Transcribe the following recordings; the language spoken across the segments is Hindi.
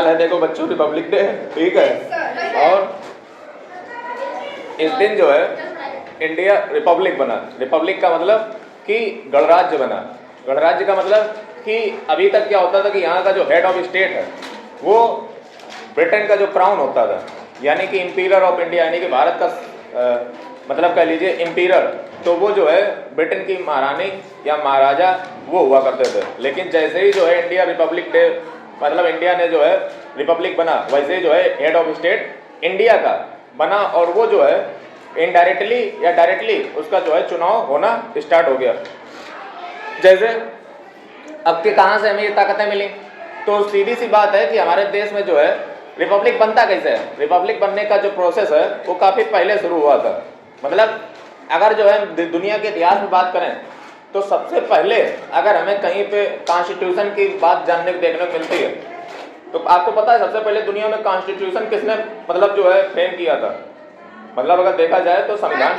है। देखो बच्चों, रिपब्लिक डे है, ठीक है। और इस दिन जो है इंडिया रिपब्लिक बना। रिपब्लिक का मतलब कि गणराज्य बना। गणराज्य का मतलब कि अभी तक क्या होता था कि यहाँ का जो हेड ऑफ स्टेट है वो ब्रिटेन का जो क्राउन होता था, यानी कि इंपीरियर ऑफ इंडिया, यानी कि भारत का मतलब कह लीजिए इंपीरियर, तो वो जो है ब्रिटेन की महारानी या महाराजा वो हुआ करते थे। लेकिन जैसे ही जो है इंडिया रिपब्लिक डे, मतलब इंडिया ने जो है रिपब्लिक बना, वैसे ही जो है हेड ऑफ स्टेट इंडिया का बना और वो जो है इनडायरेक्टली या डायरेक्टली उसका जो है चुनाव होना स्टार्ट हो गया। जैसे अब के कहाँ से हमें ये ताकतें मिली, तो सीधी सी बात है कि हमारे देश में जो है रिपब्लिक बनता कैसे है। रिपब्लिक बनने का जो प्रोसेस है वो काफ़ी पहले शुरू हुआ था। मतलब अगर जो है दुनिया के इतिहास में बात करें तो सबसे पहले अगर हमें कहीं पे कॉन्स्टिट्यूशन की बात जानने को देखने को मिलती है तो आपको पता है सबसे पहले दुनिया में कॉन्स्टिट्यूशन किसने मतलब जो है फ्रेम किया था। मतलब अगर देखा जाए तो संविधान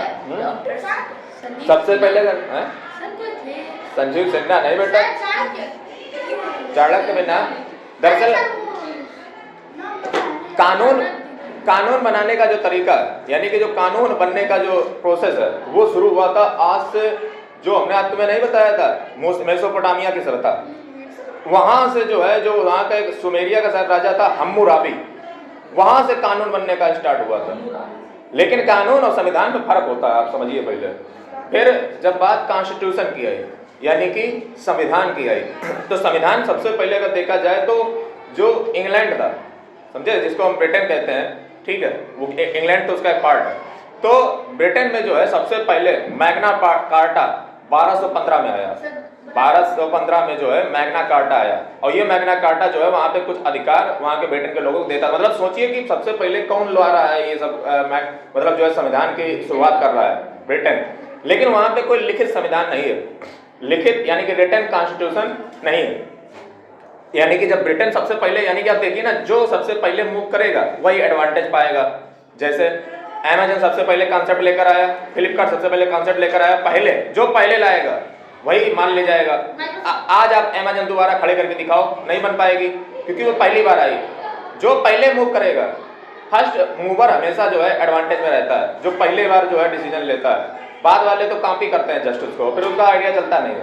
सबसे पहले संजीव सिन्हा नहीं बेटा, चाणक्य बिना। दरअसल कानून बनाने का जो तरीका है, यानी कि जो कानून बनने का जो प्रोसेस है वो शुरू हुआ था आज से, जो हमने आज तुम्हें नहीं बताया था मेसोपोटामिया की सभ्यता, वहां से जो है, जो वहां का एक सुमेरिया का शायद राजा था हम्मुराबी, वहां से कानून बनने का स्टार्ट हुआ था। लेकिन कानून और संविधान में फर्क होता है, आप समझिए पहले। फिर जब बात कॉन्स्टिट्यूशन की आई, यानी कि संविधान की आई, तो संविधान सबसे पहले अगर देखा जाए तो जो इंग्लैंड था, समझे, जिसको हम ब्रिटेन कहते हैं, ठीक है, वो इंग्लैंड तो उसका एक पार्ट है। तो ब्रिटेन में जो है सबसे पहले मैग्ना कार्टा 1215 में आया। 1215 में जो है मैग्ना कार्टा आया और ये मैग्ना कार्टा जो है वहाँ पे कुछ अधिकार वहाँ के ब्रिटेन के लोगों को देता। मतलब सोचिए कि सबसे पहले कौन ला रहा है ये सब मतलब जो है संविधान की शुरुआत कर रहा है ब्रिटेन। लेकिन वहाँ पे कोई लिखित संविधान नहीं है, लिखित यानी कि रिटन कॉन्स्टिट्यूशन नहीं है। यानी कि जब ब्रिटेन सबसे पहले, यानी कि आप देखिए ना, जो सबसे पहले मूव करेगा वही एडवांटेज पाएगा। जैसे अमेजन सबसे पहले कॉन्सेप्ट लेकर आया, फ्लिपकार्ट सबसे पहले कॉन्सेप्ट लेकर आया, पहले जो पहले लाएगा वही मान ले जाएगा। आज आप अमेजन दोबारा खड़े करके दिखाओ, नहीं बन पाएगी क्योंकि वो पहली बार आई। जो पहले मूव करेगा, फर्स्ट मूवर हमेशा जो है एडवांटेज में रहता है, जो पहले बार जो है डिसीजन लेता है। बाद वाले तो कॉपी करते हैं जस्ट उसको, फिर उनका आइडिया चलता नहीं है।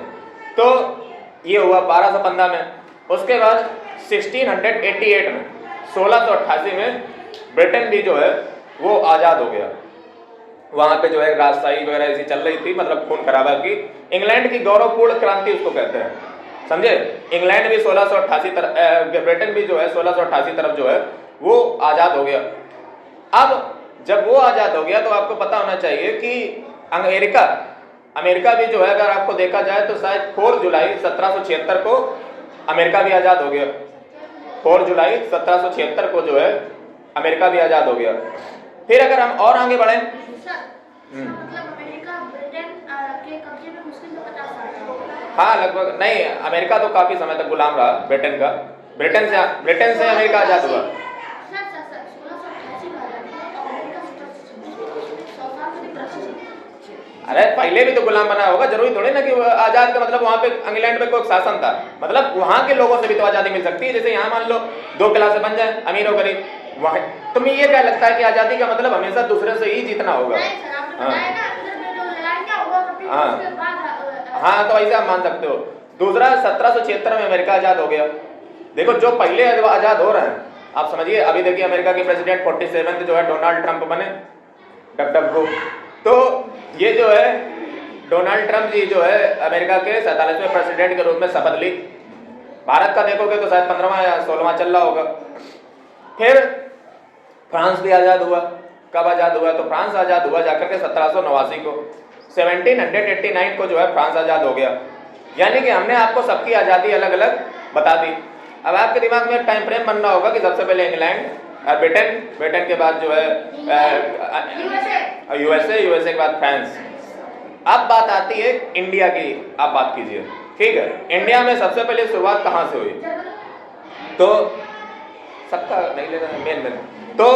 तो ये हुआ 1215 में। उसके बाद 1688 में, 1688 में ब्रिटेन भी जो है वो आज़ाद हो गया। वहाँ पे जो है राजशाही वगैरह ऐसी चल रही थी, मतलब खून खराबा की। इंग्लैंड की गौरवपूर्ण क्रांति उसको कहते हैं, समझे। इंग्लैंड भी 1688 तरफ, ब्रिटेन भी जो है 1688 तरफ जो है वो आज़ाद हो गया। अब जब वो आज़ाद हो गया तो आपको पता होना चाहिए कि अमेरिका भी जो है, अगर आपको देखा जाए तो शायद 4 जुलाई 1776 को अमेरिका भी आज़ाद हो गया। 4 जुलाई 1776 को जो है अमेरिका भी आज़ाद हो गया। फिर अगर हम और आगे बढ़ें, हाँ लगभग नहीं, अमेरिका तो काफ़ी समय तक गुलाम रहा ब्रिटेन का। ब्रिटेन से अमेरिका आज़ाद हुआ। अरे पहले भी तो गुलाम बना होगा, जरूरी थोड़ी ना कि आज़ाद का मतलब वहाँ पे इंग्लैंड में कोई शासन था। मतलब वहाँ के लोगों से भी तो आज़ादी मिल सकती है। जैसे यहाँ मान लो 2 क्लासें बन जाए, अमीर और गरीब, वहाँ तुम्हें ये क्या लगता है कि आज़ादी का मतलब हमेशा दूसरे से ही जीतना होगा? हाँ तो ऐसा मान सकते हो। दूसरा 1776 में अमेरिका आज़ाद हो गया। देखो जो पहले आज़ाद हो रहे हैं, आप समझिए। अभी देखिए अमेरिका के प्रेसिडेंट 47 जो है डोनाल्ड ट्रंप बने, डब्ल्यू। तो ये जो है डोनाल्ड ट्रंप जी जो है अमेरिका के 47वें प्रेसिडेंट के रूप में शपथ ली। भारत का देखोगे तो शायद 15वां या 16वां चल रहा होगा। फिर फ्रांस भी आज़ाद हुआ। कब आज़ाद हुआ? तो फ्रांस आज़ाद हुआ जाकर के 1789 को। 1789 को जो है फ्रांस आज़ाद हो गया। यानी कि हमने आपको सबकी आज़ादी अलग अलग बता दी। अब आपके दिमाग में टाइम फ्रेम बनना होगा कि सबसे पहले इंग्लैंड, ब्रिटेन के बाद जो है यूएसए के बाद फ्रांस। अब बात आती है इंडिया की, आप बात कीजिए, ठीक है। इंडिया में सबसे पहले शुरुआत कहाँ से हुई? तो सबका नहीं लेना मेन। तो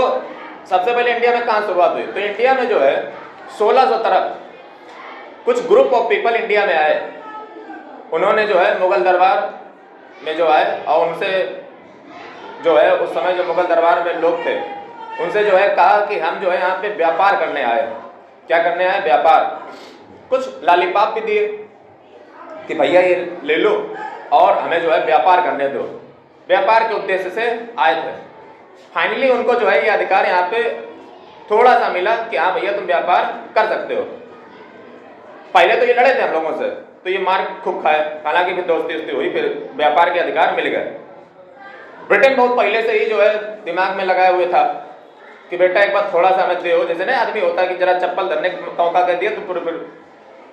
सबसे पहले इंडिया में कहाँ शुरुआत हुई? तो इंडिया में जो है 1600 तरफ कुछ ग्रुप ऑफ पीपल इंडिया में आए। उन्होंने जो है मुगल दरबार में जो आए और उनसे जो है उस समय जो मुगल दरबार में लोग थे उनसे जो है कहा कि हम जो है यहाँ पे व्यापार करने आए। क्या करने आए? व्यापार। कुछ लॉलीपॉप भी दिए कि भैया ये ले लो और हमें जो है व्यापार करने दो। व्यापार के उद्देश्य से आए थे। फाइनली उनको जो है ये अधिकार यहाँ पे थोड़ा सा मिला कि हाँ भैया तुम व्यापार कर सकते हो। पहले तो ये लड़े थे हम लोगों से, तो ये मार खूब खाए, हालांकि फिर दोस्ती हुई, फिर व्यापार के अधिकार मिल गए। ब्रिटेन बहुत पहले से ही जो है दिमाग में लगाए हुए था कि बेटा एक बार थोड़ा सा हमें दे हो। जैसे ना आदमी होता है कि जरा चप्पल धरने मौका कर दिया तो पूरे फिर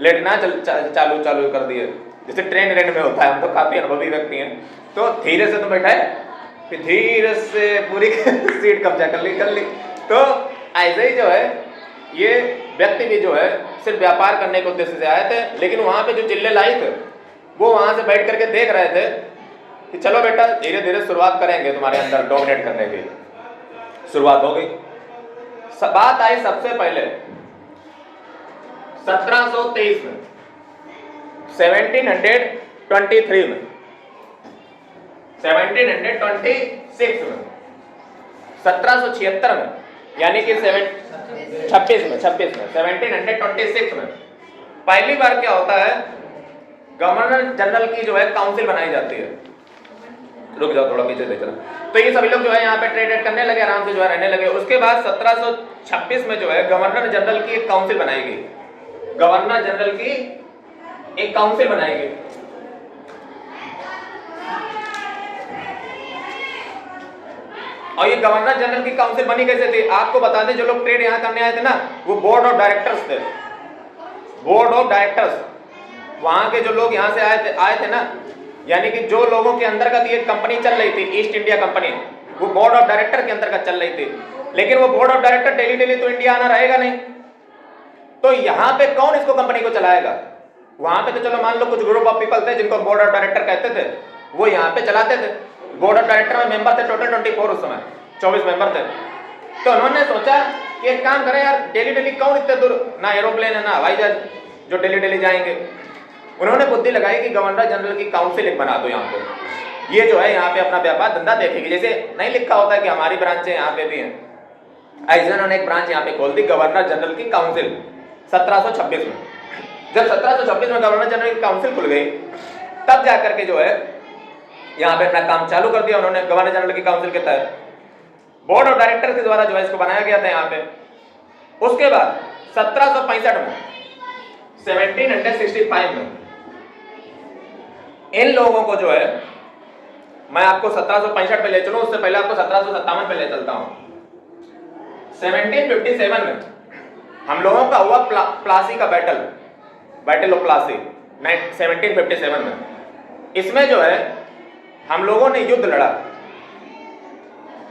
लेटना चालू कर दिए, जैसे ट्रेन में होता है। हम तो काफी अनुभवी व्यक्ति हैं, तो धीरे से तो बैठा है, फिर धीरे से पूरी सीट कब्जा कर ली। तो ऐसे ही जो है ये व्यक्ति भी जो है सिर्फ व्यापार करने के उद्देश्य से आए थे, लेकिन वहां पे जो जिले लाई थे वो वहां से बैठ करके देख रहे थे कि चलो बेटा धीरे धीरे शुरुआत करेंगे तुम्हारे अंदर डोमिनेट करने की। शुरुआत हो गई। बात आई सबसे पहले 1723 में, 1723 में, 1726 में, 1776 में, यानी कि 1726 में पहली बार क्या होता है, गवर्नर जनरल की जो है काउंसिल बनाई जाती है। रुक जाओ थोड़ा पीछे देख रहा। तो ये सभी लोग जो है यहाँ पे ट्रेड करने लगे, आराम से जो है रहने लगे। उसके बाद 1726 में जो है गवर्नर जनरल की एक काउंसिल बनाई गई। गवर्नर जनरल की एक काउंसिल बनाई गई। और ये गवर्नर जनरल की काउंसिल बनी कैसे थी आपको बता दें। जो लोग ट्रेड यहाँ करने आए थे ना, वो बोर्ड ऑफ डायरेक्टर्स थे। बोर्ड ऑफ डायरेक्टर्स, वहां के जो लोग यहाँ से आए थे ना, यानी कि जो लोगों के अंतर्गत ये कंपनी चल रही थी, ईस्ट इंडिया कंपनी, वो बोर्ड ऑफ डायरेक्टर के अंतर्गत चल रही थी। लेकिन वो बोर्ड ऑफ डायरेक्टर डेली तो इंडिया आना रहेगा नहीं, तो यहाँ पे कौन इसको कंपनी को चलाएगा? वहां पे तो चलो मान लो कुछ ग्रुप ऑफ पीपल थे जिनको बोर्ड ऑफ डायरेक्टर कहते थे, वो यहाँ पे चलाते थे। बोर्ड ऑफ डायरेक्टर में मेंबर थे टोटल 24, उस समय 24 मेंबर थे। तो उन्होंने सोचा कि एक काम करें यार, डेली कौन इतने दूर, ना एरोप्लेन है ना हवाई जहाज जो डेली जाएंगे। उन्होंने बुद्धि लगाई कि गवर्नर जनरल की काउंसिल एक बना दो यहाँ पे, ये जो है यहाँ पे अपना व्यापार धंधा देखेगी। जैसे नहीं लिखा होता है कि हमारी ब्रांचें यहाँ पे भी हैं, ऐसे उन्होंने एक ब्रांच यहाँ पे खोल दी, गवर्नर जनरल की काउंसिल 1726 में। जब 1726 में गवर्नर जनरल की काउंसिल खुल गई, तब जाकर के जो है यहाँ पे अपना काम चालू कर दिया उन्होंने। गवर्नर जनरल की काउंसिल के तहत बोर्ड ऑफ डायरेक्टर के द्वारा जो है इसको बनाया गया था यहाँ पे। उसके बाद 1765 में, 1765 में इन लोगों को जो है, मैं आपको 1765 पे ले चलूं, उससे पहले आपको 1757 पे ले चलता हूं। 1757 में हम लोगों का हुआ प्लासी का बैटल ऑफ प्लासी 1757 में। इसमें जो है हम लोगों ने युद्ध लड़ा,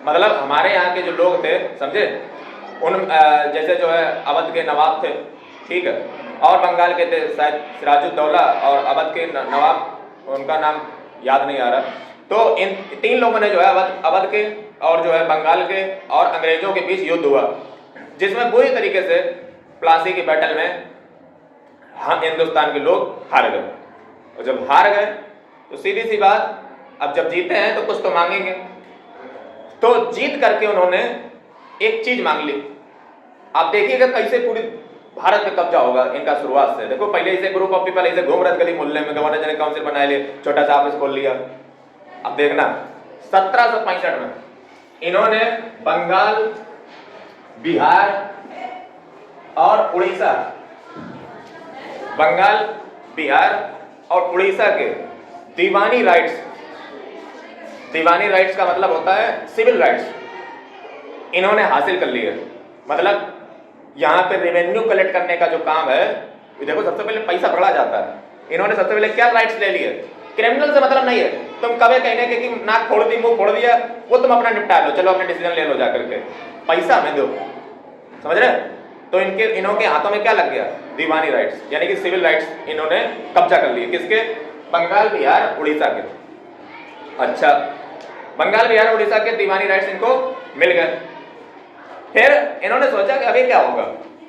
मतलब हमारे यहाँ के जो लोग थे समझे, उन जैसे जो है अवध के नवाब थे, ठीक है, और बंगाल के थे शायद सिराजुद्दौला, और अवध के नवाब उनका नाम याद नहीं आ रहा। तो इन तीन लोगों ने जो है अवध के और जो है बंगाल के और अंग्रेजों के बीच युद्ध हुआ, जिसमें बुरी तरीके से प्लासी की बैटल में हिंदुस्तान के लोग हार गए। और जब हार गए तो सीधी सी बात, अब जब जीते हैं तो कुछ तो मांगेंगे। तो जीत करके उन्होंने एक चीज मांग ली। आप देखिएगा कैसे पूरी भारत पे कब्जा होगा इनका शुरुआत से। देखो पहले इसे ग्रुप ऑफ पीपल ऐसे घूम रहे गली मोहल्ले में, गवर्नर जनरल काउंसिल बना लिए, छोटा सा ऑफिस खोल लिया। अब देखना 1765 में इन्होंने बंगाल, बिहार और उड़ीसा, बंगाल, बिहार और उड़ीसा के दीवानी राइट्स का मतलब होता है सिविल राइट्स, इन्होंने हासिल कर लिए। मतलब यहाँ पे रेवेन्यू कलेक्ट करने का जो काम है, देखो सबसे पहले पैसा पकड़ा जाता है। इन्होंने सबसे पहले क्या राइट्स ले लिए? क्रिमिनल से मतलब नहीं है, तुम कभी कहने के कि नाक फोड़ दी, मुंह फोड़ दिया, वो तुम अपना निपटा लो, चलो अपने डिसीजन ले लो जाकर के, पैसा हमें दो, समझ रहे? तो इनके हाथों में क्या लग गया? दीवानी राइट्स, यानी कि सिविल राइट्स इन्होंने कब्जा कर लिए। किसके? बंगाल, बिहार, उड़ीसा के। अच्छा, बंगाल, बिहार, उड़ीसा के दीवानी राइट्स इनको मिल गए। फिर इन्होंने सोचा कि अभी क्या होगा,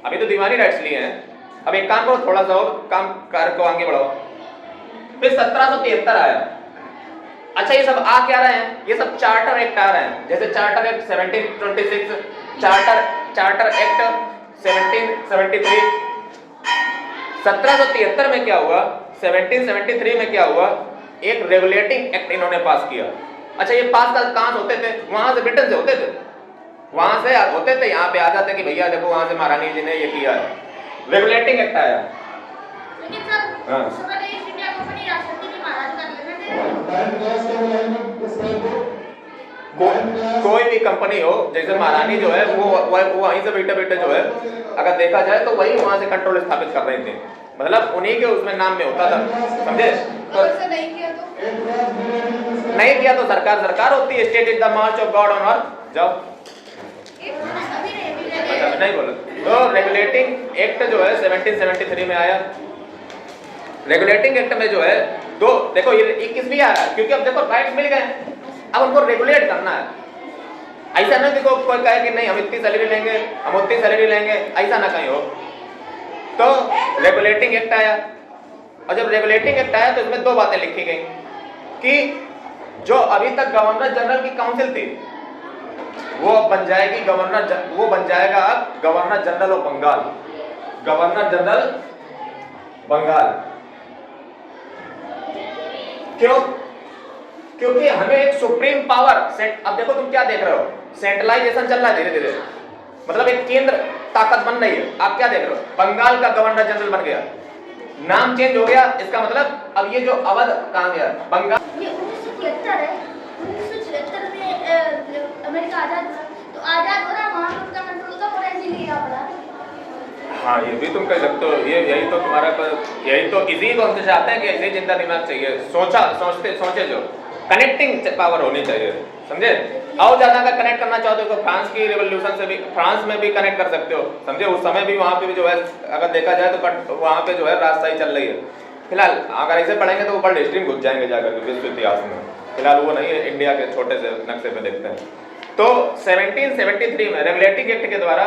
अभी तो दीवानी राइट्स लिए हैं, अब एक काम करो, थोड़ा सा और काम कार्य को आगे बढ़ाओ। फिर 1773 आया। अच्छा ये सब आ क्या रहे हैं, ये सब चार्टर एक्ट आ रहे हैं, जैसे चार्टर एक्ट 1726, चार्टर एक्ट 1773। 1773 में क्या हुआ, 1773 में क्या हुआ, एक रेगुलेटिंग एक्ट इन्होंने पास किया। अच्छा ये पास कहाँ से होते थे, वहां से ब्रिटेन से होते थे, वहां से होते थे, यहाँ पे आ जाते कि भैया देखो वहां से महारानी जी ने ये किया है, रेगुलेटिंग एक्ट आया। लेकिन सर हाँ। उस समय ईस्ट इंडिया कंपनी राष्ट्रपति की महाराज का कोई भी कंपनी हो, जैसे महारानी जो है वो वहीं से बैठे बैठे जो है अगर देखा जाए तो वही वहां से कंट्रोल स्थापित कर रहे थे, मतलब उन्हीं के उसमें नाम में होता था, समझे। तो नहीं नहीं किया तो सरकार होती है, state is the March of God on earth. जाओ अच्छा नहीं बोला। तो रेगुलेटिंग एक्ट जो है 1773 में आया। रेगुलेटिंग एक्ट में जो है दो, देखो ये किस लिए आ रहा है, क्योंकि अब देखो राइट्स मिल गए, अब उनको रेगुलेट करना है। ऐसा ना देखो कोई कहे कि नहीं हम इतनी सैलरी लेंगे, हम उतनी सैलरी लेंगे, ऐसा ना कहीं हो। तो रेगुलेटिंग एक्ट आया, और जब रेगुलेटिंग एक्ट आया तो इसमें दो बातें लिखी गई कि जो अभी तक गवर्नर जनरल की काउंसिल थी वो बन जाएगी वो बन जाएगा governor general of Bengal, governor general Bengal. क्यों? क्योंकि हमें एक सुप्रीम पावर सेट, अब देखो तुम क्या देख रहे हो, सेंट्रलाइजेशन चल रहा है धीरे धीरे, मतलब एक केंद्र ताकत बन रही है। आप क्या देख रहे हो, बंगाल का गवर्नर जनरल बन गया, नाम चेंज हो गया, इसका मतलब अब ये जो अवध कहां गया, बंगाल। ये 1973 है, 1976 में अमेरिका आजाद हुआ, तो आजाद हो रहा वहां उनका कंट्रोल कम हो रहा है, इसीलिए यहाँ पड़ा। हाँ ये भी तुम कह सकते हो, ये यही तो तुम्हारा यही तो इसी को हमसे चाहते हैं कि ऐसे जिंदा दिमाग चाहिए, सोचे जो कनेक्टिंग पावर होनी चाहिए, समझे। और ज्यादा अगर कनेक्ट करना चाहते हो तो फ्रांस की रिवॉल्यूशन से भी, फ्रांस में भी कनेक्ट कर सकते हो, समझे। उस समय भी वहाँ पे भी जो है अगर देखा जाए तो वहाँ पे जो है राजशाही चल रही है। फिलहाल अगर ऐसे पढ़ेंगे तो वर्ल्ड हिस्ट्री में घुस जाएंगे जाकर विश्व इतिहास में, फिलहाल वो नहीं है, इंडिया के छोटे से नक्शे पे देखते हैं। तो 1773 में रेगुलेटिंग एक्ट के द्वारा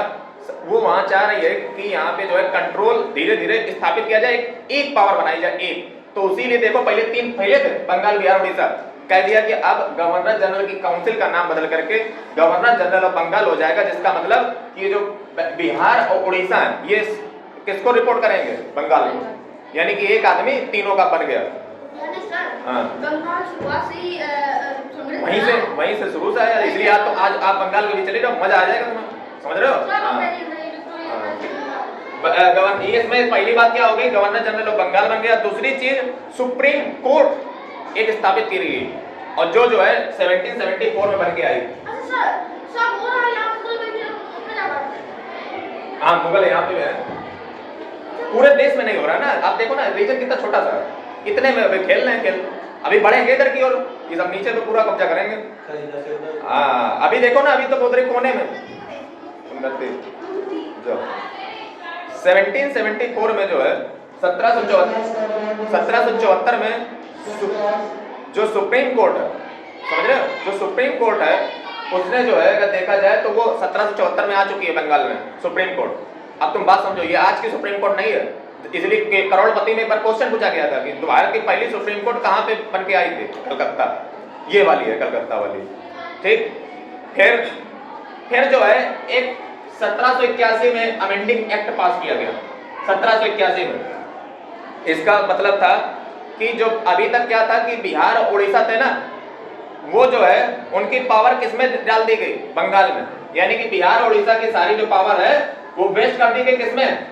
वो वहां चाह रही है कि यहाँ पे जो है कंट्रोल धीरे धीरे स्थापित किया जाए, एक पावर बनाई जाए एक। तो इसीलिए देखो पहले 3 फैले थे, बंगाल, बिहार, उड़ीसा, कह दिया कि अब गवर्नर जनरल की काउंसिल का नाम बदल करके गवर्नर जनरल ऑफ बंगाल हो जाएगा, जिसका मतलब कि जो बिहार और उड़ीसा है ये किसको रिपोर्ट करेंगे, बंगाल को, यानी कि एक आदमी तीनों का बन गया। हाँ बंगाल शुरुआत से ही वहीं से शुरू से है, इसलिए आज आप बंगाल के भी चले जाओ, मजा आ जाएगा तुम्हें, समझ रहे हो। इसमें पहली बात क्या हो गई, गवर्नर जनरल ऑफ बंगाल बन गया। दूसरी चीज सुप्रीम कोर्ट एक स्थापित की गई, और जो है 1774 में बन के आई। हाँ मुगल यहाँ पे है, पूरे देश में नहीं हो रहा ना, आप देखो ना रीजन कितना छोटा सा है, इतने में खेल रहे हैं खेल, अभी बढ़ेंगे इधर की ओर, ये सब नीचे पे पूरा कब्जा करेंगे। हाँ अभी देखो ना, अभी तो उधर कोने में 1774 में जो है 1774 में जो सुप्रीम कोर्ट है, समझ रहे हो, जो सुप्रीम कोर्ट है उसने जो है अगर देखा जाए तो वो 1774 में आ चुकी है बंगाल में सुप्रीम कोर्ट। अब तुम बात समझो, ये आज की सुप्रीम कोर्ट नहीं है, इसलिए करोड़पति में एक बार क्वेश्चन पूछा गया था कि भारत की पहली सुप्रीम कोर्ट कहाँ पे बन के आई थी, कलकत्ता, ये वाली है कलकत्ता वाली, ठीक। फिर जो है एक 1781 में अमेंडिंग एक्ट पास किया गया, 1781 में। इसका मतलब था कि जो अभी तक क्या था कि बिहार और उड़ीसा थे ना, वो जो है उनकी पावर किसमें डाल दी गई, बंगाल में, यानी कि बिहार और उड़ीसा की सारी जो पावर है वो वेस्ट कर दी गई किसमें,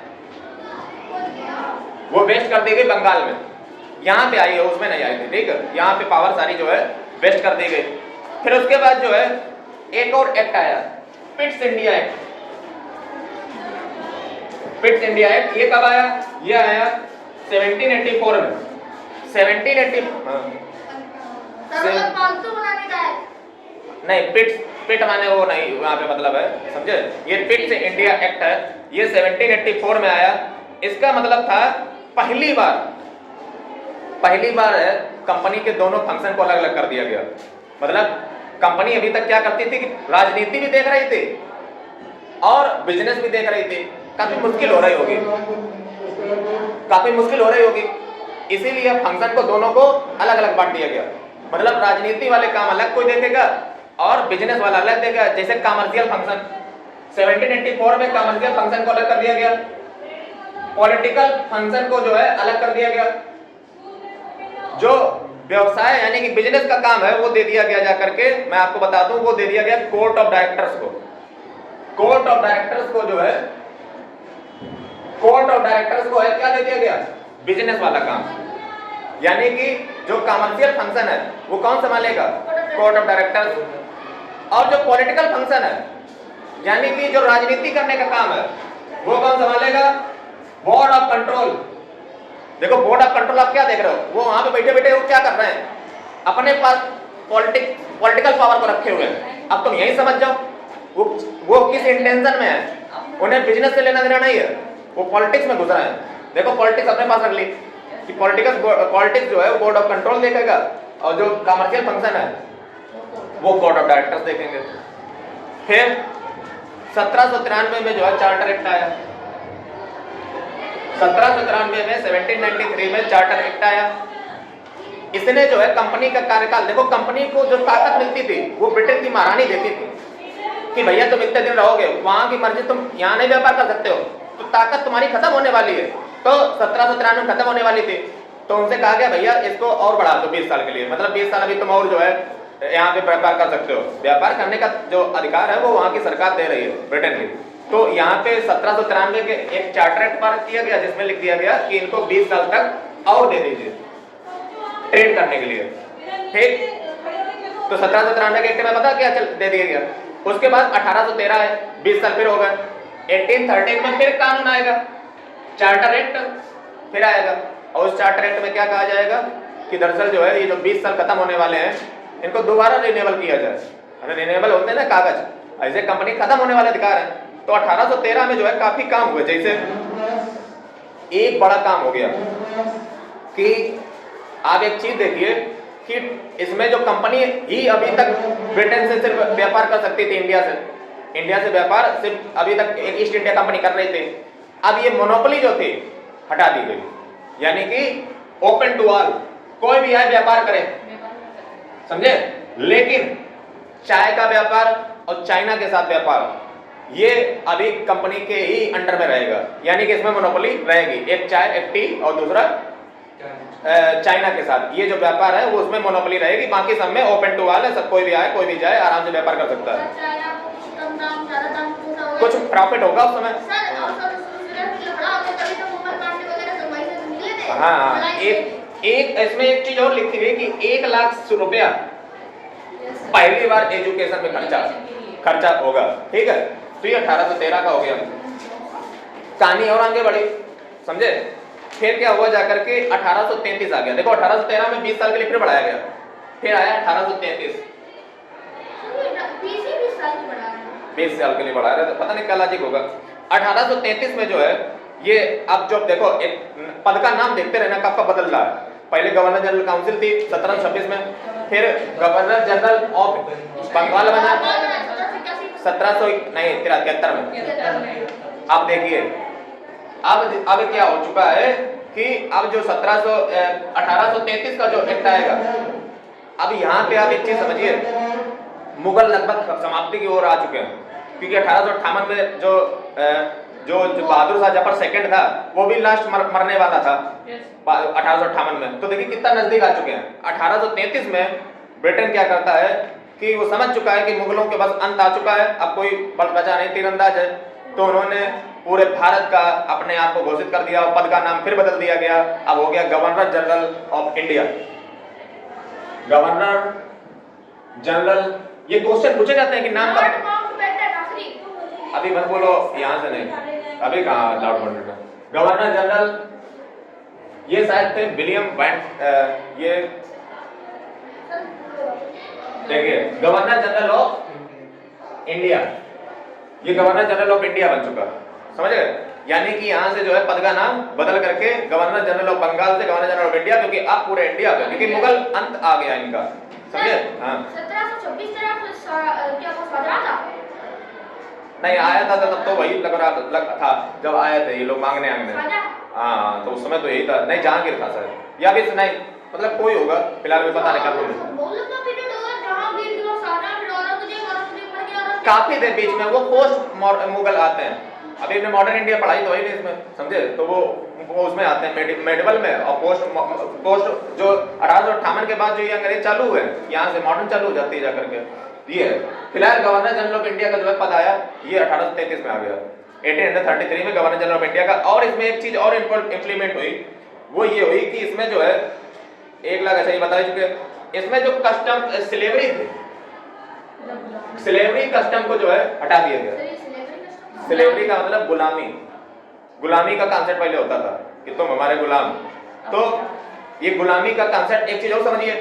वो वेस्ट कर दी गई बंगाल में। यहाँ पे आई है, उसमें नहीं आई थी, ठीक है, यहाँ पे पावर सारी जो है वेस्ट कर दी गई। फिर उसके बाद जो है एक और एक्ट आया, Pitt's India act. Pitt's India act ये कब आया, ये आया 1784 में, 1780 नहीं, पिट माने वो नहीं, वहां पे मतलब है, समझे। ये पिट्स इंडिया एक्ट है, ये 1784 में आया। इसका मतलब था पहली बार है कंपनी के दोनों फंक्शन को अलग अलग कर दिया गया। मतलब कंपनी अभी तक क्या करती थी कि राजनीति भी देख रही थी और बिजनेस भी देख रही थी, काफी मुश्किल हो रही होगी, इसीलिए फंक्शन को दोनों को अलग अलग बांट दिया गया। मतलब राजनीति वाले काम अलग कोई देखेगा और बिजनेस वाला अलग देखेगा। जैसे कमर्शियल फंक्शन 1784 में कमर्शियल फंक्शन को अलग कर दिया गया, पॉलिटिकल फंक्शन को जो है अलग कर दिया गया। जो व्यवसाय यानी कि बिजनेस का काम है वो दे दिया गया जा करके, मैं आपको बता दूं, वो दे दिया गया कोर्ट ऑफ डायरेक्टर्स को। कोर्ट ऑफ डायरेक्टर्स को जो है, कोर्ट ऑफ डायरेक्टर्स को है क्या दे दिया गया, बिजनेस वाला काम। यानी कि जो कमर्शियल फंक्शन है वो कौन संभालेगा, कोर्ट ऑफ डायरेक्टर्स। और जो पॉलिटिकल फंक्शन है यानी कि जो राजनीति करने का काम है वो कौन संभालेगा, बोर्ड ऑफ कंट्रोल। देखो बोर्ड ऑफ कंट्रोल आप क्या देख रहे हो, वो वहां पे बैठे बैठे वो क्या कर रहे हैं, अपने पास पॉलिटिकल पावर को रखे हुए हैं। अब तुम यही समझ जाओ वो किस इंटेंशन में है, उन्हें बिजनेस से लेना देना नहीं है, वो पॉलिटिक्स में घुस रहे हैं। देखो पॉलिटिक्स अपने पास रख ली कि पॉलिटिक्स जो है वो बोर्ड ऑफ कंट्रोल देखेगा और जो कमर्शियल फंक्शन है वो बोर्ड ऑफ डायरेक्टर्स देखेंगे। फिर 1793 में जो है चार्टर एक्ट आया, 1793 में 1793 में चार्टर एक्ट आया। इसने जो है कंपनी का कार्यकाल, देखो कंपनी को जो ताकत मिलती थी वो ब्रिटेन की महारानी देती थी कि भैया तुम इतने दिन रहोगे, वहां की मर्जी, तुम यहाँ नहीं व्यापार कर सकते हो, तो ताकत तुम्हारी खत्म होने वाली है। तो 1793 में खत्म होने वाली थी, तो उनसे कहा गया भैया इसको और बढ़ा दो 20 साल के लिए, मतलब 20 साल अभी तुम और जो है यहाँ पे व्यापार कर सकते हो। व्यापार करने का जो अधिकार है वो वहाँ की सरकार दे रही है, ब्रिटेन की। तो यहाँ पे 1793 के एक चार्टर एक्ट पारित किया गया जिसमें लिख दिया गया कि इनको 20 साल तक और दे दीजिए ट्रेड करने के लिए, ठीक। तो 1793 के एक्ट में पता क्या दे दिया गया। उसके बाद 1813 है, 20 साल फिर हो गए। 1813 में फिर कानून आएगा, चार्टर एक्ट फिर आएगा, और उस चार्टर एक्ट में क्या कहा जाएगा कि दरअसल जो है ये जो 20 साल खत्म होने वाले हैं इनको दोबारा रिन्यूएबल किया जाए। अरे रिन्यूएबल होते हैं ना कागज, ऐसे कंपनी खत्म होने वाले अधिकार है। तो 1813 में जो है काफी काम हुए। जैसे एक बड़ा काम हो गया कि आप एक चीज देखिए कि इसमें जो कंपनी ही अभी तक ब्रिटेन से सिर्फ व्यापार कर सकती थी, इंडिया से व्यापार सिर्फ अभी तक एक ईस्ट इंडिया कंपनी कर रही थी। अब ये मोनोपोली जो थी हटा दी गई, यानी कि ओपन टू ऑल, कोई भी आए व्यापार करे, समझे। लेकिन चाय का व्यापार और चाइना के साथ व्यापार ये अभी कंपनी के ही अंडर में रहेगा, यानी कि इसमें मोनोपोली रहेगी, एक चाय एक टी और दूसरा चाइना के साथ ये जो व्यापार है वो उसमें मोनोपोली रहेगी। बाकी सब में ओपन टू ऑल है, सब कोई भी आए कोई भी जाए आराम से व्यापार कर सकता है, कुछ प्रॉफिट होगा उस समय। हाँ, एक इसमें एक चीज और लिखी हुई कि 1 लाख रुपया पहली बार एजुकेशन में खर्चा होगा, ठीक है। तो ये 1813 का हो गया। कहानी और आगे बढ़ी, समझे। फिर क्या हुआ जाकर के 1833 आ गया। देखो 1813 में 20 साल के लिए फिर बढ़ाया गया, फिर आया 1833, 20 साल के लिए बढ़ा रहे थे, पता नहीं क्या लॉजिक होगा। 1833 में जो है ये, अब जो देखो एक पद का नाम देखते रहना कब कब बदल रहा है। पहले गवर्नर जनरल काउंसिल थी 1726 में, फिर गवर्नर जनरल ऑफ बंगाल बना 1773 में। अब देखिए अब क्या हो चुका है कि अब जो 1833 का जो एक्ट आएगा, अब यहाँ पे आप एक चीज समझिए, मुगल लगभग समाप्ति की ओर आ चुके हैं, क्योंकि 1858 में जो बहादुर शाह जफर सेकंड था वो भी लास्ट मरने वाला था 1858 में। तो देखिए कितना नजदीक आ चुके हैं। 1833 में ब्रिटेन क्या करता है कि वो समझ चुका है कि मुगलों के बस अंत आ चुका है, अब कोई बल बचा नहीं, तीरंदाज है। तो उन्होंने पूरे भारत का अपने आप को घोषित कर दिया, पद का नाम फिर बदल दिया गया, अब हो गया governor general of India. Governor general, ये क्वेश्चन पूछे जाते हैं कि नाम का, अभी मत बोलो यहाँ से नहीं, अभी कहाँ लाउड बटन। गवर्नर जनरल ये शायद थे विलियम बैंट, ये देखिए गवर्नर जनरल ऑफ इंडिया, ये गवर्नर जनरल ऑफ इंडिया बन चुका, समझ गए। यानी कि यहाँ से जो है पद का नाम बदल करके गवर्नर जनरल ऑफ बंगाल से गवर्नर जनरल ऑफ इंडिया, क्योंकि अब पूरे इंडिया पे, क्योंकि मुगल अंत आ गया इनका, समझे। हाँ 1726 क्या वो सजा था? नहीं आया था तब तो वही लग था जब आए थे ये लोग मांगने। हाँ तो उस समय तो यही था, नहीं जहांगीर था सर, या फिर नहीं मतलब कोई होगा, फिलहाल मैं पता नहीं कब होगा। बोलो तो पीरियड होगा जहां भी जो सारा फिर तुझे मर गया और काफी देर बीच में वो पोस्ट मुगल आते हैं। अभी हमने मॉडर्न इंडिया पढ़ाई तो है नहीं इसमें, समझे? तो वो उसमें आते हैं मेडिवल में, और पोस्ट जो 1858 के बाद जो ये अंग्रेज चालू हुए, यहाँ से मॉडर्न चालू हो जाती है जाकर के। ये है फिलहाल गवर्नर जनरल ऑफ इंडिया का जो है पद आया, ये 1833 में आ गया, 1833 में गवर्नर जनरल ऑफ इंडिया का। और इसमें एक चीज और इंप्लीमेंट हुई, वो ये हुई कि इसमें जो है 1 लाख ऐसा ही बता चुके, इसमें जो कस्टम स्लेवरी थी, स्लेवरी कस्टम को जो है हटा दिया गया। स्लेवरी का मतलब गुलामी, गुलामी का कॉन्सेप्ट पहले होता था कि तुम हमारे गुलाम, तो ये गुलामी का कॉन्सेप्ट, एक चीज और समझिए,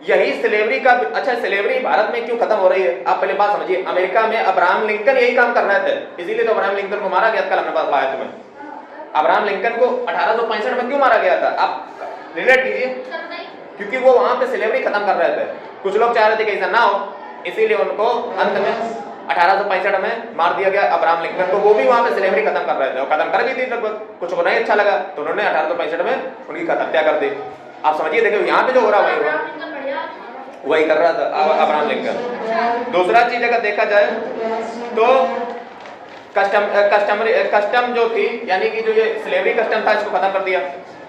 यही स्लेवरी का, अच्छा स्लेवरी भारत में क्यों खत्म हो रही है आप पहले बात समझिए। अमेरिका में अब्राहम लिंकन यही काम कर रहे थे, इसीलिए तो अब्राहम लिंकन को मारा गया, कल हमने बात पाया तुम्हें। अब्राहम लिंकन को 1865 में क्यों मारा गया था आप रिलेट कीजिए, क्योंकि वो वहां पे स्लेवरी खत्म कर रहे थे। कुछ लोग चाह रहे थे कि ऐसा ना हो, इसीलिए उनको अंत में 1865 में मार दिया गया अब्राहम लिंकन को। वो भी वहां पे स्लेवरी खत्म कर रहे थे, और खत्म कर भी दी लगभग, कुछ को नहीं अच्छा लगा तो उन्होंने 1865 में उनकी हत्या कर दी। आप समझिए, देखिए यहाँ पे जो हो रहा वही कर रहा था अब्राहम लिंकन। दूसरा चीज अगर देखा जाए तो कस्टम जो थी, यानी कि जो ये स्लेवरी कस्टम था, इसको खत्म कर दिया।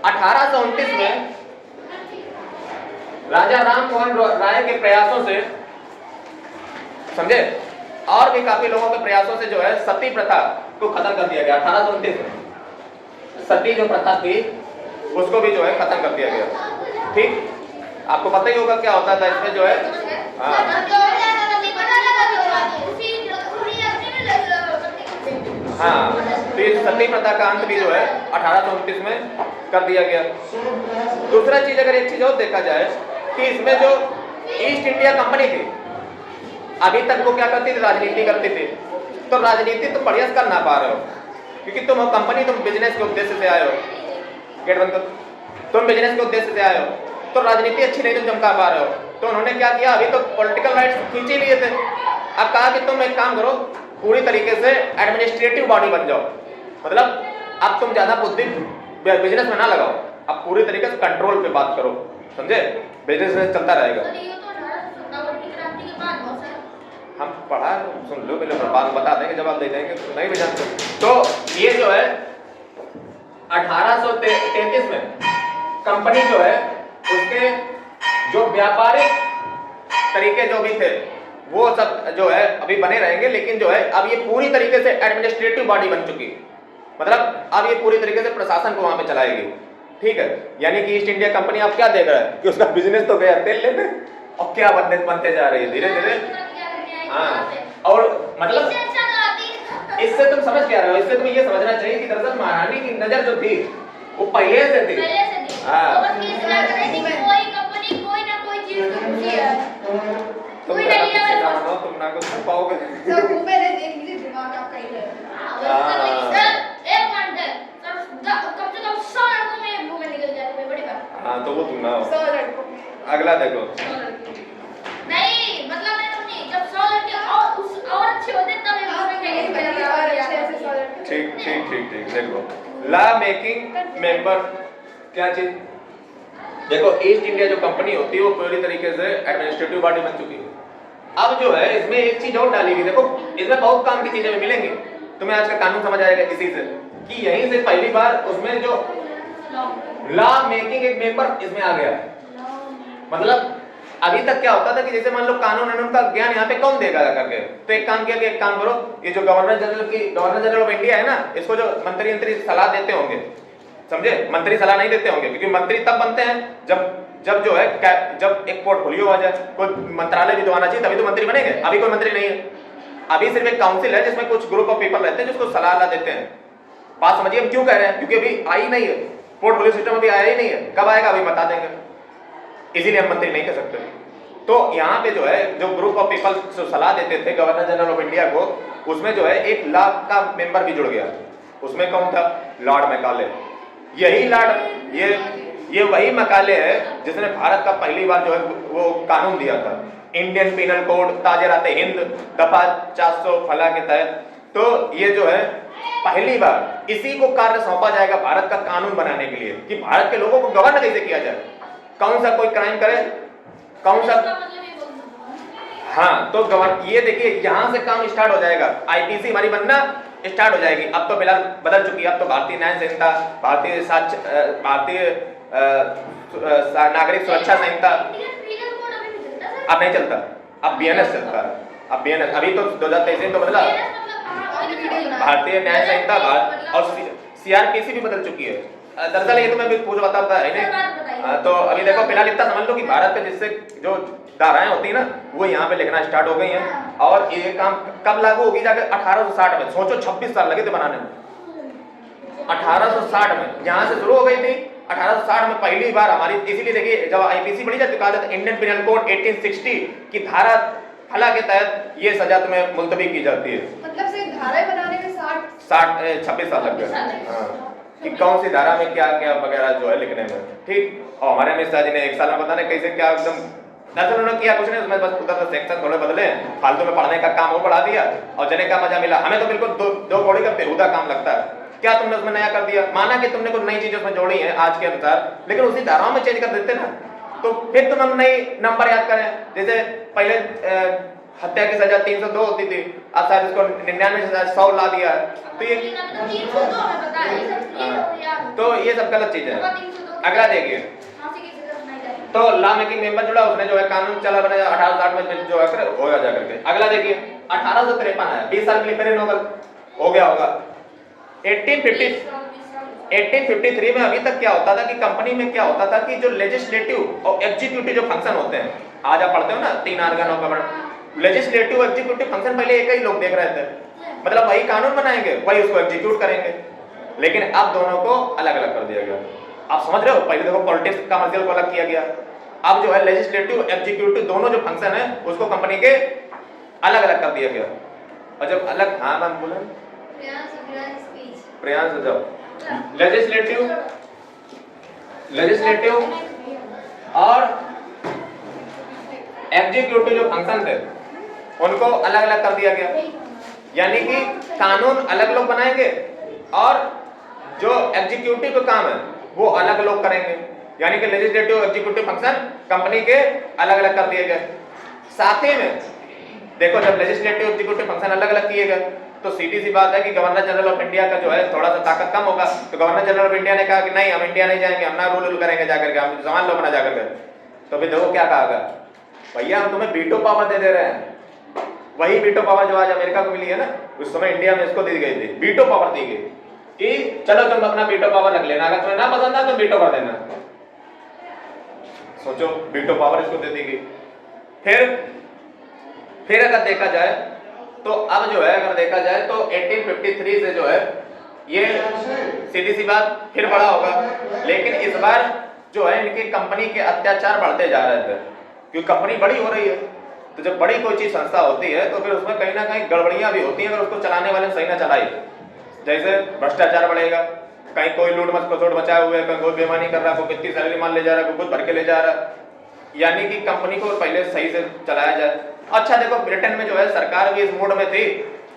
1829 में राजा राम मोहन राय के प्रयासों से, समझे, और भी काफी लोगों के प्रयासों से जो है सती प्रथा को खत्म कर दिया गया। 1829 में सती जो प्रथा थी उसको भी जो है खत्म कर दिया गया। ठीक, आपको पता ही होगा क्या होता था इसमें जो है, हाँ, तो ये सती प्रथा का अंत भी जो है 1829 में कर दिया गया। दूसरा चीज, अगर एक चीज और देखा जाए कि इसमें जो ईस्ट इंडिया कंपनी थी, अभी तक वो क्या करती थी, राजनीति करती थी। तो राजनीति तुम बढ़िया कर ना पा रहे हो, क्योंकि तुम कंपनी, तुम बिजनेस के उद्देश्य से आए हो, गेट बंद करो, तुम बिजनेस के उद्देश्य से आए हो, तो राजनीति अच्छी नहीं तुम चमका पा रहे हो। तो उन्होंने क्या किया, अभी तो पॉलिटिकल राइट्स खींच ही लिए थे, अब कहा कि तुम एक काम करो, पूरी तरीके से एडमिनिस्ट्रेटिव बॉडी बन जाओ, मतलब अब तुम ज्यादा बुद्धि बिजनेस में ना लगाओ, अब पूरी तरीके से कंट्रोल पे बात करो, समझे, बिजनेस चलता रहेगा। हम पढ़ा, सुन लो पहले, बाद बता देंगे, जवाब दे देंगे, नहीं भी जानते। तो ये जो है 1833 में कंपनी जो है, उसके जो व्यापारिक तरीके जो भी थे वो सब जो है अभी बने रहेंगे, लेकिन जो है अब ये पूरी तरीके से एडमिनिस्ट्रेटिव बॉडी बन चुकी, मतलब अब ये पूरी तरीके से प्रशासन को वहां पे चलाएगी। ठीक है, यानी कि ईस्ट इंडिया कंपनी आप क्या देख रहा है कि उसका बिजनेस तो गया तेल लेने, और क्या बनते जा रही है धीरे धीरे। हाँ, और मतलब इससे तुम समझ क्या रहे हो, इससे तुम्हें ये समझना चाहिए कि दरअसल महारानी की नजर जो थी वो पहले से थी। हाँ, तुम ना कुछ कर पाओगे। हाँ, तो वो तुम ना हो। अगला देखो, नहीं मतलब जब 100 लड़के और अच्छे होते तब ठीक देखो, लॉ मेकिंग मेंबर क्या चीज, देखो ईस्ट इंडिया जो कंपनी होती है वो पूरी तरीके से एडमिनिस्ट्रेटिव बॉडी बन चुकी है। अब जो है इसमें एक चीज और डाली गई, देखो इसमें बहुत काम की चीजें मिलेंगी, तुम्हें आज का कानून समझ आएगा इसी से, कि यहीं से पहली बार उसमें जो लॉ मेकिंग एक मेंबर इसमें आ गया। मतलब अभी तक क्या होता था कि जैसे मान लो कानून का ज्ञान यहाँ पे कौन देगा करके, तो एक काम किया कि एक काम करो, ये जो गवर्नर जनरल ऑफ इंडिया है ना, इसको जो मंत्री सलाह देते होंगे, समझे, मंत्री सलाह नहीं देते होंगे, क्योंकि मंत्री तब बनते हैं जब जो है जब एक पोर्टफोलियो आ जाए, कोई मंत्रालय भी तो आना चाहिए, तभी तो मंत्री बनेंगे। अभी कोई मंत्री नहीं है, अभी सिर्फ एक काउंसिल है जिसमें कुछ ग्रुप ऑफ पीपल रहते हैं जिसको सलाह देते हैं। बात समझिए हम क्यों कह रहे हैं, क्योंकि अभी आई नहीं है, पोर्टफोलियो सिस्टम अभी आया ही नहीं है, कब आएगा अभी बता देंगे, इसीलिए हम मंत्री नहीं कह सकते। तो यहाँ पे जो है जो ग्रुप ऑफ पीपल जो सलाह देते थे गवर्नर जनरल ऑफ इंडिया को, उसमें जो है एक लॉ का मेंबर भी जुड़ गया। उसमें कौन था, लॉर्ड मैकाले। यही लॉर्ड, ये वही मैकाले है जिसने भारत का पहली बार जो है वो कानून दिया था, इंडियन पिनल कोड ताजरात हिंद दफा 400 फला के तहत। तो ये जो है पहली बार इसी को कार्य सौंपा जाएगा भारत का कानून बनाने के लिए, कि भारत के लोगों को गवर्न कैसे किया जाए। कौन सा कोई क्राइम करे, कौन सा, हाँ, तो ये देखिए यहाँ से काम स्टार्ट हो जाएगा, आईपीसी हमारी बनना स्टार्ट हो जाएगी। अब तो फिलहाल बदल चुकी है, अब तो भारतीय न्याय संहिता, भारतीय नागरिक सुरक्षा संहिता अब नहीं चलता, अब बीएनएस चलता है। अब बीएनएस अभी तो 2023 में तो बदला, भारतीय न्याय संहिता और सीआरपीसी भी बदल चुकी है। दरअसल ये तो मैं भी पूछ बताता है नहीं। तो अभी देखो फिलहाल इतना समझ लो कि भारत पे जिससे जो धाराएं होती है ना वो यहाँ पे लिखना स्टार्ट हो गई हैं। और ये काम कब लागू होगी जाकर 1860 में, सोचो 26 साल लगे थे बनाने में। 1860 में यहाँ से शुरू हो गई थी, 1860 में पहली बार हमारी, इसीलिए देखिए जब आईपीसी पढ़ी जाती कहा जाता है इंडियन पिनल कोड 1860 की धारा फला के तहत ये सजा तुम्हें मुलतवी की जाती है। मतलब सिर्फ धारा बनाने में 26 साल लग गए। हाँ, कि कौन सी धारा में क्या क्या वगैरह जो है लिखने में, ठीक। और हमारे अमित शाह जी ने 1 साल में पता नहीं कैसे क्या एकदम दरअसल उन्होंने किया कुछ नहीं, उसमें बस उधर सेक्शन थोड़े बदले, फालतू में पढ़ने का काम वो बढ़ा दिया और जने का मजा मिला। हमें तो बिल्कुल दो कौड़ी का बेहुदा काम लगता है। क्या तुमने उसमें नया कर दिया, माना कि तुमने कुछ नई चीजें उसमें जोड़ी हैं आज के अनुसार, लेकिन उसी धाराओं में चेंज कर देते ना, तो फिर तुम हम नई नंबर याद करें। जैसे पहले हत्या की सजा 302 होती थी, अब शायद इसको 99 से 100 ला दिया है। तो ये 302 हमें पता है, ये सब क्लियर हो गया। तो ये सब गलत चीज है। अगला देखिए, तो लॉ मेकिंग मेंबर जुड़ा, उसने जो है कानून चला बनाया 1860 में जो है होगा जा करके। अगला देखिए 1853 आया, 20 साल के लिए पहले नोबल हो गया होगा। 1853 में अभी तक क्या होता था कि कंपनी में क्या होता था कि जो लेजिस्लेटिव और एग्जीक्यूटिव जो फंक्शन होते हैं, आज आप पढ़ते हो ना 3 organ of government, legislative executive function पहले एक ही लोग देख रहे थे, मतलब वही कानून बनाएंगे वही उसको एग्जीक्यूट करेंगे। लेकिन अब दोनों को अलग अलग कर दिया गया। आप समझ रहे हो, पहले देखो पॉलिटिक्स कमर्शियल को अलग किया गया, अब जो है लेजिस्लेटिव एग्जीक्यूटिव दोनों जो फंक्शन है उसको कंपनी के अलग अलग कर दिया गया। और जब अलग, हाँ मैम बोले प्रयास हो जाओ, लेजिस्लेटिव और एग्जीक्यूटिव जो फंक्शन थे उनको अलग अलग कर दिया गया। यानी कि कानून अलग लोग बनाएंगे और जो एग्जीक्यूटिव का काम है वो अलग लोग करेंगे। यानी कि लेजिस्लेटिव एग्जीक्यूटिव फंक्शन कंपनी के अलग अलग कर दिए गए। साथ ही में देखो जब लेजिस्लेटिव एग्जीक्यूटिव फंक्शन अलग अलग किए गए तो सीधी सी बात है कि गवर्नर जनरल ऑफ इंडिया का जो है थोड़ा सा ताकत कम होगा। तो गवर्नर जनरल ऑफ इंडिया ने कहा कि नहीं हम इंडिया नहीं जाएंगे, हम ना रूल करेंगे जाकर के, हम सामान लो अपना जाकर के। तो फिर देखो क्या कहा, भैया हम तुम्हें वीटो पावर दे रहे हैं। वही वीटो पावर जो आज अमेरिका को मिली है ना, उस समय इंडिया में इसको दी गई थी, वीटो पावर दी गई कि चलो तुम अपना वीटो पावर रख लेना, अगर तुम्हें ना पसंद है तो वीटो कर देना। सोचो वीटो पावर इसको दे दी गई। फिर अगर देखा जाए तो अब जो है अगर देखा जाए तो 1853 से जो है ये सीधी सी बात फिर बड़ा होगा। लेकिन इस बार जो है इनकी कंपनी के अत्याचार बढ़ते जा रहे थे क्योंकि कंपनी बड़ी हो रही है। तो जब बड़ी कोई चीज संस्था होती है तो फिर उसमें कहीं ना कहीं गड़बड़ियां भी होती हैं अगर उसको चलाने वाले सही ना चलाई। जैसे भ्रष्टाचार बढ़ेगा, कहीं कोई लूट मचोट मचाए हुए, कहीं कोई बेईमानी कर रहा है, कोई कितनी सैलरी मान ले जा रहा है, कोई कुछ भर के ले जा रहा है। यानी कि कंपनी को पहले सही से चलाया जाए। अच्छा देखो ब्रिटेन में जो है सरकार भी इस मूड में थी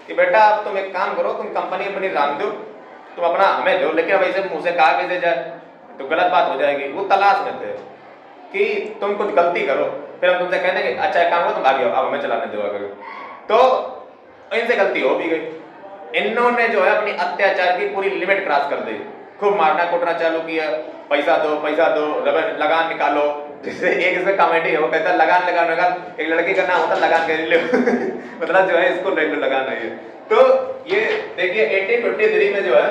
कि बेटा अब तुम एक काम करो, तुम कंपनी अपनी राम दो, तुम अपना हमें दो, लेकिन अब ऐसे मुंह से कहा कैसे जाए तो गलत बात हो जाएगी। वो तलाश में थे कि तुम कुछ गलती करो, फिर हम तुमसे कह देंगे अच्छा एक काम करो तुम भाग जाओ, अब हमें चलाने दो करो। तो इनसे गलती हो भी गई। इन्होंने जो है अपनी अत्याचार की पूरी लिमिट क्रॉस कर दी, खूब मारना कुटना चालू किया, पैसा दो लगान निकालो। जैसे एक इसमें कॉमेडी है, वो कहता है लगान एक लड़की का नाम होता है लगान कर लो मतलब जो है इसको ले लो लगान है ये। तो ये देखिए 1853 में जो है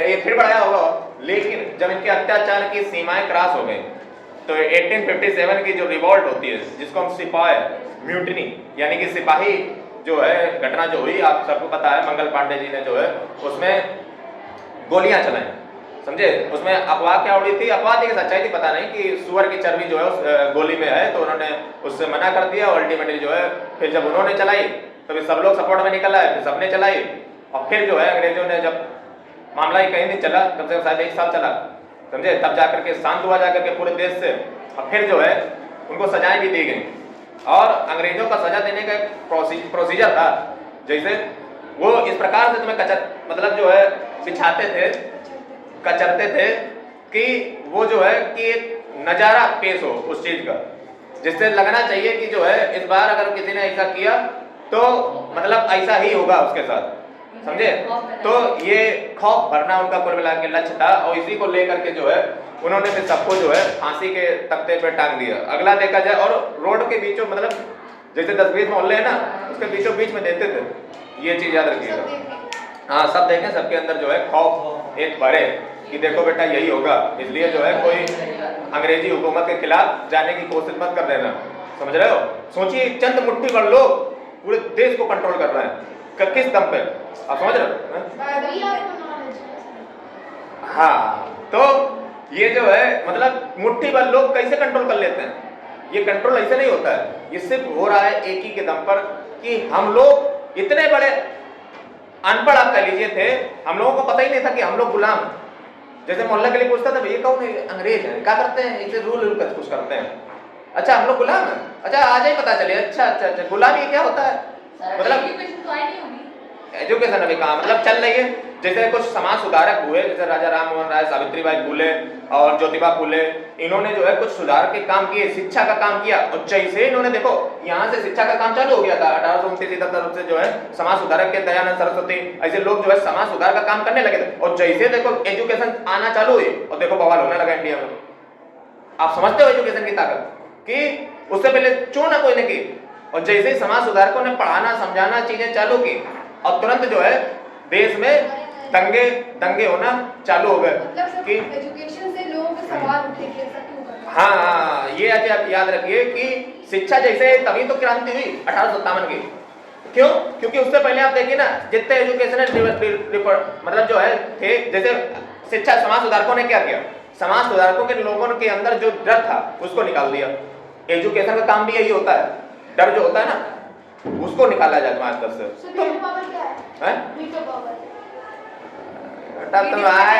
ये फिर बढ़ाया होगा। लेकिन जब इनके अत्याचार की सीमाएं क्रॉस हो गई तो 1857 की जो रिवॉल्ट होती है जिसको हम सिपाही म्यूटिनी यानी कि सिपाही जो है घटना जो हुई आप सबको पता है, मंगल पांडे जी ने जो है उसमें गोलियां चलाई, समझे। उसमें अफवाह क्या उड़ी थी, अफवाह थी कि सच्चाई थी पता नहीं, कि सुअर की चर्बी जो है उस गोली में है, तो उन्होंने उससे मना कर दिया। अल्टीमेटली जो है फिर जब उन्होंने चलाई तो फिर सब लोग सपोर्ट में निकल आए, फिर सबने चलाई। और फिर जो है अंग्रेजों ने जब मामला ही कहीं नहीं चला, कम से कम शायद 1 साल चला, समझे, तब जाकर के शांत हुआ जाकर के पूरे देश से। और फिर जो है उनको सजाएं भी दी गई। और अंग्रेजों का सजा देने का एक प्रोसीजर था, जैसे वो इस प्रकार से तुम्हें मतलब जो है बिछाते थे, कचरते थे कि वो जो है कि नजारा पेश हो उस चीज का, जिससे लगना चाहिए कि जो है इस बार अगर किसी ने ऐसा किया तो मतलब ऐसा ही होगा उसके साथ, समझे। तो ये खौफ भरना उनका कुल मिला के लक्ष्य था, और इसी को लेकर के जो है उन्होंने फिर सबको जो है फांसी के तख्ते पे टांग दिया। अगला देखा जाए, और रोड के बीचों मतलब जैसे 10-20 मोहल्ले है ना, उसके बीचों बीच में देते थे, ये चीज याद रखिएगा। हाँ, सब देखें, सबके अंदर जो है खौफ एक भरे कि देखो बेटा यही होगा, इसलिए जो है कोई अंग्रेजी हुकूमत के खिलाफ जाने की कोशिश मत कर देना, समझ रहे हो। सोचिए चंद मुट्ठी भर लोग पूरे देश को कंट्रोल कर रहे हैं, किस दम पे, आप समझ रहे हो। हाँ, तो ये जो है मतलब मुट्ठी भर लोग कैसे कंट्रोल कर लेते हैं, ये कंट्रोल ऐसे नहीं होता है, ये सिर्फ हो रहा है एक ही के दम पर कि हम लोग इतने बड़े अनपढ़ आप कह लीजिए थे, हम लोगों को पता ही नहीं था कि हम लोग गुलाम हैं। जैसे मोहल्ला के लिए पूछता था भैया कौन है, अंग्रेज है, क्या करते हैं, इसे रूल कुछ करते हैं, अच्छा हम लोग गुलाम हैं, अच्छा आज ही पता चले, अच्छा अच्छा अच्छा गुलामी क्या होता है, मतलब एजुकेशन अभी कहाँ मतलब चल रही है। जैसे कुछ समाज सुधारक हुए, जैसे राजा राम मोहन राय, सावित्रीबाई फुले और ज्योतिबा फुले, इन्होंने जो है कुछ सुधार के काम किए, शिक्षा का काम किया, और जैसे इन्होंने देखो यहाँ से शिक्षा का काम चालू हो गया था 1829 तरफ से जो है समाज सुधारक के दयानंद सरस्वती, ऐसे लोग जो है समाज सुधार का काम करने लगे थे, और जैसे देखो एजुकेशन आना चालू हुई और देखो बवाल होने लगा इंडिया में। आप समझते हो एजुकेशन की ताकत कि उससे पहले क्यों ना कोई ने की, और जैसे ही समाज सुधारकों ने पढ़ाना समझाना चीजें चालू की, और तुरंत जो है देश में दंगे होना चालू हो गए, मतलब कि एजुकेशन से लोगों के सवाल उठे कि ऐसा क्यों कर रहे हैं। हाँ, ये आप याद रखिए कि शिक्षा जैसे तभी तो क्रांति हुई 1857 की, क्यों, क्योंकि उससे पहले आप देखिए ना जितने एजुकेशन मतलब जो है थे, जैसे शिक्षा, समाज सुधारकों ने क्या किया, समाज सुधारकों के लोगों के अंदर जो डर था उसको निकाल दिया। एजुकेशन का काम भी यही होता है, डर जो होता है ना उसको निकाला जाए तुम्हारे अंदर से। तो वीटो पावर क्या है? वीटो पावर तुम आए।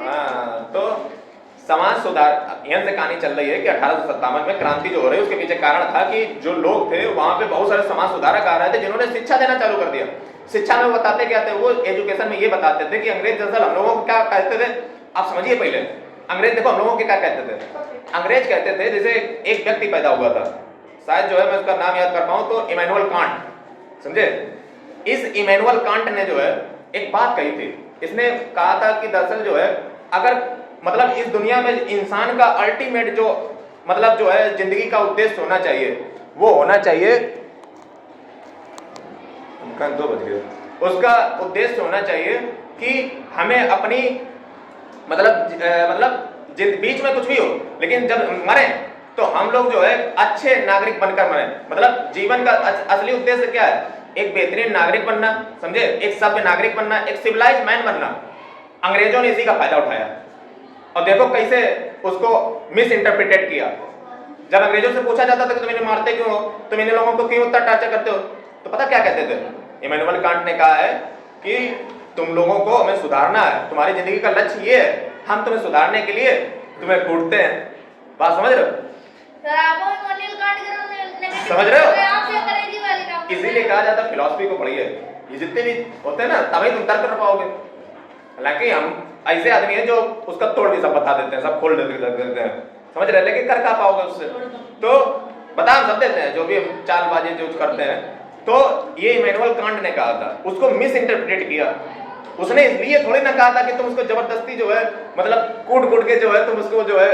हाँ, तो समाज सुधार यहाँ से कहानी चल रही है कि 1857 में क्रांति जो हो रही है उसके पीछे कारण था कि जो लोग थे वहां पे बहुत सारे समाज सुधारक आ रहे थे जिन्होंने शिक्षा देना चालू कर दिया। शिक्षा में बताते क्या थे, वो एजुकेशन में ये बताते थे कि अंग्रेज दरअसल हम लोगों को क्या कहते थे, आप समझिए पहले अंग्रेज देखो हम लोगों के क्या कहते थे। अंग्रेज कहते थे जैसे एक व्यक्ति पैदा हुआ था, शायद जो है मैं उसका नाम याद कर पाऊं तो इमैनुअल कांट, समझे। इस इमैनुअल कांट ने जो है एक बात कही थी, इसने कहा था कि दरअसल जो है अगर मतलब इस दुनिया में इंसान का अल्टीमेट जो मतलब जो है जिंदगी का उद्देश्य होना चाहिए वो होना चाहिए, 2 बज गए, उसका उद्देश्य होना चाहिए कि हमें अपनी मतलब बीच में कुछ भी हो लेकिन जब मरे तो हम लोग जो है अच्छे नागरिक बनकर मरे। मतलब जीवन का असली उद्देश्य क्या है, एक बेहतरीन नागरिक बनना, समझे, एक सभ्य नागरिक बनना, एक सिविलाइज्ड मैन बनना। अंग्रेजों ने इसी का फायदा उठाया और देखो कैसे उसको मिस इंटरप्रिटेट किया। जब अंग्रेजों से पूछा जाता था कि तुम इन्हें मारते क्यों हो, तुम इन लोगों को क्यों इतना टार्चर करते हो, तो पता क्या कहते थे, इमैनुअल कांट ने कहा है कि तुम लोगों को हमें सुधारना है, तुम्हारी जिंदगी का लक्ष्य ये है, हम तुम्हें सुधारने के लिए तुम्हें कूटते हैं। बात समझ रहे हो? समझ रहे हो? इसीलिए कहा जाता है फिलॉसफी को पढ़िए, ये जितने भी होते हैं ना तभी तुम तर्क कर पाओगे। हालांकि हम ऐसे आदमी हैं जो उसका तोड़ भी सब बता देते हैं, सब खोल देते हैं, समझ रहे, लेकिन कर क्या पाओगे उससे, तो बता सब देते हैं जो भी चालबाजी जो करते हैं। तो ये इमैनुअल कांट ने कहा था, उसको मिस इंटरप्रेट किया। उसने इसलिए थोड़ी ना कहा था कि तुम उसको जबरदस्ती जो है मतलब कूट के जो है तुम उसको जो है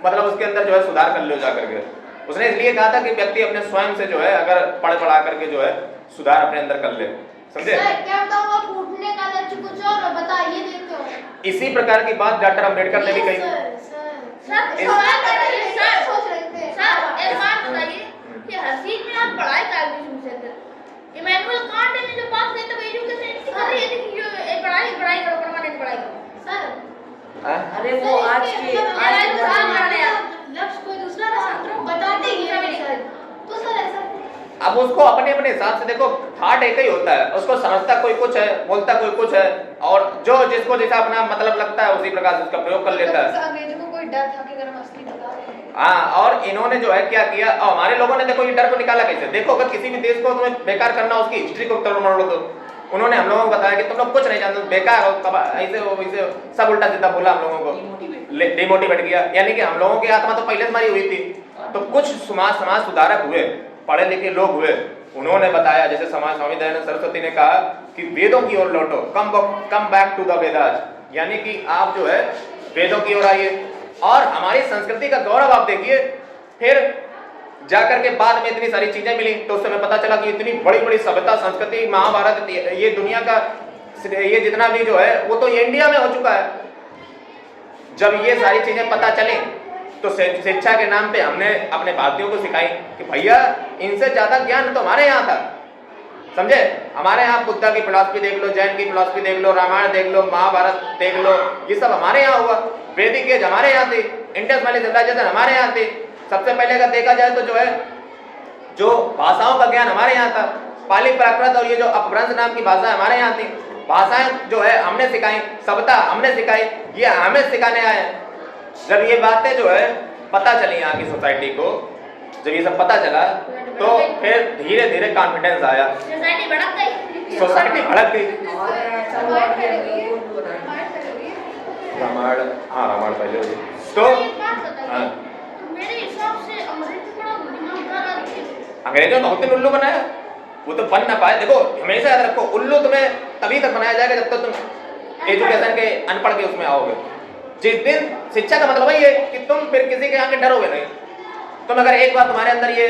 मतलब उसके अंदर जो है सुधार कर लो जा करके। उसने इसलिए कहा था कि व्यक्ति अपने स्वयं से जो है अगर पढ़ा करके जो है सुधार अपने अंदर कर ले, समझे। क्या बताऊं, फूटने का लक्ष्य कुछ और बताइए देते हो। इसी प्रकार की बात डॉक्टर अम्बेडकर ने भी कही। सर एक बात बताइए कि हर चीज में आप पढ़ाई का इमैनुअल कांट ने जो बात कही तो एजुकेशन कर रही है कि जो पढ़ाई करो, परमानेंट पढ़ाई करो सर। अरे वो आज के लक्ष्य कोई दूसरा था बताते ही है तो सर ऐसा अब उसको अपने हिसाब से देखो, थाट एक ही होता है, उसको समझता कोई कुछ है, बोलता कोई कुछ है, और जो जिसको जैसा अपना मतलब लगता है उसी प्रकार से उसका प्रयोग कर लेता है। अंग्रेजों को कोई डर था कि अगर हम असली बता रहे हैं। हाँ, और इन्होंने जो है क्या किया, और हमारे लोगों ने देखो ये डर को निकाला कैसे। देखो अगर किसी भी देश को तुम्हें बेकार करना, उसकी हिस्ट्री को तोड़ मरोड़ लो, तो उन्होंने हम लोगों को बताया कि तुम लोग कुछ नहीं जानते, बेकार हो, ऐसे हो वैसे, सब उल्टा सीधा बोला हम लोगों को, डिमोटिवेट किया। यानी कि हम लोगों की आत्मा तो पहले से मरी हुई थी। तो कुछ समाज सुधारक हुए, पढ़े लिखे लोग हुए, उन्होंने बताया, जैसे स्वामी दयानंद सरस्वती ने कहा कि वेदों की ओर लौटो, come back to the Vedas, यानी कि आप जो है वेदों की ओर आइए और हमारी संस्कृति का गौरव आप देखिए। फिर जाकर के बाद में इतनी सारी चीजें मिली तो उस समय पता चला कि इतनी बड़ी बड़ी सभ्यता, संस्कृति, महाभारत, ये दुनिया का ये जितना भी जो है वो तो ये इंडिया में हो चुका है। जब ये सारी चीजें पता चली तो शिक्षा के नाम पे हमने अपने भारतीयों को सिखाई कि भैया इनसे ज्यादा ज्ञान तो हमारे यहाँ था, समझे। हमारे यहाँ बुद्धा की फिलॉसफी देख लो, जैन की फिलॉसफी देख लो, रामायण देख लो, महाभारत देख लो, ये सब हमारे यहाँ हुआ। वैदिक एज हमारे यहाँ थी, इंडस वैली सिविलाइजेशन हमारे यहाँ थी। सबसे पहले अगर देखा जाए तो जो है जो भाषाओं का ज्ञान हमारे यहाँ था, पाली, प्राकृत और ये जो अपभ्रंश नाम की भाषा हमारे यहाँ थी। भाषाएं जो है हमने सिखाई, सभ्यता हमने सिखाई, ये हमें सिखाने आए। जब ये बातें जो है पता चली यहाँ की सोसाइटी को, जब ये सब पता चला तो फिर धीरे धीरे कॉन्फिडेंस आया, सोसाइटी भड़क गई, सोसाइटी भड़क गई। रामायण पहले हुई है, रामायण, हाँ रामायण पहले हुई। तो एक बात बताइए, तो मेरे हिसाब से अंग्रेजी थोड़ा दिमागदार आदमी है। अंग्रेजों ने बहुत ही उल्लू बनाया, वो तो बन ना पाए। देखो हमेशा याद रखो, उल्लू तुम्हें तभी तक बनाया जाएगा जब तक तुम एजुकेशन के अनपढ़ के उसमें आओगे। जिस दिन शिक्षा का मतलब वही है कि तुम फिर किसी के आगे डरोगे नहीं। तुम अगर एक बार तुम्हारे अंदर ये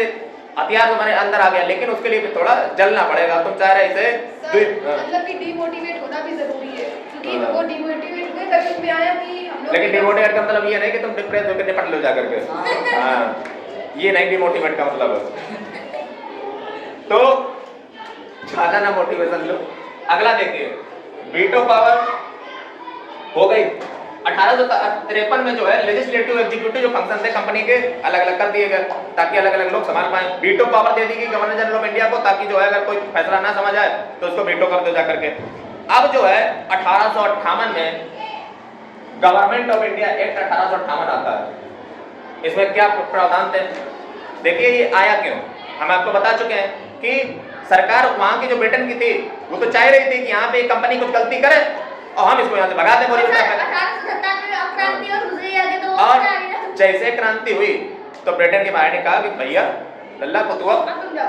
हथियार तुम्हारे अंदर आ गया, लेकिन उसके लिए भी थोड़ा जलना पड़ेगा। तुम चाह रहे इसे मतलब कि डिमोटिवेट होना भी जरूरी है, क्योंकि वो डिमोटिवेट हुए तभी उसमें आया कि हम लोग, लेकिन डिमोटिवेट का मतलब ये नहीं कि तुम डिप्रेस होकर निपट लो जाकर के। हाँ, ये नहीं डिमोटिवेट का मतलब। तो ज्यादा ना मोटिवेशन लो। अगला देखिए, वीटो पावर हो गई। 1853 में जो है लेजिस्लेटिव एग्जीक्यूटिव जो फंक्शन थे कंपनी के अलग अलग कर दिए गए ताकि अलग अलग लोग संभाल पाए। वीटो पावर दे दी गई गवर्नर जनरल ऑफ इंडिया को, ताकि जो है अगर कोई फैसला ना समझ आए तो उसको वीटो कर दो जाकर के। अब जो है 1858 में गवर्नमेंट ऑफ इंडिया एक्ट 1858 आता है। इसमें क्या प्रावधान थे देखिए, ये आया क्यों, हम आपको बता चुके हैं कि सरकार वहां की जो ब्रिटेन की थी वो तो चाह रही थी कि यहाँ पे कंपनी कुछ गलती करे और हम इसको यहाँ से भगा दें पूरी तरह। और जैसे क्रांति हुई तो ब्रिटेन के महारानी ने कहा कि भैया लल्ला कुतुआ,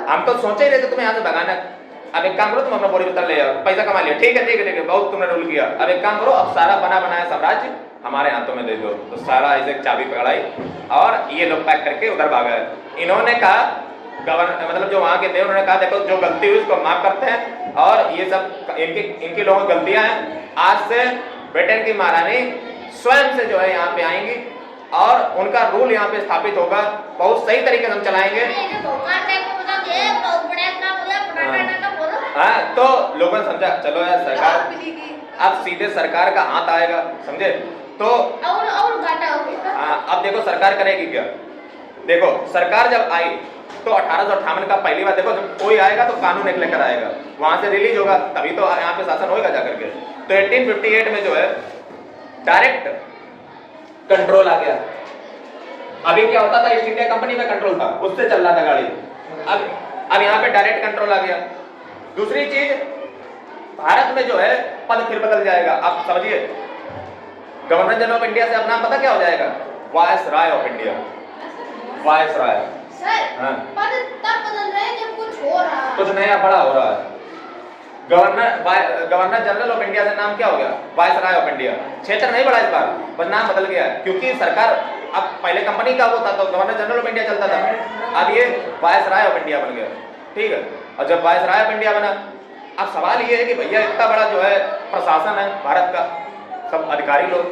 हम तो सोचे ही रहे थे तुम्हें यहाँ से भगाना। अब एक काम करो, तुम अपना बोरी पत्थर ले आओ, पैसा कमा लिया, ठीक है ठीक है ठीक है, बहुत तुमने रूल किया। अब एक काम करो, अब सारा बना बनाया साम्राज्य हमारे हाथों में दे दो। तो सारा ऐसे चाबी पकड़ाई और ये लोग पैक करके उधर भागा। इन्होंने कहा गवर्नर मतलब जो वहां के थे, उन्होंने कहा देखो जो गलती हुई उसको माफ करते हैं और ये सब इनकी लोगों की गलतियां हैं। आज से ब्रिटेन की महारानी स्वयं से जो है यहाँ पे आएंगी और उनका रूल यहाँ पे स्थापित होगा, बहुत सही तरीके से हम चलाएंगे। हाँ, तो लोगों ने समझा चलो यार सरकार, अब सीधे सरकार का हाथ आएगा, समझे। तो और घाटा हो गया। हाँ, अब देखो सरकार करेगी क्या। देखो सरकार जब आई तो 1858 का पहली बार, देखो जब कोई आएगा तो कानून एक लेकर आएगा, वहां से रिलीज होगा तभी तो यहाँ पे शासन होएगा जाकर के। तो 1858 में जो है डायरेक्ट कंट्रोल आ गया। अभी क्या होता था, ईस्ट इंडिया कंपनी में कंट्रोल था, उससे चल रहा था गाड़ी। अब यहाँ पे डायरेक्ट कंट्रोल आ गया। दूसरी चीज, भारत में जो है पद फिर बदल जाएगा। आप समझिए, गवर्नर जनरल ऑफ इंडिया से अब नाम पता क्या हो जाएगा, viceroy of India. Viceroy sir, पद तब बदल रहे हैं जब कुछ हो रहा है, कुछ नया बड़ा हो रहा है। गवर्नर जनरल ऑफ इंडिया से नाम क्या हो गया, वायसराय ऑफ इंडिया। क्षेत्र नहीं बढ़ा इस बार, बस नाम बदल गया है, क्योंकि सरकार अब पहले कंपनी का वो था तो गवर्नर जनरल ऑफ इंडिया चलता था, अब ये वायसराय ऑफ इंडिया बन गया, ठीक है। और जब वायसराय ऑफ इंडिया बना, अब सवाल ये है कि भैया इतना बड़ा जो है प्रशासन है भारत का, सब अधिकारी लोग,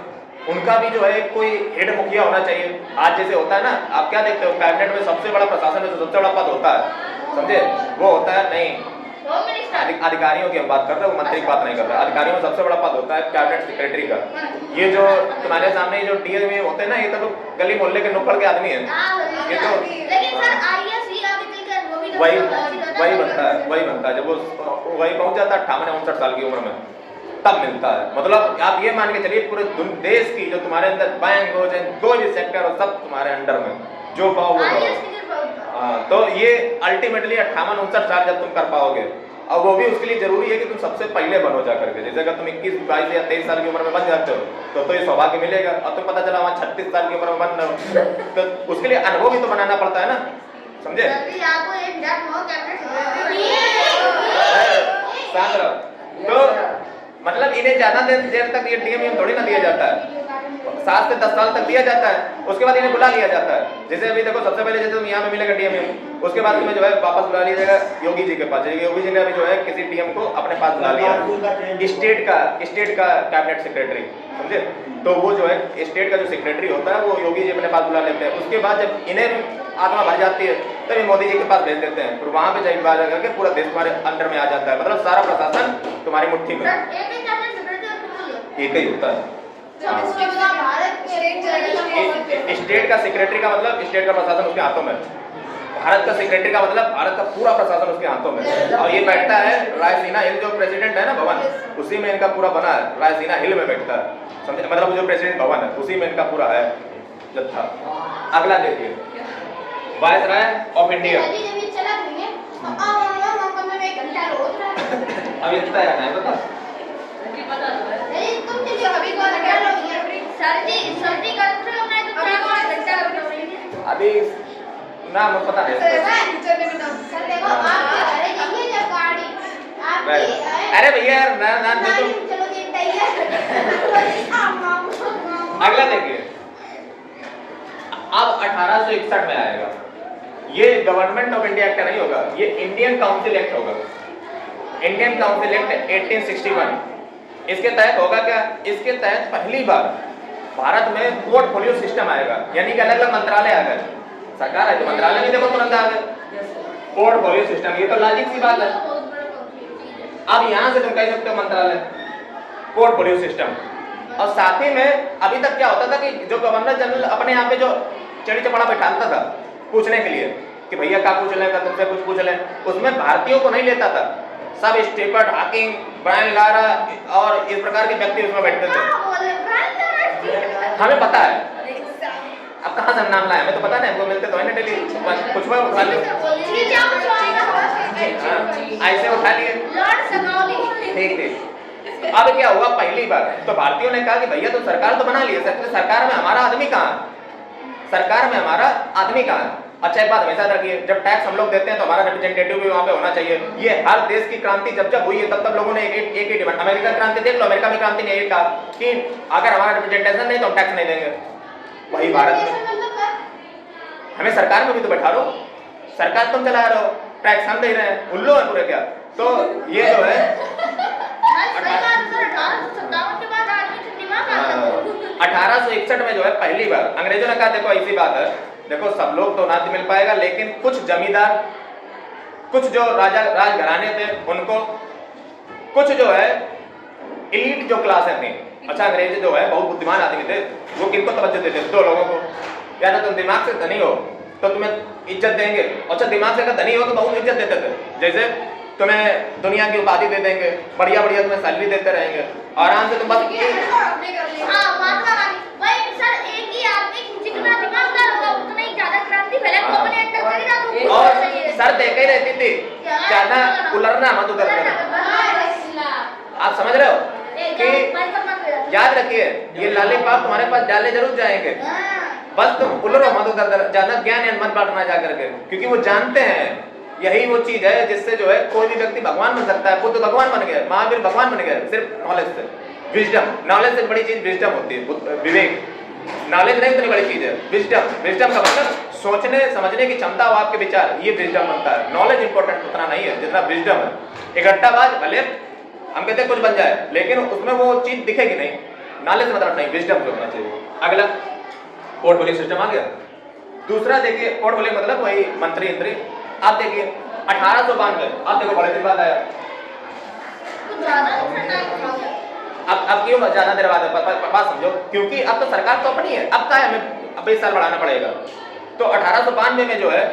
उनका भी जो है कोई हेड मुखिया होना चाहिए। आज जैसे होता है ना, आप क्या देखते हो कैबिनेट में सबसे बड़ा प्रशासन में सबसे बड़ा पद होता है, समझे, वो होता है नहीं अधिकारियों की हम बात कर रहे हैं, मंत्री की बात नहीं कर रहे। अधिकारियों में सबसे बड़ा पद होता है कैबिनेट सेक्रेटरी का। ये जो तुम्हारे सामने जो डीएम होते हैं ना, ये तो गली मोहल्ले के नुक्कड़ के आदमी हैं, ये तो वही बनता है जब वो वही पहुंच जाता है 58-59 साल की उम्र में, तब मिलता है। मतलब आप ये मान के चलिए पूरे देश की जो तुम्हारे अंदर बैंक हो चाहे कोई भी सेक्टर हो, सब तुम्हारे अंडर में जो पाओ वो करो। तो ये अल्टीमेटली 58-59 साल जब तुम कर पाओगे और वो भी उसके लिए जरूरी है कि तुम सबसे पहले बनो जा करके। जैसे अगर तुम 21, 22 या 23 साल की उम्र में बन जाते हो तो ये सौभाग्य मिलेगा, और तुम पता चला वहाँ 36 साल की उम्र में बन रहे हो तो उसके लिए अनुभव भी तो बनाना पड़ता है ना, समझे? आपको एक विराट मोह कैप्टन शांत रहो। तो मतलब इन्हें ज्यादा देर तक ये डीएम थोड़ी ना दिया जाता है, 7 से 10 साल तक दिया जाता है, उसके बाद इन्हें बुला लिया जाता है। जैसे अभी देखो सबसे पहले जैसे तुम यहाँ में मिलेगा डीएम, उसके बाद तुम्हें जो है वापस बुला लिया जाएगा योगी जी के पास। योगी जी ने अभी जो है किसी डीएम को अपने पास बुला लिया, स्टेट का कैबिनेट सेक्रेटरी, समझे? तो वो जो है स्टेट का जो सेक्रेटरी होता है वो योगी जी अपने पास बुला लेते हैं। उसके बाद जब इन्हें आत्मा भर जाती है तब ये मोदी जी के पास भेज देते हैं, फिर वहां पे जाकर बात करके पूरा देश तुम्हारे अंडर में आ जाता है, मतलब सारा प्रशासन तुम्हारी मुट्ठी में एक ही होता है। स्टेट का सेक्रेटरी का मतलब स्टेट का प्रशासन उसके हाथों में, भारत का सेक्रेटरी का मतलब भारत का पूरा प्रशासन उसके हाथों में। और ये बैठता है रायसीना हिल, जो प्रेसिडेंट है ना भवन, उसी में इनका पूरा बना है, रायसीना हिल में बैठता है, समझे? मतलब जो प्रेसिडेंट भवन है उसी में इनका पूरा है जत्था। अगला देखिए, वायसराय ऑफ इंडिया। अब इतना है बता अभी ना मुझे पता है। अरे भैया यार ना अगला देखिए, अब 1861 में आएगा। ये गवर्नमेंट ऑफ इंडिया एक्ट नहीं होगा, ये इंडियन काउंसिल एक्ट होगा। Indian council act 1861। इसके तहत होगा क्या? इसके तहत पहली बार भारत में पोर्टफोलियो सिस्टम आएगा, यानी कि अलग अलग मंत्रालय आ गए। सरकार है तो मंत्रालय नहीं देखो तुरंत आ गए। पोर्टफोलियो सिस्टम, ये तो लॉजिक सी बात है। अब यहां से तुम कह सकते हो मंत्रालय, पोर्टफोलियो सिस्टम। और साथ ही में अभी तक क्या होता था कि जो गवर्नर जनरल अपने यहाँ पे जो चढ़ी चपड़ा बैठाता था पूछने के लिए कि भैया क्या पूछ लें, तुमसे कुछ पूछ लें, उसमें भारतीयों को नहीं लेता था। सब स्टीफर्ड हॉकिंग, ब्रायन लारा और इस प्रकार के व्यक्ति उसमें बैठते थे। हमें पता है, अब कहाँ से नाम लाया हमें तो पता नहीं, हमको मिलते तो है ना डेली, कुछ में उठा लिए, ऐसे उठा लिए, ठीक ठीक। अब क्या हुआ, पहली बार तो भारतीयों ने कहा कि भैया तो सरकार तो बना ली है, सरकार में हमारा आदमी कहाँ है, सरकार में हमारा आदमी कहाँ है। अच्छा एक बात हमेशा रखिए, जब टैक्स हम लोग देते हैं तो हमारा रिप्रेजेंटेटिव भी वहाँ पे होना चाहिए। ये हर देश की क्रांति जब हुई है तब लोगों ने एक ही डिमांड, अमेरिका क्रांति देख लो, अमेरिका में क्रांति ने कहा कि अगर हमारा रिप्रेजेंटेशन नहीं तो हम टैक्स नहीं देंगे। वही भारत में हमें सरकार में भी तो बैठा लो, सरकार तुम चला रहे हो, टैक्स हम दे रहे हैं, उल्लू है पूरे क्या। तो ये जो है 1861 में जो है पहली बार अंग्रेजों ने कहा देखो ऐसी बात है, देखो सब लोग तो ना मिल पाएगा, लेकिन कुछ जमींदार, कुछ जो राजा राजघराने थे उनको, कुछ जो है एलीट जो क्लासें थी। अच्छा अंग्रेज जो है बहुत बुद्धिमान आदमी थे, वो किनको तवज्जो देते थे? 2 लोगों को, या तो तुम दिमाग से धनी हो तो तुम्हें इज्जत देंगे, अच्छा दिमाग से अगर धनी हो तो बहुत इज्जत देते थे, जैसे तुम्हें दुनिया की उपाधि दे देंगे, बढ़िया बढ़िया तुम्हें सैलरी देते रहेंगे, आराम से तुम बस और सर देखे रहती थी, ज्यादा उलरना मत उधर करना। आप समझ रहे हो कि याद रखिए ये लॉलीपॉप तुम्हारे पास डाले जरूर जाएंगे, बस तुम उलरो मत उधर, ज्यादा ज्ञान मत बांटना जा करके, क्योंकि वो जानते हैं यही वो चीज है जिससे जो है कोई भी व्यक्ति भगवान बन सकता है। बुद्ध भगवान बन गए, महावीर भगवान बन गए, सिर्फ नॉलेज से। विजडम, नॉलेज से बड़ी चीज विजडम होती है, विवेक। नॉलेज नहीं उतनी बड़ी चीज है, विजडम। विजडम का मतलब सोचने समझने की क्षमता हो आपके विचार, ये विजडम बनता है। नॉलेज इंपॉर्टेंट उतना नहीं है जितना विजडम है। इकट्ठाबाज भले हम कहते हैं कुछ बन जाए, लेकिन उसमें वो चीज दिखेगी नहीं, नॉलेज मतलब नहीं, विजडम होना चाहिए। अगला पोर्टफोलियो सिस्टम आ गया। दूसरा देखिए पोर्टफोलियो मतलब वही मंत्री इंत्री। आप देखिए 1892, आप देखो बड़े दिन बाद आया। अब क्यों ज्यादा देर बाद बात समझो, क्योंकि अब तो सरकार तो अपनी है, अब क्या है हमें 20 साल बढ़ाना पड़ेगा। तो 1892 में जो है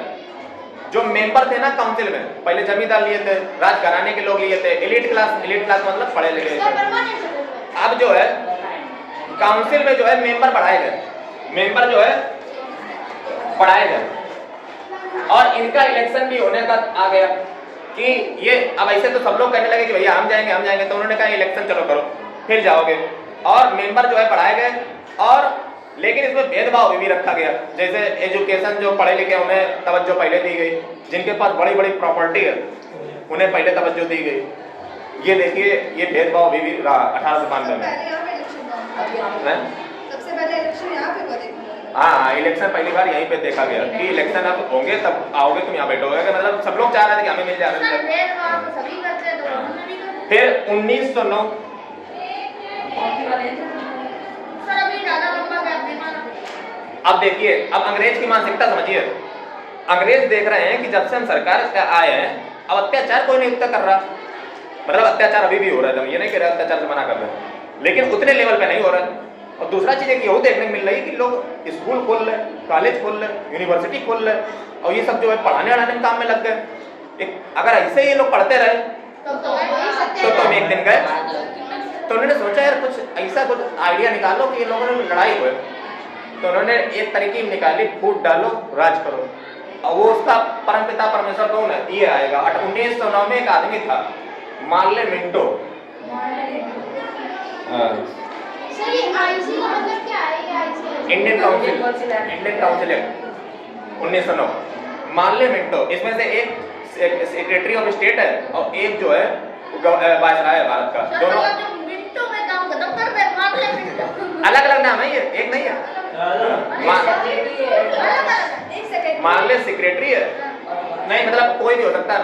जो मेंबर थे ना काउंसिल में, पहले जमींदार लिए थे, राजघराने के लोग लिए थे, एलीट क्लास मतलब पढ़े लिखे थे। अब जो है काउंसिल में जो है मेंबर बढ़ाए गए, मेंबर जो है बढ़ाए गए, और इनका इलेक्शन भी होने का आ गया। कि ये अब ऐसे तो सब लोग कहने लगे कि भैया हम जाएंगे, तो उन्होंने कहा इलेक्शन चलो करो फिर जाओगे, और मेंबर जो है बढ़ाए गए, और लेकिन इसमें भेदभाव भी रखा गया। जैसे एजुकेशन, जो पढ़े लिखे उन्हें तवज्जो पहले दी गई, जिनके पास बड़ी बड़ी प्रॉपर्टी है उन्हें पहले तवज्जो दी गई। ये देखिए ये भेदभाव भी रहा 1892 में। सबसे पहले इलेक्शन यहाँ पे हुआ देखा। हाँ, इलेक्शन पहली बार यहीं पे देखा गया कि इलेक्शन अब होंगे तब आओगे तुम यहाँ बैठोगे, मतलब सब लोग चाह रहे थे कि हमें मिल जा रहा सर है। भेदभाव तो सभी करते हैं, तो उन्होंने भी कर दिया। फिर 1909 सर अभी ज्यादा लंबा कर दे माना। अब देखिए, अब अंग्रेज की मानसिकता समझिए। अंग्रेज देख रहे हैं कि जब से हम सरकार आए हैं अब अत्याचार कोई नहीं उतना कर रहा, मतलब अत्याचार अभी भी हो रहा है, ये नहीं कह रहे अत्याचार से मना कर रहे हैं, लेकिन उतने लेवल पे नहीं हो रहा है। और दूसरा चीज एक ये देखने को मिल रही है कि लोग स्कूल खोल रहे, कॉलेज खोल रहे, यूनिवर्सिटी खोल रहे, और ये सब जो है पढ़ाने वढ़ाने में काम में लग गए। अगर ऐसे ही लोग पढ़ते रहे तो हम एक दिन गए, तो उन्होंने सोचा यार कुछ ऐसा कुछ आइडिया निकालो कि ये लोगों ने लड़ाई हुए, तो उन्होंने एक तरीके निकाली, फूट डालो राज करो। और वो उसका परमपिता परमेश्वर कौन है, ये आएगा। 1909 में एक आदमी था मार्ले मिंटो। सर ये आईसी का मतलब क्या है? ये IC Indian council act 1909। Morley Minto, इसमें से एक सेक्रेटरी ऑफ स्टेट है और एक जो है वायसराय है भारत का। दोनों मिनटों में काम खत्म कर दे, मार ले मिनटों। अलग अलग नाम है, ये एक नहीं है। मार्ले सेक्रेटरी है, नहीं मतलब कोई भी हो सकता है,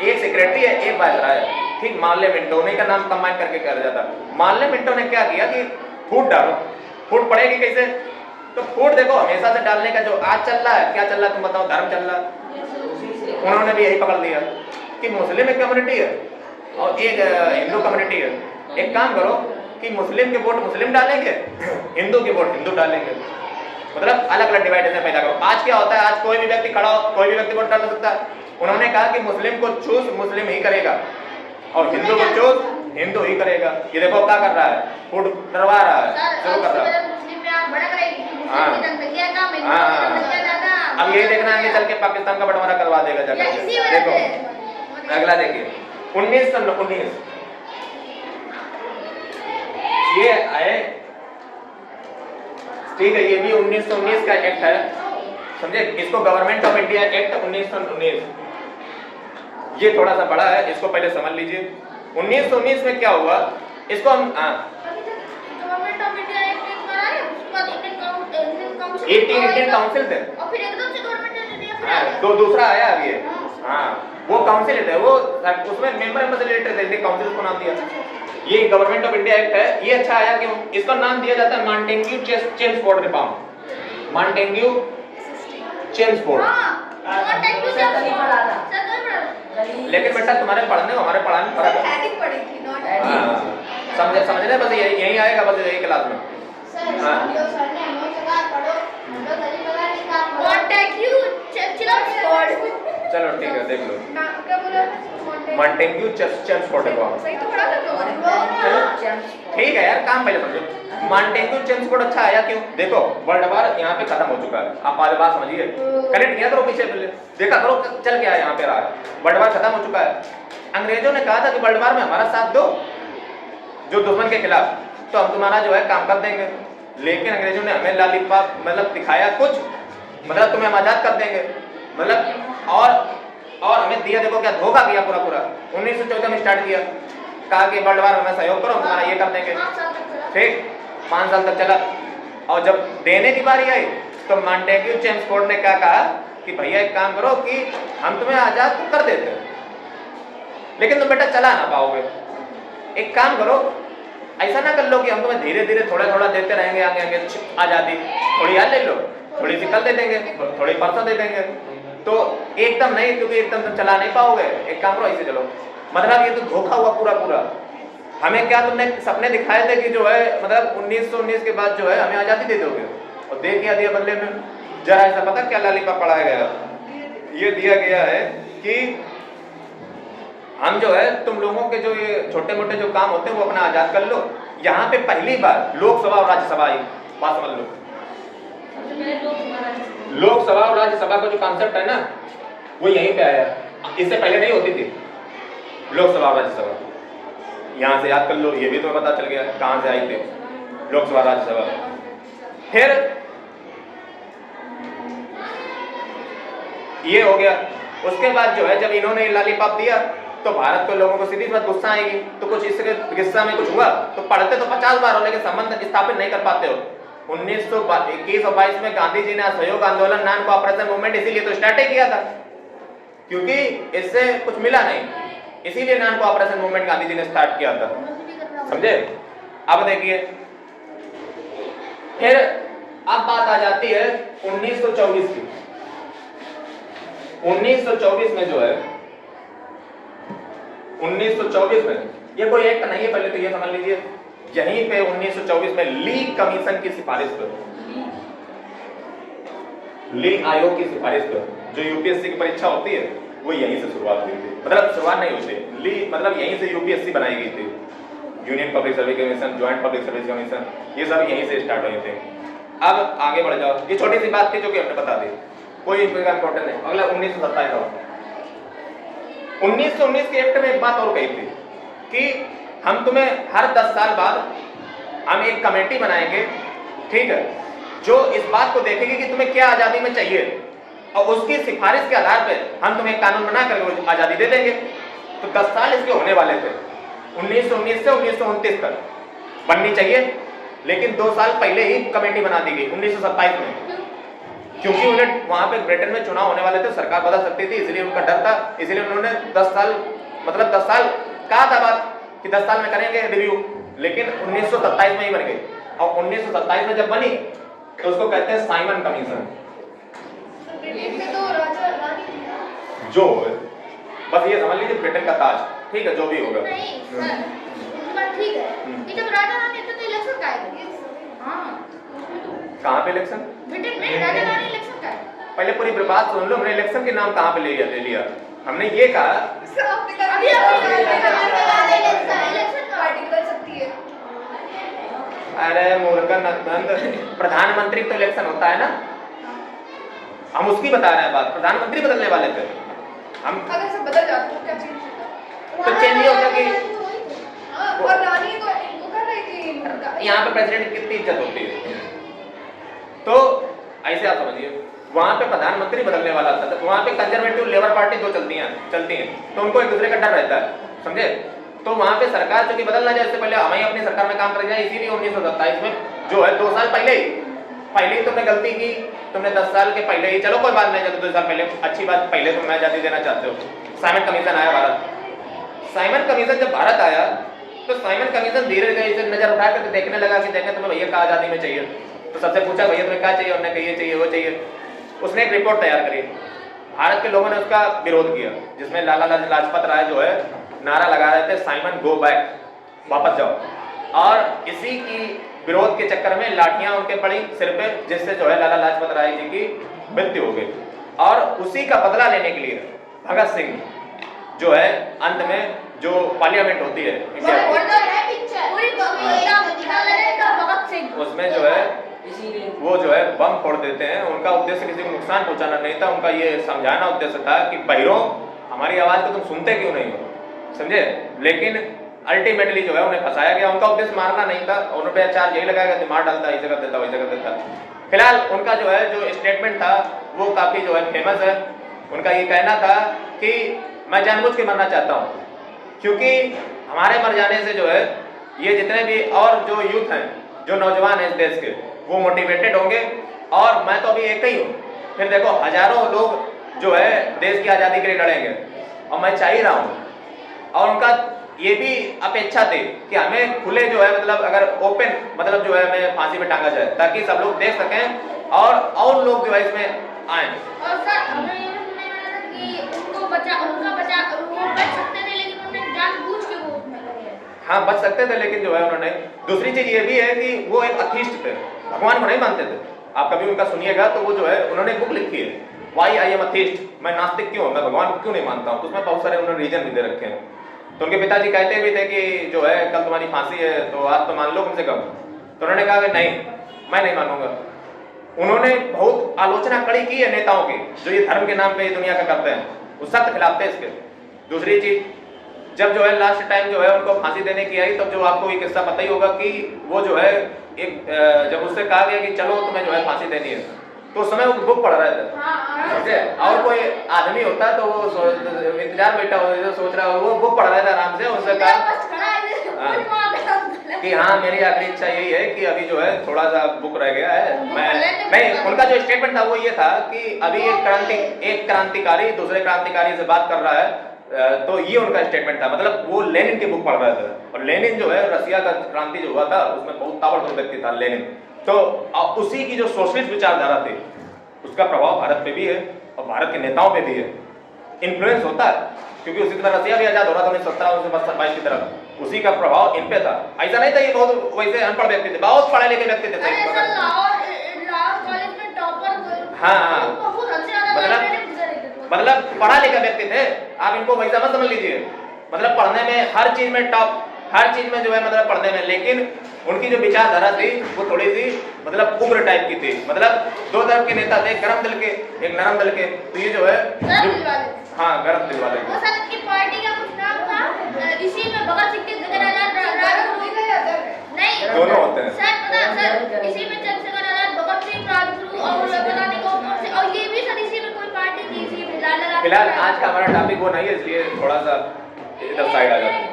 एक सेक्रेटरी है एक वायसराय है, ठीक। मार्ले मिंटो उन्हीं का नाम कंबाइन करके कहा जाता है। मार्ले मिंटो ने क्या किया कि फूट डालो। फूट पड़ेगी कैसे? तो फूट देखो हमेशा से डालने का जो आज चल रहा है, क्या चल रहा है तुम बताओ, धर्म चल रहा है। उन्होंने भी यही पकड़ लिया कि मुस्लिम एक कम्युनिटी है और एक हिंदू कम्युनिटी है। एक काम करो कि मुस्लिम के वोट मुस्लिम डालेंगे, हिंदू के वोट हिंदू डालेंगे, मतलब अलग अलग डिवाइडेशन पैदा करो। आज क्या होता है, आज कोई भी व्यक्ति खड़ा हो, कोई भी व्यक्ति वोट डाल सकता है। उन्होंने कहा कि मुस्लिम को चूज मुस्लिम ही करेगा और हिंदू को चूज हिंदू ही करेगा। ये देखो क्या कर रहा है, फूट डरवा रहा है, शुरू कर रहा है। अब यही देखना आगे चल के पाकिस्तान का बंटवारा करवा देगा जाकर। देखो अगला देखिए 1919 ये आए, ठीक है, ये भी 1919 का एक्ट है, समझे। इसको गवर्नमेंट ऑफ इंडिया एक्ट 1919, ये थोड़ा सा बड़ा है, इसको पहले समझ लीजिए। 1919 में क्या हुआ, इसको हम गवर्नमेंट ऑफ इंडिया एक्ट बनाया, उसके बाद इंडियन काउंसिल इंडियन काउंसिल थे, और फिर एकदम से गवर्नमेंट ऑफ इंडिया फिर आ गया। दूसरा आया अभी है। हाँ, वो काउंसिल थे, वो उसमें मेंबर फैसिलिटेटर थे, काउंसिल को नाम दिया। ये गवर्नमेंट ऑफ इंडिया एक्ट है, ये अच्छा आया क्यों? इसका नाम दिया जाता है Montagu Chelmsford reform, Montagu Chelmsford. लेकिन बेटा तुम्हारे पढ़ने हमारे पढ़ाने में फर्क है। हेडिंग पढ़ी थी, नॉट समझने बस यही आएगा, बस यही क्लास में। चलो ठीक है, देख लो। क्या बोला? मॉन्टेग्यू चेम्सफोर्ड रिफॉर्म, सही तो पढ़ा था। ठीक है यार, काम पहले समझो। मॉन्टेग्यू चेम्सफोर्ड अच्छा आया क्यों? देखो वर्ल्ड वार यहाँ पे खत्म हो चुका है, आप पहले बात समझिए, कनेक्ट किया करो पीछे, पहले देखा करो चल क्या है यहाँ पे रहा है। वर्ल्ड वार खत्म हो चुका है, अंग्रेजों ने कहा था कि वर्ल्ड वार में हमारा साथ दो जो दुश्मन के खिलाफ, तो हम तुम्हारा जो है काम कर देंगे। लेकिन अंग्रेजों ने हमें लॉलीपॉप मतलब दिखाया कुछ, मतलब तुम्हें हम आजाद कर देंगे, मतलब और हमें दिया, देखो क्या धोखा किया पूरा। 1914 में स्टार्ट किया, कहा कि वर्ल्ड वार में सहयोग करो, तुम्हारा ये कर देंगे, ठीक। 5 साल तक चला, और जब देने की बारी आई तो मॉन्टेग्यू चेम्सफोर्ड ने क्या कहा कि भैया एक काम करो कि हम तुम्हें आजाद तो कर देते हैं, लेकिन तुम बेटा चला ना पाओगे। एक काम करो, ऐसा ना कर लो कि हम तुम्हें धीरे धीरे थोड़ा थोड़ा देते रहेंगे, आगे आगे आजादी, थोड़ी आज ले लो, थोड़ी सी कल दे देंगे, थोड़ी परसों दे देंगे, तो एकदम नहीं, क्योंकि एकदम तुम चला नहीं पाओगे। एक काम करो ऐसे चलो, मतलब ये तो धोखा हुआ पूरा। हमें क्या तुमने सपने दिखाए थे कि जो है मतलब 1919 के बाद जो है हमें आजादी दे दोगे, और दे दिया बदले में जरा ऐसा पता क्या लॉलीपॉप पढ़ाया गया, ये दिया गया है कि हम जो है तुम लोगों के जो ये छोटे मोटे जो काम होते हैं वो अपना आजाद कर लो। यहाँ पे पहली बार लोकसभा और राज्यसभा आई, बात समझ लो। लोकसभा और राज्यसभा का जो कॉन्सेप्ट है ना, वो यहीं पे आया। इससे पहले नहीं होती थी लोकसभा और राज्यसभा। यहाँ से याद कर लो, ये भी तुम्हें पता चल गया कहाँ से आई थी लोकसभा राज्यसभा। फिर ये हो गया। उसके बाद जो है जब इन्होंने लॉलीपॉप दिया तो भारत के लोगों को सीधी बात गुस्सा आएगी, तो कुछ इसके किस्सा में कुछ हुआ तो पढ़ते तो 50 बार हो, लेकिन संबंध स्थापित नहीं कर पाते हो। 1921 और 22 में गांधी जी ने असहयोग आंदोलन नाम का ऑपरेशन मूवमेंट इसीलिए तो स्टार्ट ही किया था, क्योंकि इससे कुछ मिला नहीं, इसीलिए नाम को ऑपरेशन मूवमेंट गांधी जी ने स्टार्ट किया था, समझे। अब देखिए फिर अब बात आ जाती है 1924 की। 1924 में जो है 1924 में ये कोई एक्ट नहीं है, पहले तो ये समझ लीजिए। यहीं पे 1924 में ली कमीशन की सिफारिश पर, ली आयोग की सिफारिश पर जो यूपीएससी की परीक्षा होती है वो यहीं से शुरुआत हुई थी। मतलब शुरुआत नहीं होती, ली मतलब यहीं से यूपीएससी बनाई गई थी। Union public service commission, joint public service commission, ये सब यहीं से स्टार्ट हुए थे। अब आगे बढ़ जाओ, ये छोटी सी बात थी जो कि हमने बता दी, कोई इंपॉर्टेंट नहीं। अगला 1927 का 1919 के एक्ट में एक बात और कही थी कि हम तुम्हें हर 10 साल बाद हम एक कमेटी बनाएंगे, ठीक है, जो इस बात को देखेगी कि तुम्हें क्या आजादी में चाहिए, और उसकी सिफारिश के आधार पे हम तुम्हें कानून बना करके आजादी दे देंगे। तो 10 साल इसके होने वाले थे, 1919 से 1929 तक बननी चाहिए, लेकिन 2 साल पहले ही कमेटी बना दी गई 1927 में, क्योंकि उन्हें वहां पे ब्रिटेन में चुनाव होने वाले थे, सरकार बदल सकती थी, इसलिए उनका डर था, इसलिए उन्होंने 10 साल मतलब 10 साल कहा था बात कि 10 साल में करेंगे रिव्यू, लेकिन 1927 में ही बन गई। और 1927 में जब बनी तो उसको कहते हैं साइमन कमीशन। ब्रिटेन में तो राजा रानी थी ना? जो बस ये समझ लीजिए ब्रिटेन का ताज, ठीक है, जो भी होगा। नहीं सर, उनकी बात ठीक है कि जब राजा रानी थे तो इलेक्शन का आएगा। हाँ, उसमें तो कहाँ पे इलेक्शन? ब्रिटेन में राजा रानी इलेक्शन का है। पहले पूरी बात सुन लो, हमने इलेक्शन के नाम कहाँ पे ले लिया। हमने ये कहा आपने कहा अभी इलेक्शन पार्टी बदल सकती है। अरे मूर्खनंद, प्रधानमंत्री तो इलेक्शन होता है ना, हम उसकी बता रहे हैं बात, प्रधानमंत्री बदलने वाले थे हम। अगर सब बदल जाता तो क्या चेंज होता? तो चेंज ये होता कि हाँ, और रानी तो वो कर रही थी। यहाँ पे प्रेसिडेंट की कितनी इज्जत होती है, तो ऐसे आप समझिए वहां पे प्रधानमंत्री बदलने वाला था, तो वहां पे कंजर्वेटिव लेबर पार्टी दो चलती हैं, तो उनको एक दूसरे का डर रहता है, समझे। तो वहां पे सरकार जो कि बदलना जाए इससे पहले हमें अपनी सरकार में काम कर जाए, इसीलिए 1927 में जो है 2 साल पहले ही तुमने गलती की, तुमने 10 साल के पहले ही, चलो कोई बात नहीं, जब 2 साल पहले अच्छी बात, पहले तुम आजादी देना चाहते हो। साइमन कमीशन आया भारत, साइमन कमीशन जब भारत आया तो साइमन कमीशन धीरे धीरे इसे नजर उठा कर देखने लगा कि देखें तुम्हें भैया क्या आजादी में चाहिए, तो सबसे पूछा भैया तुम्हें क्या चाहिए, उन्होंने कहा ये चाहिए वो चाहिए। उसने एक रिपोर्ट तैयार करी, भारत के लोगों ने उसका विरोध किया, जिसमें लाला लाजपत राय जो है नारा लगा रहे थे साइमन गो बैक, वापस जाओ, और इसी की विरोध के चक्कर में लाठियां उनके पड़ी सिर पे, जिससे जो है लाला लाजपत राय जी की मृत्यु हो गई। और उसी का बदला लेने के लिए भगत सिंह जो है अंत में जो पार्लियामेंट होती है उसमें जो है वो जो है बम फोड़ देते हैं। उनका उद्देश्य किसी को नुकसान पहुंचाना नहीं था, उनका ये समझाना उद्देश्य था कि बहिरों हमारी आवाज को तुम सुनते क्यों नहीं हो, समझे। लेकिन अल्टीमेटली जो है उन्हें फंसाया गया, उनका उद्देश्य मारना नहीं था, उन्होंने चार्ज यही लगाया कि मार डालता, ऐसे कर देता वैसे कर देता। फिलहाल उनका जो है जो स्टेटमेंट था वो काफी जो है फेमस है। उनका ये कहना था कि मैं जानबूझ के मरना चाहता हूँ, क्योंकि हमारे मर जाने से जो है ये जितने भी और जो यूथ हैं, जो नौजवान हैं इस देश के, वो मोटिवेटेड होंगे, और मैं तो अभी एक ही हूँ, फिर देखो हजारों लोग जो है देश की आज़ादी के लिए लड़ेंगे, और मैं चाह ही रहा हूँ। और उनका ये भी अपेक्षा थी कि हमें खुले जो है मतलब अगर ओपन मतलब जो है हमें फांसी पे टांगा जाए, ताकि सब लोग देख सकें और लोग जो है इसमें आए। और सर हमने ये सुनने में आया था कि उनको वो बच सकते थे, लेकिन उन्होंने जानबूझ के वो उसमें लगे। हाँ बच सकते थे, लेकिन जो है उन्होंने, दूसरी चीज ये भी है कि वो एक अथीस्ट थे, भगवान को नहीं मानते थे। आप कभी उनका सुनिएगा तो वो जो है उन्होंने बुक लिखी है वाई आई एम अथीस्ट, मैं नास्तिक क्यों, मैं भगवान को क्यों नहीं मानता हूँ, तो उसमें बहुत सारे उन्होंने रीजन भी दे रखे हैं। तो उनके पिताजी कहते भी थे कि जो है कल तुम्हारी फांसी है तो आज तो मान लो कम से कम, तो उन्होंने कहा कि नहीं मैं नहीं मानूंगा। उन्होंने बहुत आलोचना कड़ी की है नेताओं की जो ये धर्म के नाम पे दुनिया का करते हैं, वो सख्त खिलाफ थे इसके। दूसरी चीज, जब जो है लास्ट टाइम जो है उनको फांसी देने की आई, तब जो आपको ये किस्सा पता ही होगा कि वो जो है एक जब उससे कहा गया कि चलो तुम्हें जो है फांसी देनी है, तो उस समय वो बुक पढ़ रहे थे, समझे? और कोई आदमी होता तो वो इंतजार बैठा हो, सोच रहा हो, वो बुक पढ़ रहे थे आराम से। उससे कहा कि हाँ मेरी आखिरी इच्छा यही है कि अभी जो है थोड़ा सा बुक रह गया है, मैं नहीं। उनका जो स्टेटमेंट था वो ये था कि अभी एक क्रांतिकारी दूसरे क्रांतिकारी से बात कर रहा है, तो ये उनका स्टेटमेंट था। मतलब वो लेनिन की बुक पढ़ रहे थे, और लेनिन जो है रसिया का क्रांति जो हुआ था उसमें बहुत ताबड़तोड़ व्यक्ति था लेनिन। तो उसी की जो सोशलिस्ट विचारधारा थी उसका प्रभाव भारत पे भी है और भारत के नेताओं पे भी है, इन्फ्लुएंस होता है, क्योंकि उसी तरह रसिया भी आजाद हो रहा था 1917-1922 की तरफ, उसी का प्रभाव इन पे था। ऐसा नहीं था ये बहुत वैसे अनपढ़ व्यक्ति थे, बहुत पढ़े लिखे व्यक्ति थे। हाँ, मतलब पढ़ा लिखा व्यक्ति थे, आप इनको वैसा मत समझ लीजिए। मतलब पढ़ने में हर चीज में टॉप, हर चीज में जो है मतलब पढ़ने में, लेकिन उनकी जो विचारधारा थी वो थोड़ी सी मतलब उग्र टाइप की थी। मतलब दो तरफ के नेता थे, गरम दिल के, एक नरम दिल के। तो ये जो है हाँ गरम दिल वाले पार्टी का कुछ नाम था, इसी में भगत सिंह के नहीं दोनों होते हैं सर, पता सर, इसी में चंद्रशेखर आजाद, भगत सिंह, राजगुरु और पता नहीं कौन से, और ये भी सर इसी में कोई पार्टी थी, इसी में लाला। फिलहाल आज का हमारा टॉपिक वो नहीं है, इसलिए थोड़ा सा इधर साइड आ जाते हैं।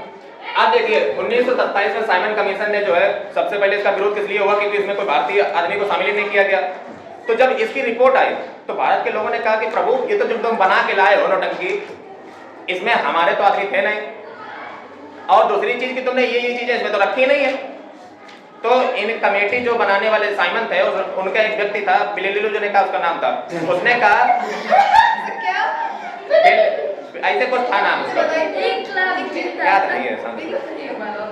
आप देखिए 1927 में साइमन कमीशन ने जो है सबसे पहले इसका विरोध किस लिए हुआ, क्योंकि इसमें कोई भारतीय आदमी को शामिल ही नहीं किया गया। तो जब इसकी रिपोर्ट आई तो भारत के लोगों ने कहा कि प्रभु ये तो जब तुम बना के लाए हो नौटंकी, इसमें हमारे तो आदमी थे नहीं, और दूसरी चीज कि तुमने ये चीजें इसमें तो रखी नहीं है। तो इन कमेटी जो बनाने वाले साइमन थे, उनका एक व्यक्ति था बिलिलिलू जो ने कहा, उसका नाम था, उसने कहा ऐसे कुछ था नाम उसका, याद नहीं है।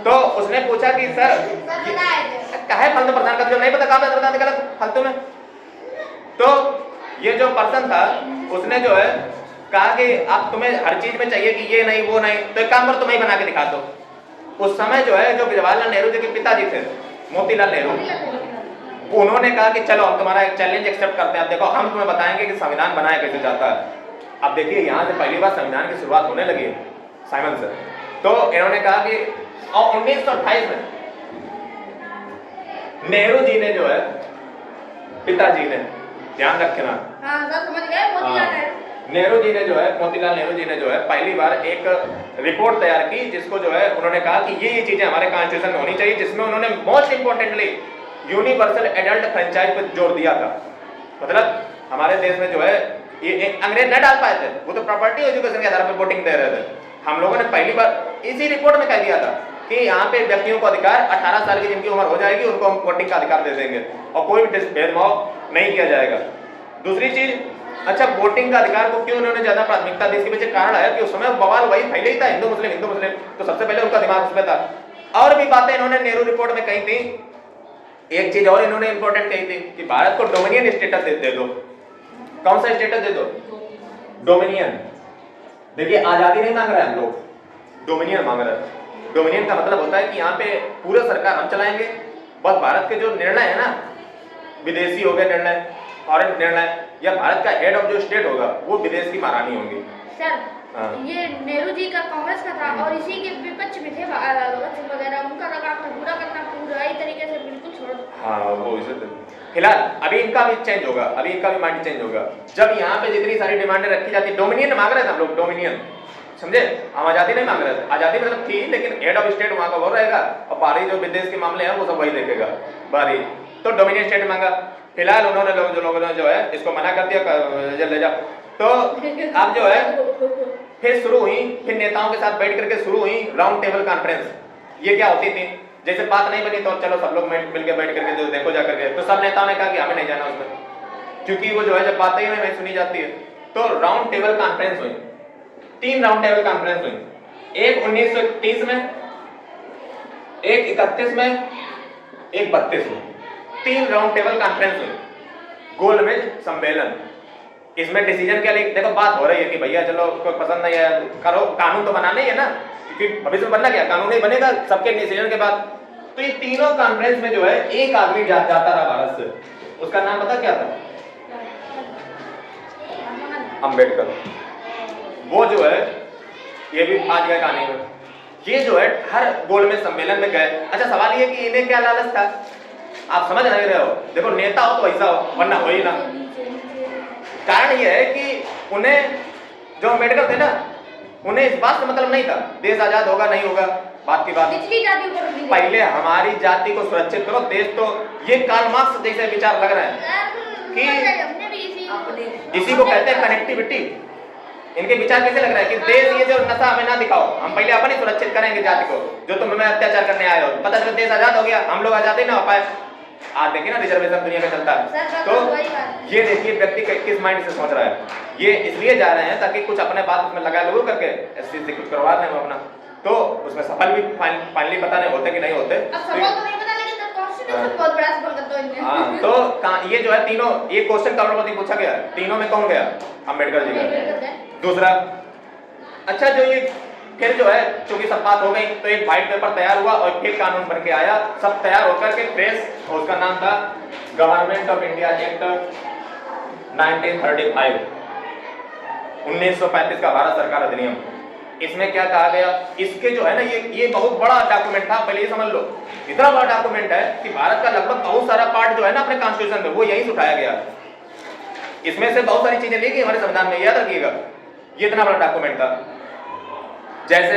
तो उसने पूछा कि सर काहे फालतू प्रधान का जो नहीं पता कहाँ पे निकला फालतू में। तो ये जो पर्सन था उसने जो है कहा कि अब तुम्हें हर चीज में चाहिए कि ये नहीं वो नहीं, तो एक काम करो तुम्हें बना के दिखा दो। उस समय जो है जो जवाहरलाल नेहरू जी के पिताजी थे मोतीलाल नेहरू, उन्होंने कहा कि चलो हम तुम्हारा एक चैलेंज एक्सेप्ट करते हैं, अब देखो हम तुम्हें बताएंगे कि संविधान बनाया कैसे जाता है। अब देखिए यहाँ से पहली बार संविधान की शुरुआत होने लगी है साइमन से। तो इन्होंने कहा कि और 1928 में नेहरू जी ने जो है पिताजी ने, ध्यान रखना, नेहरू जी ने जो है मोतीलाल नेहरू जी ने जो है पहली बार एक रिपोर्ट तैयार की, जिसको जो है उन्होंने कहा कि ये चीजें हमारे कॉन्स्टिट्यूशन में होनी चाहिए, जिसमें उन्होंने most importantly universal adult franchise पर जोर दिया था। मतलब हमारे देश में जो है ये अंग्रेज न डाल पाए थे, वो तो प्रॉपर्टी एजुकेशन के आधार पर वोटिंग दे रहे थे। हम लोगों ने पहली बार इसी रिपोर्ट में कह दिया था कि यहाँ पे व्यक्तियों को अधिकार 18 साल की जिनकी उम्र हो जाएगी उनको हम वोटिंग का अधिकार दे देंगे और कोई भी भेदभाव नहीं किया जाएगा। दूसरी चीज, अच्छा वोटिंग का अधिकार को क्यों उन्होंने ज्यादा प्राथमिकता दी, इसके पीछे कारण है कि उस समय बवाल वही पहले ही था, हिंदू मुस्लिम, तो सबसे पहले उनका दिमाग उसमें था। और भी बातें इन्होंने नेहरू रिपोर्ट में कही थी। एक चीज और इन्होंने इंपॉर्टेंट कही थी कि भारत को डोमिनियन स्टेटस दे दो। कौन सा स्टेटस दे दो? डोमिनियन। देखिए आजादी नहीं मांग रहे हैं हम लोग, डोमिनियन मांग रहे हैं। डोमिनियन का मतलब होता है कि यहाँ पे पूरा सरकार हम चलाएंगे, बस भारत के जो निर्णय है ना, विदेशी हो गए निर्णय, फॉरेन निर्णय, या भारत का हेड ऑफ जो स्टेट होगा वो विदेश की महारानी होंगी। सर ये नेहरू जी का कांग्रेस का था और इसी के विपक्ष में थे भगत सिंह वगैरह, उनका काम था पूरा करना, पूरा ही तरीके से बिल्कुल छोड़ दो। हाँ वो इसे फिलहाल अभी इनका भी चेंज होगा, अभी इनका भी माइंड चेंज होगा। जब यहाँ पे जितनी सारी डिमांडें रखी जाती, डोमिनियन मांग रहे थे हम लोग, डोमिनियन, समझे? हम आजादी नहीं मांग रहे थे, आजादी मतलब थी लेकिन हेड ऑफ स्टेट वहाँ का वो रहेगा और बाहरी जो विदेश के मामले हैं वो सब वही देखेगा बाहरी। तो डोमिनियन स्टेट मांगा। फिलहाल उन्होंने लोगों ने जो है इसको मना कर दिया, ले जा। तो अब जो है फिर शुरू हुई, फिर नेताओं के साथ बैठ करके शुरू हुई राउंड टेबल कॉन्फ्रेंस। ये क्या होती थी, जैसे बात नहीं बनी तो चलो सब लोग मिलकर बैठ करके जो देखो जा करके, तो सब नेताओं ने कहा कि हमें नहीं जाना उसमें, क्योंकि वो जो है जब बातें ही नहीं सुनी जाती है। तो राउंड टेबल कॉन्फ्रेंस हुई, 3 राउंड टेबल कॉन्फ्रेंस हुई, एक 1931 में, एक 31 में, एक 32 में, 3 राउंड टेबल कॉन्फ्रेंस हुई, गोलमेज सम्मेलन। इसमें डिसीजन क्या लिख, देखो बात हो रही है कि भैया चलो कोई पसंद नहीं है करो, कानून तो बनाना ही है ना, क्योंकि भविष्य में बनना क्या, कानून नहीं बनेगा सबके डिसीजन के बाद। तो ये तीनों कॉन्फ्रेंस में जो है एक आदमी जाता रहा भारत से, उसका नाम पता क्या था? अंबेडकर। वो जो है ये भी आज गए कहानी में, ये जो है हर गोलमेज सम्मेलन में गए। अच्छा सवाल ये कि इन्हें क्या लालच था, आप समझ नहीं रहे हो। देखो नेता हो तो वैसा हो, वरना हो ही ना। कारण ये है कि उन्हें जो अम्बेडकर थे ना, उन्हें इस बात से मतलब नहीं था देश आजाद होगा नहीं होगा, बात की बात। पिछली जातियों को भी पहले हमारी जाति को सुरक्षित करो, देश तो ये कार्ल मार्क्स जैसे विचार लग रहे हैं कि हमने भी इसी को कहते हैं कनेक्टिविटी। इनके विचार कैसे लग रहा है कि देश ये जो नशा हमें ना दिखाओ, हम पहले अपन ही सुरक्षित करेंगे जाति को, जो तुम हमें अत्याचार करने आए हो। पता चला देश आजाद हो गया, हम लोग आजाद ही ना हो पाए। आज देखिए ना रिजर्वेशन दुनिया में चलता है। तो ये देखिए व्यक्ति किस माइंड से सोच रहा है। ये इसलिए जा रहे हैं ताकि कुछ अपने बात उसमें लगा लो करके इस चीज से कुछ करवा दें अपना, तो उसमें सफल भी फाइनली पता नहीं होते कि नहीं होते। अब सफल तो नहीं पता, लेकिन कॉन्स्टिट्यूशन बहुत बड़ा सफल करते हो इनने। हाँ, तो ये जो है तीनों, ये क्वेश्चन करोड़पति पूछा गया, तीनों में कौन गया? अम्बेडकर जी का। दूसरा, अच्छा जो ये फिर जो है चूंकि सब बात हो गई तो एक व्हाइट पेपर तैयार हुआ और फिर कानून बन के आया, सब तैयार होकर के फ्रेश, और उसका नाम था गवर्नमेंट ऑफ इंडिया एक्ट 1935, 1935 का भारत सरकार अधिनियम। इसमें क्या कहा गया, इसके जो है ना ये बहुत बड़ा डॉक्यूमेंट था, पहले ये समझ लो। इतना बड़ा डॉक्यूमेंट है कि भारत का लगभग बहुत सारा पार्ट जो है ना अपने कॉन्स्टिट्यूशन में वो यहीं से उठाया गया। इसमें से बहुत सारी चीजें ली गई हमारे संविधान में, याद रखिएगा। ये इतना बड़ा डॉक्यूमेंट था। जैसे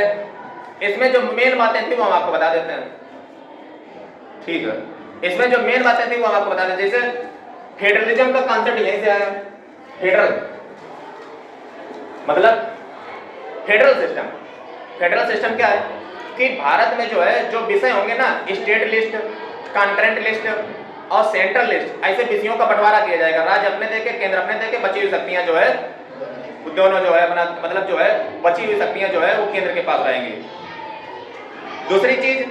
इसमें जो मेन बातें थी वो हम आपको बता देते हैं, ठीक है। इसमें जो मेन बातें थी वो हम आपको बता देते हैं। जैसे फेडरलिज्म का कॉन्सेप्ट यहीं से आया। फेडरल मतलब फेडरल सिस्टम। फेडरल सिस्टम क्या है कि भारत में जो है जो विषय होंगे ना, स्टेट लिस्ट, कॉन्करेंट लिस्ट और सेंट्रल लिस्ट, ऐसे विषयों का बंटवारा किया जाएगा। राज्य अपने देके, केंद्र अपने देके, बची हुई शक्तियां जो है दोनों जो है अपना मतलब जो है बची हुई शक्तियां जो है वो केंद्र के पास रहेंगी। दूसरी चीज,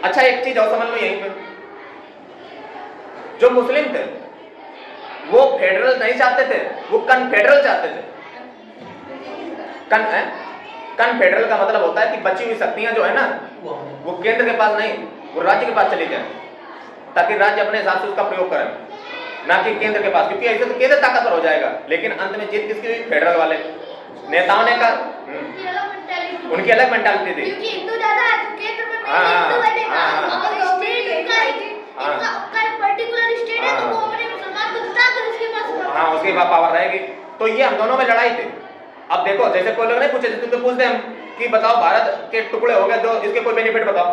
अच्छा एक चीज और समझ लो यहीं पे, जो मुस्लिम थे वो फेडरल नहीं चाहते थे, वो कन्फेडरल चाहते थे। कन्फेडरल का मतलब होता है कि बची हुई शक्तियां जो है ना वो केंद्र के पास नहीं, वो राज्य के पास चली जाए, ताकि राज्य अपने हिसाब से उसका प्रयोग करें, ना कि केंद्र के पास, क्योंकि ऐसे तो केंद्र ताकतवर हो जाएगा। लेकिन अंत में जीत किसकी हुई? फेडरल वाले नेताओं ने कहा, उनकी अलग मेंटालिटी थी, क्योंकि हिंदू ज्यादा है तो केंद्र में हिंदू बनेगा, और स्टेट का एक पर्टिकुलर स्टेट है तो वो अपने मुसलमान को जिता कर उसके पास, हाँ उसके पास पावर रहेगी। तो ये हम दोनों में लड़ाई थी। अब देखो जैसे कोई लोग नहीं पूछे, तुम तो पूछते हम कि बताओ भारत के टुकड़े हो गए तो इसके कोई बेनिफिट बताओ,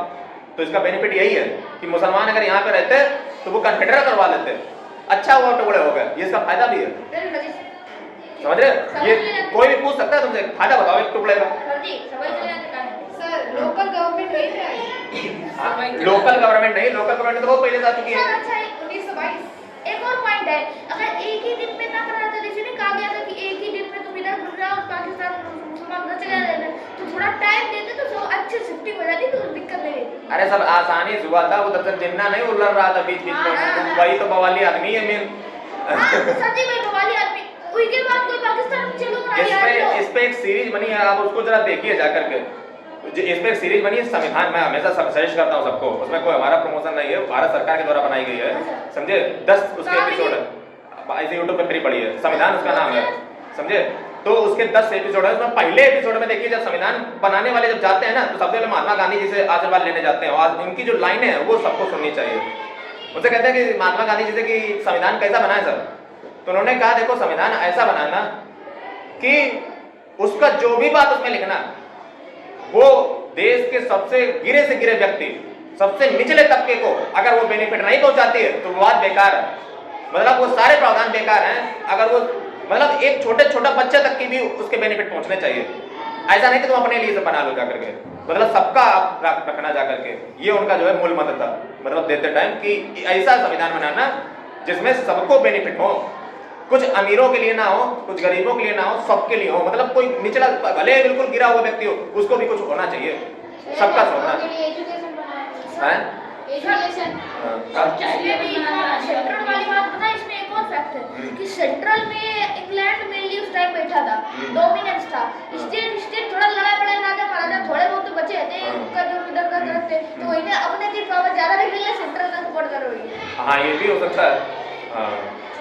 तो इसका बेनिफिट यही है कि मुसलमान अगर यहाँ पे रहते तो वो कन्फेडरल करवा लेते, अच्छा हुआ टुकड़े हो गए, ये इसका फायदा भी है। समझ रहे? ये कोई भी पूछ सकता है तुमसे, फायदा बताओ एक टुकड़े का। सर लोकल गवर्नमेंट नहीं है, लोकल गवर्नमेंट नहीं, लोकल गवर्नमेंट तो बहुत पहले से आ चुकी है। अच्छा 1922 एक और पॉइंट है, अगर एक ही दिन में ना करा था, जैसे नहीं कहा गया था कि एक ही दिन में तुम इधर घूम रहे हो और पाकिस्तान मुसलमान न चले जाते, तो थोड़ा टाइम देते तो सब अच्छे शिफ्टिंग हो जाती तो दिक्कत नहीं रहती। अरे सब आसानी से हुआ था, वो दरअसल जिन्ना नहीं उलझ रहा था बीच बीच में, वही तो बवाली आदमी है मेन। सच्ची में बवाली आदमी, उसके बाद कोई पाकिस्तान में चलो ना। इस पे एक सीरीज बनी है, आप उसको जरा देखिए जाकर के। इस पे एक सीरीज बनी है संविधान, मैं हमेशा सजेस्ट करता हूँ सबको, उसमें कोई हमारा प्रमोशन नहीं है, भारत सरकार के द्वारा बनाई गई है, समझे। 10 उसके एपिसोड है, ऐसे यूट्यूब पे फ्री पड़ी है, संविधान उसका नाम है, समझे। तो उसके 10 एपिसोड है, उसमें पहले एपिसोड में देखिए जब संविधान बनाने वाले जब जाते हैं ना तो सबसे पहले महात्मा गांधी जी से आशीर्वाद लेने जाते हैं, और उनकी जो लाइनें हैं वो सबको सुननी चाहिए। उनसे कहते हैं कि महात्मा गांधी जी से कि संविधान कैसा बना है सर, तो उन्होंने कहा देखो संविधान ऐसा बनाना कि उसका जो भी बात उसमें लिखना वो देश के सबसे गिरे से गिरे व्यक्ति, सबसे निचले तबके को अगर वो बेनिफिट नहीं पहुंचाती है तो वो बात बेकार है। मतलब वो सारे प्रावधान बेकार हैं, अगर वो मतलब एक छोटा बच्चा तक की भी उसके बेनिफिट पहुंचने चाहिए। ऐसा नहीं कि तुम अपने लिए से बना लो जाकर के, मतलब सबका आप रखना जाकर के, ये उनका जो है मूल मंत्र था, मतलब देते टाइम कि ऐसा संविधान बनाना जिसमें सबको बेनिफिट हो, कुछ अमीरों के लिए ना हो, कुछ गरीबों के लिए ना हो, सबके लिए हो। मतलब कोई निचला भले बिल्कुल गिरा हुआ व्यक्ति हो उसको भी कुछ होना चाहिए, सबका होना है। सेंट्रल वाली बात पता है, इसमें एक और फैक्ट है कि सेंट्रल में इंग्लैंड मेनली उस टाइम बैठा था, डोमिनेंस था। स्टेट थोड़ा लड़ाई बड़ाई राजा महाराजा थोड़े बहुत तो बचे थे, उनका जो इधर का तरफ थे, तो वही अपने की पावर ज्यादा रखने के लिए सेंट्रल का सपोर्ट कर रही है। हाँ ये भी हो सकता है।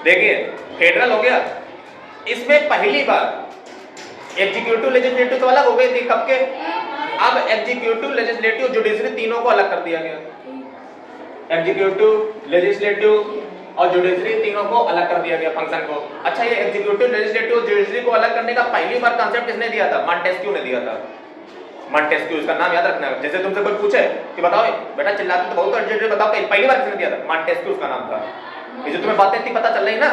देखिए फेडरल हो गया, इसमें पहली बार एग्जीक्यूटिव लेजिस्लेटिव तो अलग हो गई थी कब के, अब एग्जीक्यूटिव लेजिस्लेटिव जुडिशरी तीनों को अलग कर दिया गया। एग्जीक्यूटिव लेजिस्लेटिव और जुडिशरी तीनों को अलग कर दिया गया फंक्शन को। अच्छा, ये एग्जीक्यूटिव लेजिस्लेटिव जुडिशरी को अलग करने का पहली बार कॉन्सेप्ट किसने दिया था? मॉन्टेस्क्यू ने दिया था। मॉन्टेस्क्यू, इसका नाम याद रखना है। जैसे तुमसे कोई पूछे कि बताओ बेटा चिल्लाते तो बहुत अर्जेंट, बताओ पहली बार किसने दिया था? मॉन्टेस्क्यू उसका नाम था। ये जो तुम्हें बातें इतनी पता चल रही ना,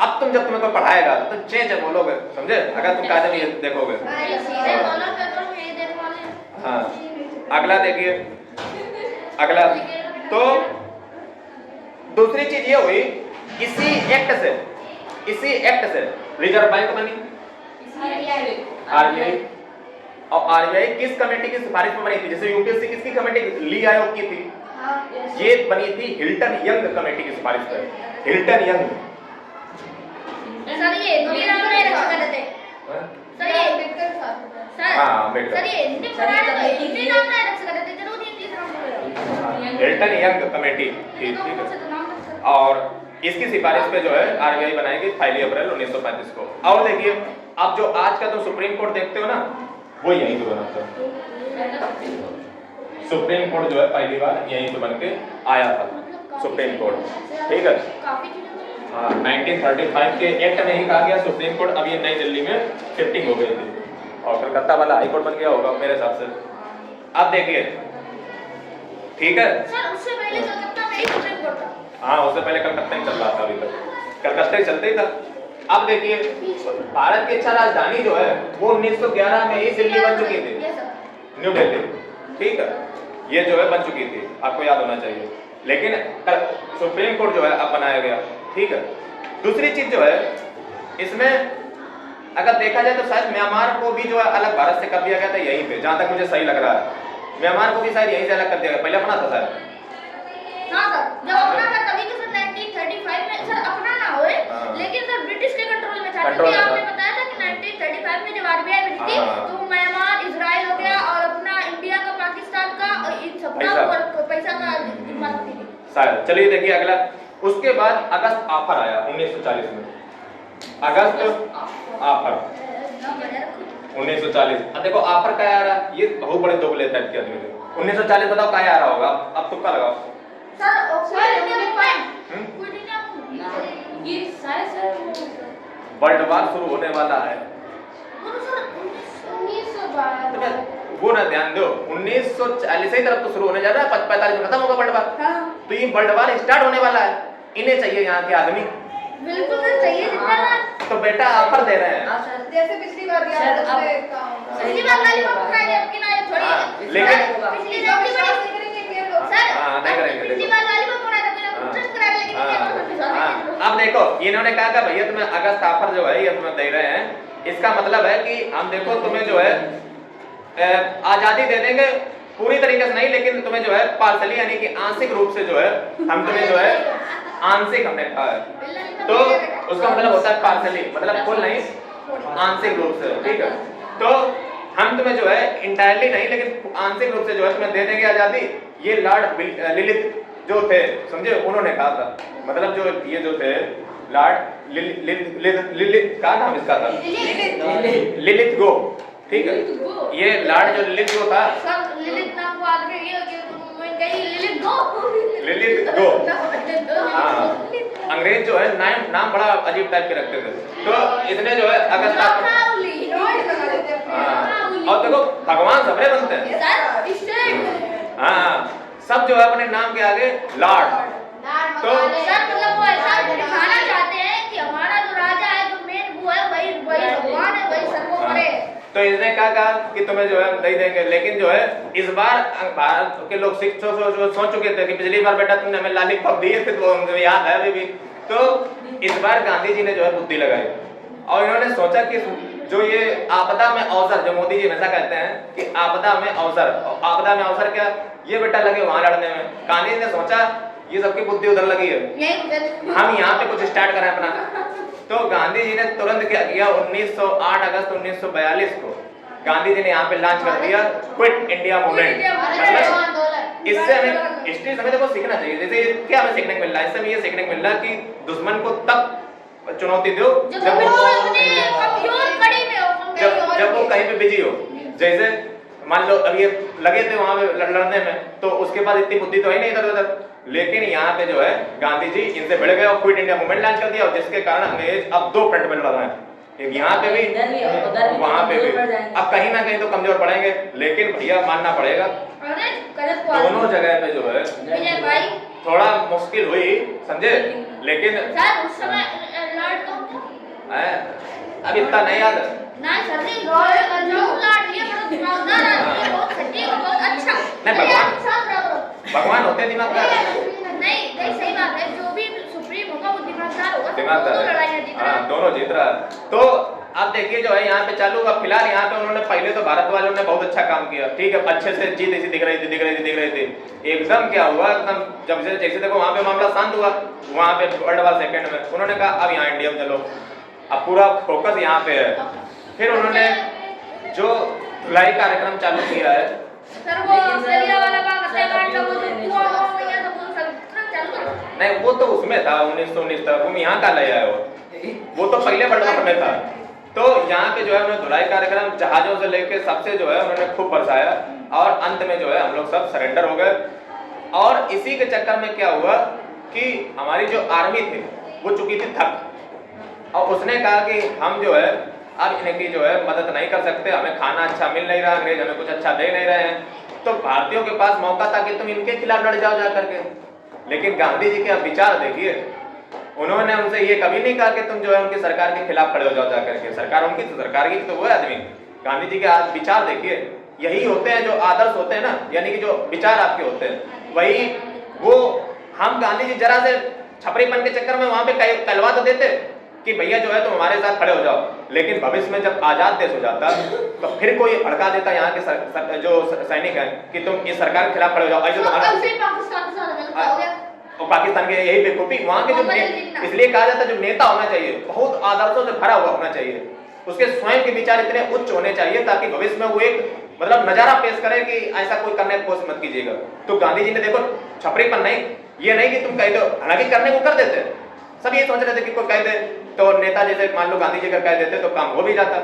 अब तुम जब तुम्हें कोई पढ़ाएगा तो चे बोलोगे, समझे? अगर तुम कायदे में ये देखोगे। हाँ, अगला देखिए, अगला तो दूसरी चीज ये हुई, इसी एक्ट से रिजर्व बैंक बनी, आरबीआई। और आरबीआई किस कमेटी की सिफारिश पर बनी थी? जैसे यूपीएससी किसकी कमेटी, ली आयोग की थी, ये बनी थी हिल्टन यंग कमेटी की सिफारिश पर। हिल्टन यंग सर, ये हिंदी नाम नहीं रखा करते थे। सर, ये हाँ, अम्बेडकर। सर, ये हिंदी पढ़ाने में हिंदी नाम नहीं रख सकते थे, जरूर इंग्लिश नाम बोलो। हिल्टन यंग कमेटी थी, ठीक है। और इसकी सिफारिश पे जो है आरबीआई बनाएगी 5 अप्रैल 1935 को। और देखिए, अब जो आज का तो सुप्रीम कोर्ट देखते हो ना, वो यहीं पे बना था। सुप्रीम कोर्ट जो है पहली बार यहीं पे बन के आया था, सुप्रीम कोर्ट, ठीक है। हाँ, 1935 के एक्ट में ही कहा गया सुप्रीम कोर्ट। अब ये नई दिल्ली में शिफ्टिंग हो गई थी और कलकत्ता वाला हाई कोर्ट बन गया होगा मेरे हिसाब से। अब देखिए, ठीक है। सर, उससे पहले कलकत्ता में ही सुप्रीम कोर्ट था। हाँ, उससे पहले कलकत्ता ही चल रहा था, अभी तक कलकत्ता ही चलते ही था। अब देखिए, भारत की 6 राजधानी जो है वो 1911 में ही दिल्ली बन चुकी थी, न्यू दिल्ली, ठीक है। ये जो है बन चुकी थी, आपको याद होना चाहिए। लेकिन सुप्रीम कोर्ट जो है अब बनाया गया, ठीक है। दूसरी चीज जो है इसमें अगर देखा जाए तो शायद म्यांमार को भी जो है अलग भारत से कर दिया गया था यहीं पे, जहां तक मुझे सही लग रहा है। म्यांमार को भी शायद यहीं से अलग कर दिया गया, पहले अपना था शायद। हाँ सर, जब अपना था तभी तो सर 1935 में सर अपना ना होए, लेकिन सर ब्रिटिश के कंट्रोल में था। क्योंकि आपने बताया था कि 1935 में जब आरबीआई बनी थी तो म्यांमार, इजराइल हो गया और अपना इंडिया का, पाकिस्तान का, इन सबका पैसा का जिम्मा रखती थी शायद। चलिए देखिए अगला। उसके बाद अगस्त आफर आया 1940 में, अगस्त आफर 1940। अब देखो आफर क्या आ रहा है, ये बहुत बड़े दोगले टाइप के आदमी थे। 1940 बताओ क्या आ रहा होगा, अब तुक्का लगाओ। ये शायद वर्ल्ड वार शुरू होने वाला है। वो ना ध्यान दो, 1940 ही तरफ तो शुरू होने जा रहा है, 45 में खत्म होगा वर्ल्ड वार। तो ये वर्ल्ड वार स्टार्ट होने वाला है, इन्हें चाहिए यहाँ के आदमी। बिल्कुल सर, चाहिए जितना। तो बेटा ऑफर दे रहे हैं, जैसे पिछली बार दिया था उसमें पिछली बार वाली बात कराई है, आपकी ना ये थोड़ी। लेकिन पिछली बार वाली बात सर, नहीं करेंगे। पिछली बार वाली बात कराई था, बिना कुछ करा, लेकिन अब देखो इन्होंने कहा था भैया तुम्हें अगस्त ऑफर जो है ये तुम्हें दे रहे हैं, इसका मतलब है कि हम देखो तुम्हें जो है आजादी दे देंगे, पूरी तरीके से नहीं, लेकिन तुम्हें जो है पार्सली यानी कि आंशिक रूप से जो है हम तुम्हें जो है आंशिक हमने कहा है, तो उसका मतलब होता है पार्सली, मतलब फुल नहीं, आंशिक रूप से, ठीक है। तो हम तुम्हें जो है इंटायरली नहीं लेकिन आंशिक रूप से जो है तुम्हें दे देंगे आजादी। ये लॉर्ड लिलिथ जो थे, समझे, उन्होंने कहा था, मतलब जो ये जो थे लॉर्ड लिलिथ का नाम इसका था लिलिथ गो, ठीक है। ये लॉर्ड जो लिलिथ गो था, सब लिलिथ नाम को आदमी ये कि तुम गई लिलिथ गो हाँ, अंग्रेज जो है नाम बड़ा अजीब टाइप के रखते थे। तो इसने जो है अगस्त और देखो भगवान सबरे बनते हैं, हाँ, सब जो है अपने नाम के आगे लॉर्ड। तो सर मतलब वो ऐसा दिखाना चाहते हैं कि हमारा जो राजा है, जो मेन वो है, वही भगवान है, वही सर्वोपरि है। तो इसने क्या कहा कि तुम्हें जो है हम दे देंगे, लेकिन जो है इस बार भारत के लोग सोच चुके थे कि पिछली बार बेटा तुमने हमें लॉलीपॉप दिए थे, तो मुझे याद है अभी भी। तो इस बार गांधी जी ने जो है बुद्धि लगाई और इन्होंने सोचा कि जो ये आपदा में अवसर, जो मोदी जी हमेशा कहते हैं कि आपदा में अवसर, आपदा में अवसर क्या, ये बेटा लगे वहां लड़ने में। गांधी जी ने सोचा ये सबकी बुद्धि उधर लगी है, हम यहाँ पे कुछ स्टार्ट करें अपना। तो गांधी जी ने तुरंत क्या किया, 8 अगस्त 1942 को गांधी जी ने यहाँ पे लॉन्च कर दिया क्विट इंडिया मूवमेंट। मतलब इससे हमें हिस्ट्री समय को सीखना चाहिए। जैसे क्या हमें सीखने को मिल रहा है, इससे हमें ये सीखने को मिल रहा है कि दुश्मन को तब चुनौती दो जब वो कमजोर कड़ी में हो, जब वो कहीं पे बिजी हो, जैसे मान लो अब ये लगे थे वहां पे लड़ने में, तो उसके पास इतनी बुद्धि तो है नहीं इधर उधर, लेकिन यहाँ पे जो है गांधी जी इनसे भिड़ गए और क्विट इंडिया मूवमेंट लॉन्च कर दिया, और जिसके कारण अंग्रेज अब दो फ्रंट में लड़ रहे हैं, एक यहाँ पे भी वहां पे भी। अब कहीं ना कहीं तो कमजोर पड़ेंगे, लेकिन भैया मानना पड़ेगा दोनों जगह पे जो है थोड़ा मुश्किल हुई, समझे, लेकिन उस समय लॉर्ड कौन था? अब इतना नहीं याद है। ना सर जी लॉर्ड ये बड़ा दिमागदार आदमी है, बहुत सटीक और बहुत अच्छा। नहीं भगवान होते दिमागदार। नहीं सही बात है, जो भी सुप्रीम होगा वो दिमागदार होगा, दिमागदार दोनों लड़ाइयां जीत रहा है। दोनों जीत रहा है। तो अब देखिए जो है यहाँ पे चालू, अब फिलहाल यहाँ पे उन्होंने पहले तो भारत वालों ने बहुत अच्छा काम किया, ठीक है, अच्छे से जीत ऐसी दिख रही थी, एकदम क्या हुआ, एकदम जब से जैसे देखो वहाँ पे मामला शांत हुआ, वहाँ पे वर्ल्ड वार सेकंड में उन्होंने कहा अब यहाँ इंडिया में चलो, अब पूरा फोकस यहाँ पे है। फिर उन्होंने जो धुलाई कार्यक्रम चालू किया है, सर वो ऑस्ट्रेलिया वाला हत्याकांड का वो जो कुआं हो गया था वो सब चालू करो। नहीं वो तो उसमें था 1919 तक, तुम यहाँ का ले आए हो, वो तो पहले वर्ल्ड वार में था। तो यहाँ पे जो है उन्होंने धुलाई कार्यक्रम जहाजों से लेके सबसे जो है उन्होंने खूब बरसाया, और अंत में जो है हम लोग सब सरेंडर हो गए। और इसी के चक्कर में क्या हुआ कि हमारी जो आर्मी थी वो चुकी थी थक, और उसने कहा कि हम जो है अब इनकी जो है मदद नहीं कर सकते, हमें खाना अच्छा मिल नहीं रहा, अंग्रेज हमें कुछ अच्छा दे नहीं रहे हैं, तो भारतीयों के पास मौका था कि तुम इनके खिलाफ लड़ जाओ जा करके। लेकिन गांधी जी के अब विचार देखिए, उन्होंने उनसे ये कभी नहीं कहा कि तुम जो है उनकी सरकार के खिलाफ खड़े हो जाओ जा करके, सरकार उनकी तो सरकार की तो वो आदमी। गांधी जी के आज विचार देखिए, यही होते हैं जो आदर्श होते हैं ना, यानी कि जो विचार आपके होते हैं वही वो। हम गांधी जी जरा से छपरीपन के चक्कर में वहां पे कहलवा तो देते कि भैया जो है तुम हमारे साथ खड़े हो जाओ, लेकिन भविष्य में जब आजाद देश हो जाता तो फिर कोई भड़का देता यहाँ के जो सैनिक हैं कि तुम इस सरकार के खिलाफ खड़े हो जाओ। और पाकिस्तान के यही बेवकूफी, वहाँ के जो इसलिए कहा जाता है जो नेता होना चाहिए बहुत आदर्शों से भरा हुआ होना चाहिए, उसके स्वयं के विचार इतने उच्च होने चाहिए ताकि भविष्य में वो एक मतलब नजारा पेश करे कि ऐसा कोई करने की कोशिश मत कीजिएगा। तो गांधी जी ने देखो छपरीपन नहीं, ये नहीं कि तुम कह दो, हालांकि करने को कर देते, सब ये सोच रहे थे कि कोई कह दे तो नेता जैसे मान लो गांधी जी का कह देते तो काम हो भी जाता,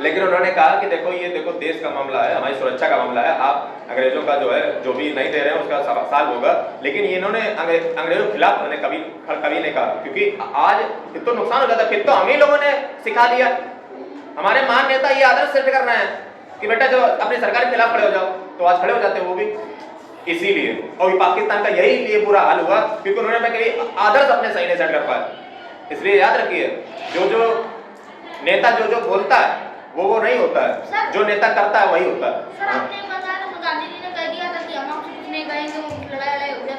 लेकिन उन्होंने कहा कि देखो ये देखो देश का मामला है, हमारी सुरक्षा का मामला है, आप अंग्रेजों का जो है जो भी नहीं दे रहे हैं उसका साल होगा, लेकिन इन्होंने अंग्रेजों के खिलाफ उन्होंने कभी नहीं कहा, क्योंकि आज फिर तो नुकसान हो जाता, फिर तो हम ही लोगों ने सिखा दिया, हमारे महान नेता ये आदर्श सेट कर रहे हैं कि बेटा जो अपनी सरकार के खिलाफ खड़े हो जाओ, तो आज खड़े हो जाते वो भी इसीलिए। और पाकिस्तान का यही लिए बुरा हाल हुआ क्योंकि उन्होंने कभी आदर्श अपने सही नहीं सेट कर पाए। इसलिए याद रखिए जो नेता जो बोलता है वो नहीं होता है, जो नेता करता है वही होता है। सर आपने बताया तो गांधी जी ने कह दिया था कि हम आपसे कुछ नहीं कहेंगे, लड़ाई हो जाए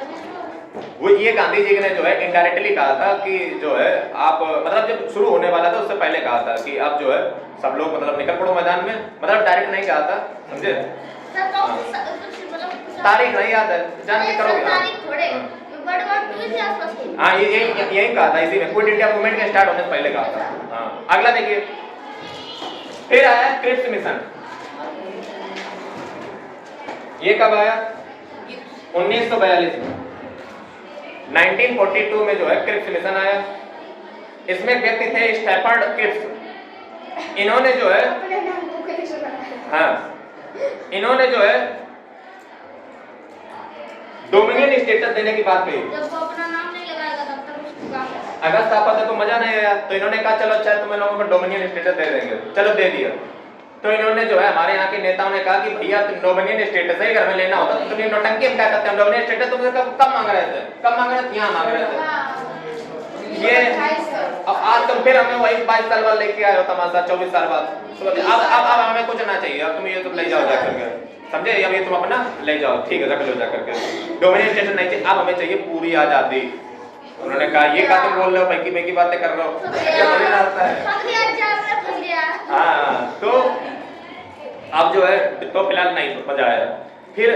वो ये गांधी जी ने जो है इनडायरेक्टली कहा था कि जो है आप मतलब जब शुरू होने वाला था उससे पहले कहा था कि आप जो है सब लोग मतलब निकल पड़ो मैदान में, मतलब डायरेक्ट नहीं कहा था, समझे। तारीख नहीं याद है, जान के करोगे। हाँ यही कहा था, इसी में क्विट इंडिया मूवमेंट के स्टार्ट होने से पहले कहा था। हाँ अगला देखिए, फिर आया क्रिप्स मिशन। ये कब आया? 1942 में। 1942 में जो है क्रिप्स मिशन आया। इसमें व्यक्ति थे स्टैफर्ड क्रिप्स। इन्होंने जो है इन्होंने जो है डोमिनियन स्टेटस देने की बात कही। जब वो अपना नाम नहीं लगाएगा तब तक उसको काम अगर स्थापत्य को मजा नहीं आया तो इन्होंने कहा चलो अच्छा तुम्हें लोगों को डोमिनियन स्टेटस दे देंगे, चलो दे दिया। तो इन्होंने जो है हमारे यहाँ के नेताओं ने कहा कि भैया तुम डोमिनियन स्टेटस है, घर में लेना होता तो तुम नौटंकी हम क्या करते हैं, डोमिनियन स्टेटस तुमसे कब मांग रहे थे, कब मांग रहे थे, यहाँ मांग रहे थे। ये अब आज तुम फिर हमें वही 22 साल बाद लेके आए हो तमाशा, 24 साल बाद। अब हमें कुछ ना चाहिए, अब तुम ये तुम ले जाओ जा करके, समझे, अब ये तुम अपना ले जाओ, ठीक है रख लो जा करके, डोमिनियन स्टेटस नहीं चाहिए, अब हमें चाहिए पूरी आजादी। उन्होंने कहा ये क्या तुम बोल रहे हो, पैकी पैकी बातें कर रहे हो। हाँ तो अब जो है तो फिलहाल नहीं मजा आया। फिर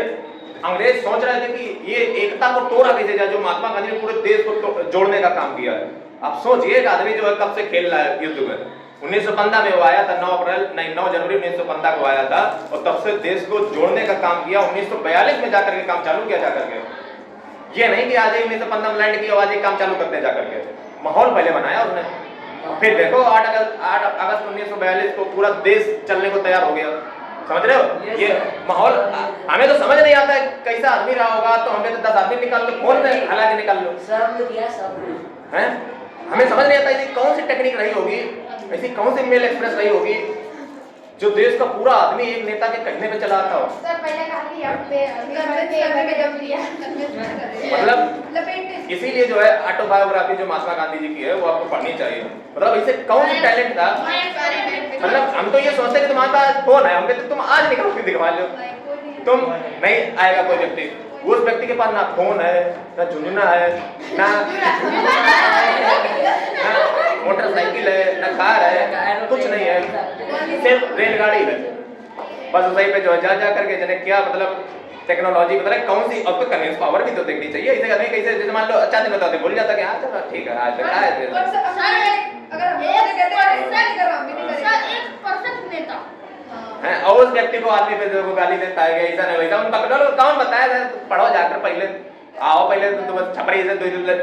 अंग्रेज सोच रहे थे कि ये एकता को तोड़ा कैसे जाए, जो महात्मा गांधी ने पूरे देश को जोड़ने का काम किया है। अब सोचिए एक आदमी जो है कब से खेल रहा है युद्ध में। 1915 में वो आया था, 9 जनवरी 1915 को आया था, और तब से देश को जोड़ने का काम किया। 1942 में जाकर के काम चालू किया जाकर के, ये नहीं कि आज 1915 में लैंड की आवाज काम चालू करते जाकर के, माहौल पहले बनाया उसने। फिर देखो 8 अगस्त 1942 को पूरा देश चलने को तैयार हो गया। समझ रहे हो? ये माहौल हमें तो समझ नहीं आता है कैसा आदमी रहा होगा, तो हमें तो 10 आदमी निकाल लो, फोन में हालांकि निकाल लो, हैं? हमें समझ नहीं आता ऐसी कौन सी टेक्निक रही होगी, ऐसी कौन सी मेल एक्सप्रेस रही होगी जो देश का पूरा आदमी एक नेता के कहने पे चला आता हो। सर पहले कहा कि आप पे जब लिया मतलब इसीलिए जो है ऑटोबायोग्राफी जो महात्मा गांधी जी की है वो आपको पढ़नी चाहिए। मतलब इसे कौन सी टैलेंट था, मतलब हम तो ये सोचते कि तुम्हारे पास फोन है, हम कहते तुम आज निकाल के दिखवा लो, तुम नहीं आएगा कोई व्यक्ति, उस व्यक्ति के पास ना फोन है, ना झुंझुना है, ना मोटरसाइकिल है, ना कार है, कुछ नहीं है, सिर्फ रेलगाड़ी है। बस वहीं पे जो है जा करके जने क्या मतलब टेक्नोलॉजी मतलब कौन सी, अब तो कन्विंस पावर भी तो देखनी चाहिए। इसे आदमी कैसे जैसे मान लो अच्छा दिन बताते भूल जाता कि हाँ चलो ठीक है आज तक आए थे। अगर हम कहते हैं नहीं कर रहा हम भी नहीं सर करेंगे। एक परफेक्ट नेता हैं और उस व्यक्ति को आदमी पे जो गाली देता है कि ऐसा नहीं वैसा, उन पकड़ो लो, कौन बताया था, पढ़ो जाकर पहले आओ, पहले तो बस छपरी से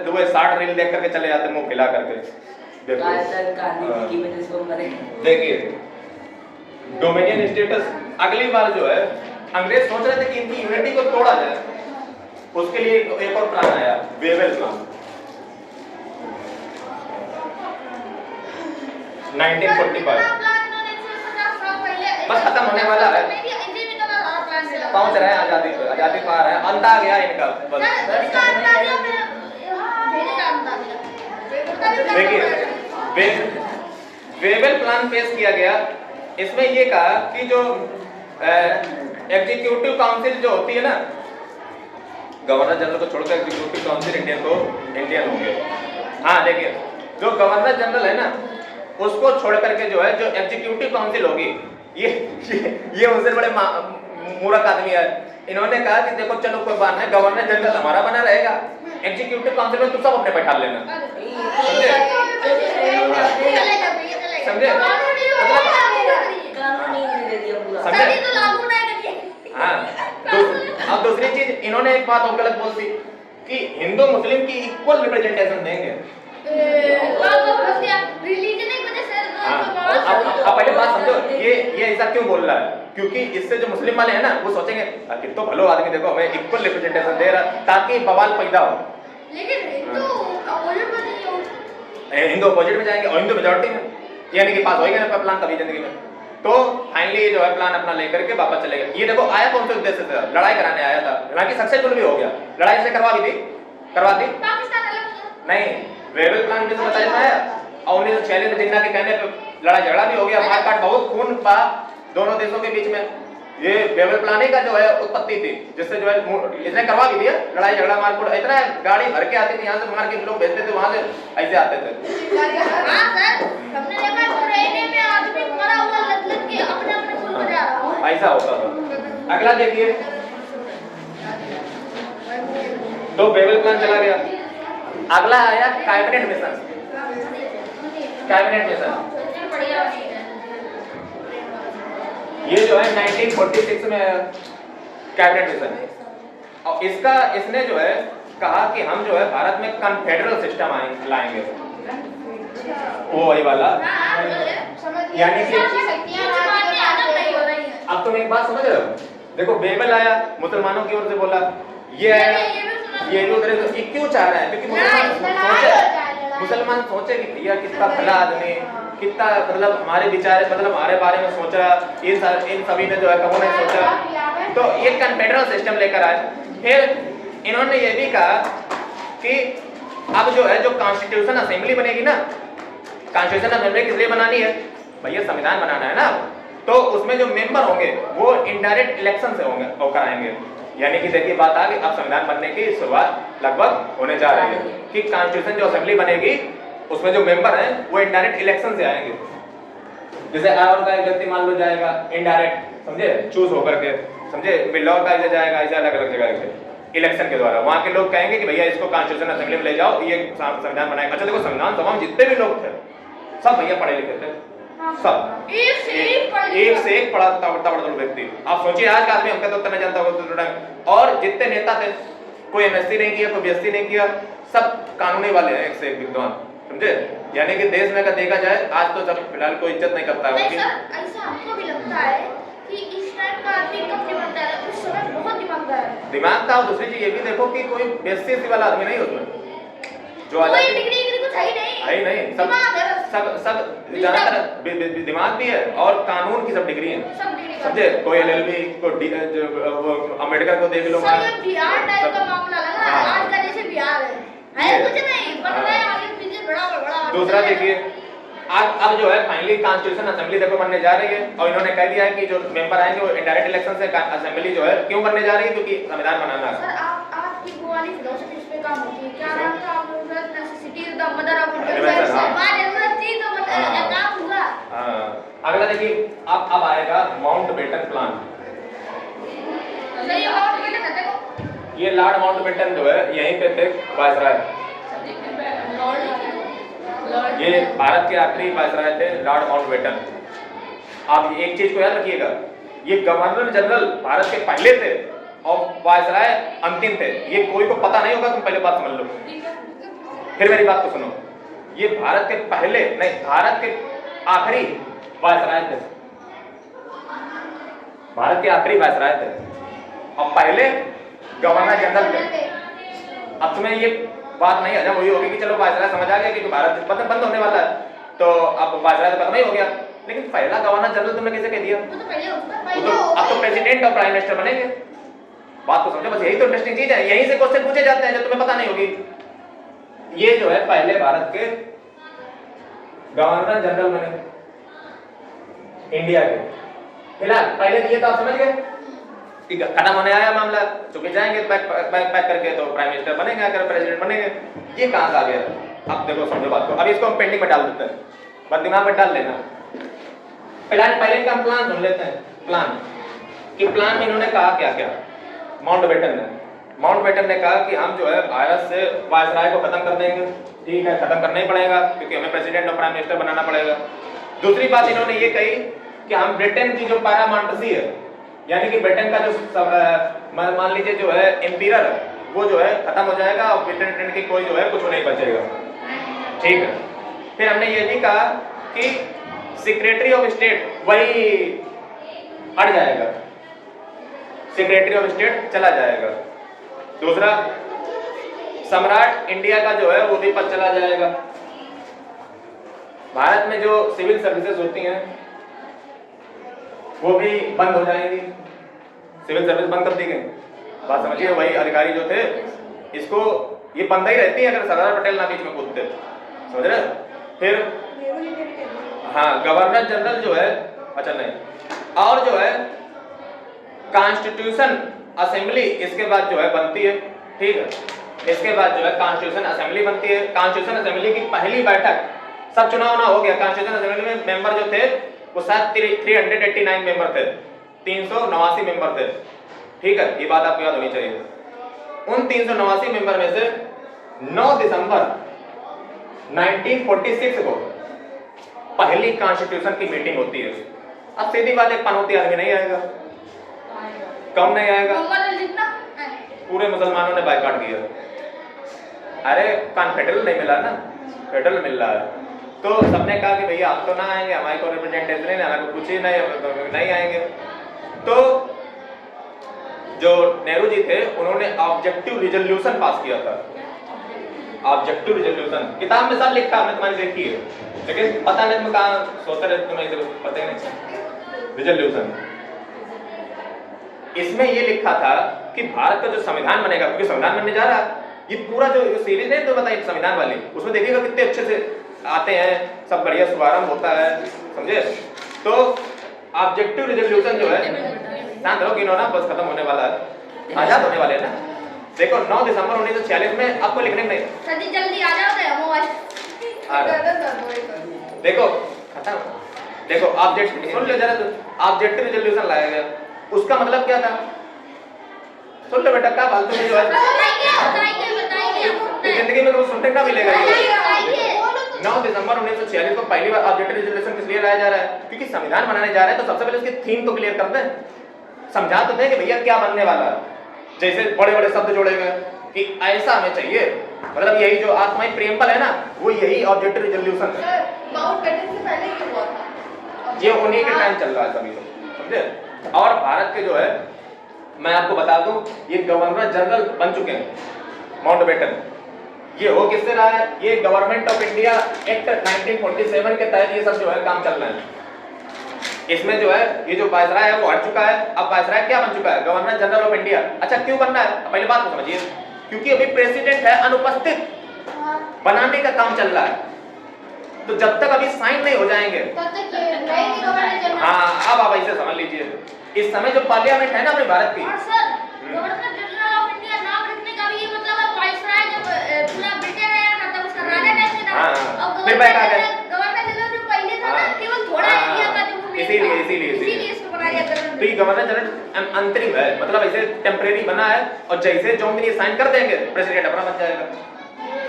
दो 60 रील देख करके चले जाते मुंह खिला करके। देखिए डोमिनियन स्टेटस अगली बार जो है अंग्रेज सोच रहे थे कि इनकी यूनिटी को तोड़ा जाए, उसके लिए एक और प्लान आया, वेवेल प्लान 1945। बस खत्म होने वाला है, पहुंच रहे हैं आजादी पे, आजादी पा रहे हैं, अंत आ गया इनका बस। देखिए वेवेल प्लान पेश किया गया, इसमें ये कहा कि जो एग्जीक्यूटिव काउंसिल जो होती है ना, गवर्नर जनरल को छोड़कर एग्जीक्यूटिव काउंसिल इंडियन हो गया। हाँ देखिए जो गवर्नर जनरल है ना उसको छोड़ करके जो है जो एग्जीक्यूटिव काउंसिल होगी, ये उनसे बड़े मूर्ख आदमी है। इन्होंने कहा कि देखो चलो कोई बात नहीं, गवर्नर जनरल हमारा बना रहेगा, एग्जीक्यूटिव काउंसिल में तुम सब अपने बैठा लेना। समझे? हाँ अब दूसरी चीज इन्होंने एक बात और गलत बोल दी कि हिंदू मुस्लिम की इक्वल रिप्रेजेंटेशन देंगे। अब पहले बात समझो, ये ऐसा क्यों बोल रहा है, क्योंकि इससे जो मुस्लिम वाले हैं ना वो सोचेंगे कि तो भलो आदमी देखो हमें इक्वल रिप्रेजेंटेशन दे रहा, ताकि बवाल पैदा हो। लेकिन हिंदू अपोजिट में जाएंगे और हिंदू मेजॉरिटी में, यानी कि पास होएगा ना प्लान कभी जिंदगी में। तो फाइनली जो है प्लान अपना लेकर के वापस चले गए। ये देखो आया कौन से उद्देश्य से, लड़ाई कराने आया था, हालांकि सक्सेसफुल भी हो गया, लड़ाई से करवा दी नहीं, वेवेल प्लान भी तो बताया है। और 1946 में जिन्ना के कहने पे लड़ाई झगड़ा भी हो गया, मारकाट बहुत खून पा दोनों देशों के बीच में। ये वेवेल प्लान का जो है उत्पत्ति थी, जिससे जो है इसने करवा भी दिया लड़ाई झगड़ा मारकूट, इतना गाड़ी भर के आती थी यहाँ से, मार के लोग भेजते थे वहां से, ऐसे आते थे। हाँ सर, हमने देखा ट्रेन में आदमी मरा हुआ लट के अपने अपने खुद को जा रहा है, ऐसा होता था। अगला देखिए तो वेवेल प्लान चला गया। अगला आया कैबिनेट मिशन। कैबिनेट मिशन ये जो है 1946 में कैबिनेट मिशन, और इसने जो है कहा कि हम जो है भारत में कन्फेडरल सिस्टम लाएंगे, वो वही वाला, यानी कि अब तुम एक बात समझ रहे हो, देखो वेवेल आया मुसलमानों की ओर से बोला, ये आया ये भी उधर, ये क्यों चाह रहा है, क्योंकि मुसलमान सोचे कि भैया कितना भला आदमी, कितना मतलब हमारे विचार मतलब हमारे बारे में सोचा, इन सभी ने जो है कबो नहीं सोचा, तो ये कन्फेडरल सिस्टम लेकर आए। फिर इन्होंने ये भी कहा कि अब जो है जो कॉन्स्टिट्यूशन असेंबली बनेगी ना, कॉन्स्टिट्यूशन असेंबली किस लिए बनानी है भैया, संविधान बनाना है ना, तो उसमें जो मेंबर होंगे वो इनडायरेक्ट इलेक्शन से होंगे होकर आएंगे। यानी कि देखिए बात आ गई, अब संविधान बनने की शुरुआत लगभग होने जा रही है कि कॉन्स्टिट्यूशन जो असेंबली बनेगी उसमें जो मेंबर हैं वो इनडायरेक्ट इलेक्शन से आएंगे। जैसे और का एक व्यक्ति मान लो जाएगा इनडायरेक्ट, समझे, चूज होकर के, समझे, बिल्लौर का जाएगा, ऐसे अलग अलग जगह से इलेक्शन के द्वारा वहां के लोग कहेंगे कि भैया इसको कॉन्स्टिट्यूशन असेंबली में ले जाओ, ये संविधान बनाएगा। अच्छा देखो संविधान सभा में जितने भी लोग थे सब भैया पढ़े लिखे थे, सब एक से एक पढ़ा तबड़तोड़ व्यक्ति। आप सोचिए आज का आदमी हमका तो उतना जानता होगा, और जितने नेता थे कोई एमएससी नहीं किया, कोई बीएससी नहीं किया, सब कानूनी वाले हैं, एक से एक विद्वान। समझे? यानी कि देश में अगर देखा जाए आज तो सब फिलहाल कोई इज्जत नहीं करता है नहीं उनकी। सर, ऐसा हमको भी लगता है कि इस टाइम का आदमी कम दिमागदार है, उस समय बहुत दिमागदार है। दिमाग था। और दूसरी चीज ये भी देखो कि कोई बेइज्जती वाला आदमी नहीं उसमें जो आ कोई जाती डिग्री कुछ है ही नहीं। है ही नहीं। सब दिमाग है बस। सब ज्यादातर दिमाग भी है और कानून की सब डिग्री है, सब डिग्री का। समझे? कोई एलएलबी कोई अम्बेडकर को देख लो सर ये बिहार टाइप का मामला लगा, हाँ। आज का जैसे बिहार है कुछ नहीं, बन रहा है आगे पीछे बड़ा। दूसरा देखिए अब जो है फाइनली कॉन्स्टिट्यूशन असेंबली देखो बनने जा रही है और इन्होंने कह दिया है कि जो मेंबर आएंगे वो इनडायरेक्ट इलेक्शन से असेंबली जो है क्यों बनने जा रही है, क्योंकि संविधान बनाना है। सर आपकी वो वाली फिलोसफी इस पे काम होती है, क्या नाम था आपका? Necessity is the mother of invention. बात जरूरत थी तो काम हुआ। अगला देखिए अब आएगा माउंटबेटन प्लान। सर ये और बेटा कहते को ये लॉर्ड माउंटबेटन जो है यहीं पे थे वायसराय। ये भारत के आखिरी वायसराय थे लॉर्ड माउंटबेटन। आप एक चीज को याद रखिएगा, ये गवर्नर जनरल भारत के पहले थे और वायसराय अंतिम थे। ये कोई को पता नहीं होगा, तुम पहले बात समझ लो, फिर मेरी बात को सुनो। ये भारत के पहले नहीं, भारत के आखिरी वायसराय थे। भारत के आखिरी वायसराय थे और पहले गवर्नर जनरल थे। अब तुम्हें ये बात नहीं हजम हुई होगी कि चलो वायसराय समझ आ गया कि भारत बंद होने वाला है तो अब वायसराय तो खत्म ही हो गया, लेकिन पहला गवर्नर जनरल तुमने कैसे कह दिया? वो तो पहले होता वो तो अब तो प्रेसिडेंट और प्राइम मिनिस्टर बनेंगे। बात को समझो, बस यही तो इंटरेस्टिंग चीज है, यहीं से क्वेश्चन पूछे जाते हैं जो तुम्हें पता नहीं होगी। ये जो है पहले भारत के गवर्नर जनरल बने इंडिया के। फिलहाल पहले दिए तो आप समझ गए, ठीक है? खत्म होने आया मामला, चुके जाएंगे पैक करके तो प्राइम मिनिस्टर बनेंगे, अगर प्रेसिडेंट बनेंगे। ये कहां से आ गया? अब देखो समझो बात को, अब इसको हम पेंडिंग में डाल देते हैं, बस दिमाग में डाल लेना। फिलहाल पहले इनका हम प्लान सुन लेते हैं। प्लान में इन्होंने कहा क्या क्या? माउंटबेटन ने कहा कि हम जो है भारत से वायसराय को खत्म कर देंगे। ठीक है, खत्म करना ही पड़ेगा क्योंकि हमें प्रेसिडेंट और प्राइम मिनिस्टर बनाना पड़ेगा। दूसरी बात इन्होंने ये कही कि हम ब्रिटेन की जो पैरामाउंटेसी है, यानी कि ब्रिटेन का जो मान लीजिए जो है एम्पीयर है, वो जो है खत्म हो जाएगा और ब्रिटेन की कोई जो है कुछ नहीं बचेगा। ठीक है, फिर हमने ये भी कहा कि सेक्रेटरी ऑफ स्टेट वही हट जाएगा, सेक्रेटरी ऑफ स्टेट चला जाएगा। दूसरा, सम्राट इंडिया का जो है वो भी पद चला जाएगा। भारत में जो सिविल सर्विसेज होती हैं वो भी बंद हो जाएंगी। सिविल सर्विस बंद कर दी गई, बात समझिए। वही अधिकारी जो थे इसको ये बंद ही रहती है अगर सरदार पटेल ना बीच में कूदते, समझ रहे? फिर हाँ, गवर्नर जनरल जो है, अच्छा नहीं, और जो है कॉन्स्टिट्यूशन असेंबली इसके बाद जो है बनती है। ठीक है, इसके बाद जो है कॉन्स्टिट्यूशन असेंबली बनती है। कॉन्स्टिट्यूशन असेंबली की पहली बैठक, सब चुनाव ना हो गया, कॉन्स्टिट्यूशन असेंबली में मेंबर जो थे वो शायद 389 मेंबर थे, 389 मेंबर थे। ठीक है, ये बात आपको याद होनी चाहिए। उन 389 मेंबर में से 9 दिसंबर 1946 को पहली कॉन्स्टिट्यूशन की मीटिंग होती है। अब सीधी बात, एक पनौती आदमी नहीं आएगा, कौन नहीं आएगा? पूरे मुसलमानों ने बाइकआउट किया। अरे फेडरल नहीं मिला ना, फेडरल मिल रहा है तो सबने कहा कि भैया हम तो ना आएंगे, हमारे को रिप्रेजेंटेटिव नहीं, हमारे को कुछ ही नहीं आएंगे। तो जो नेहरू जी थे उन्होंने ऑब्जेक्टिव रिजोल्यूशन पास किया था। ऑब्जेक्टिव रिजोल्यूशन किताब में सब लिखा, हमने तुम्हारी देखी है, लेकिन पता नहीं तुम कहाँ सोचते रहते, तुम्हें इसे पता ही नहीं। रिजोल्यूशन, इसमें ये लिखा था कि भारत का जो संविधान बनेगा, क्योंकि संविधान बनने जा रहा है, ये पूरा जो सीरीज है तो बताइए संविधान वाली, उसमें देखिएगा कितने अच्छे से आते हैं, सब बढ़िया शुभारंभ होता है, समझे? तो ऑब्जेक्टिव रिजोल्यूशन जो है, ध्यान रहो कि ना बस खत्म होने वाला है, आजाद होने वाले हैं ना। देखो 9 दिसंबर 1946 में, आपको लिखने में नहीं, जल्दी आ जाओ देखो खत्म। देखो ऑब्जेक्टिव, सुन लो जरा, ऑब्जेक्टिव रिजोल्यूशन लाया गया, उसका मतलब क्या था? सुन लो बेटा, क्या फालतू में जो है जिंदगी में कुछ सुनने का मिलेगा। 9 दिसंबर 1946 को पहली बार ऑब्जेक्टिव रिजोल्यूशन किस लिए लाया जा रहा है? क्योंकि संविधान बनाने जा रहे हैं तो सबसे पहले उसकी थीम तो क्लियर करते हैं, समझा तो दें कि भैया क्या बनने वाला है। जैसे बड़े बड़े शब्द जोड़े गए, कि ऐसा हमें चाहिए, मतलब यही जो आत्माई प्रेमबल है ना, वो यही ऑब्जेक्टिव रिजोल्यूशन है। सर माउंटबेटन से पहले क्यों हुआ था? ये उन्हीं के टाइम चल रहा है सभी लोग, समझे। और भारत के जो है, मैं आपको बता दूं, ये गवर्नर जनरल बन चुके हैं माउंटबेटन। ये हो किससे रहा है? ये गवर्नमेंट ऑफ इंडिया एक्ट 1947 के तहत ये सब जो है काम चल रहा है। इसमें जो है ये जो वायसराय है वो हट चुका है, अब वायसराय क्या बन चुका है? Governor general of India. अच्छा क्यों बनना है? पहले बात को समझिए, क्योंकि अभी प्रेसिडेंट है अनुपस्थित, बनाने का काम चल रहा है। तो जब तक अभी साइन नहीं हो जाएंगे तब तक ये नहीं गवर्नर जनरल। हाँ, अब आप ऐसे समझ लीजिए, इस समय जो पार्लियामेंट है ना अपने भारत की, और sir governor general of India नाम रखने का भी ये मतलब है वाइसराय जब पूरा ब्रिटेन आया था तब उसका राजा टाइप से था। अब फिर बैक आ गए। गवर्नर जनरल जो पहले था ना केवल थोड़ा एरिया का जो वो इसीलिए इसको बनाया गवर्नर। तो ये गवर्नर जनरल अंतरिम है, मतलब ऐसे टेम्परेरी बना है, और जैसे जो दिन ये साइन कर देंगे प्रेसिडेंट अपना बन जाएगा,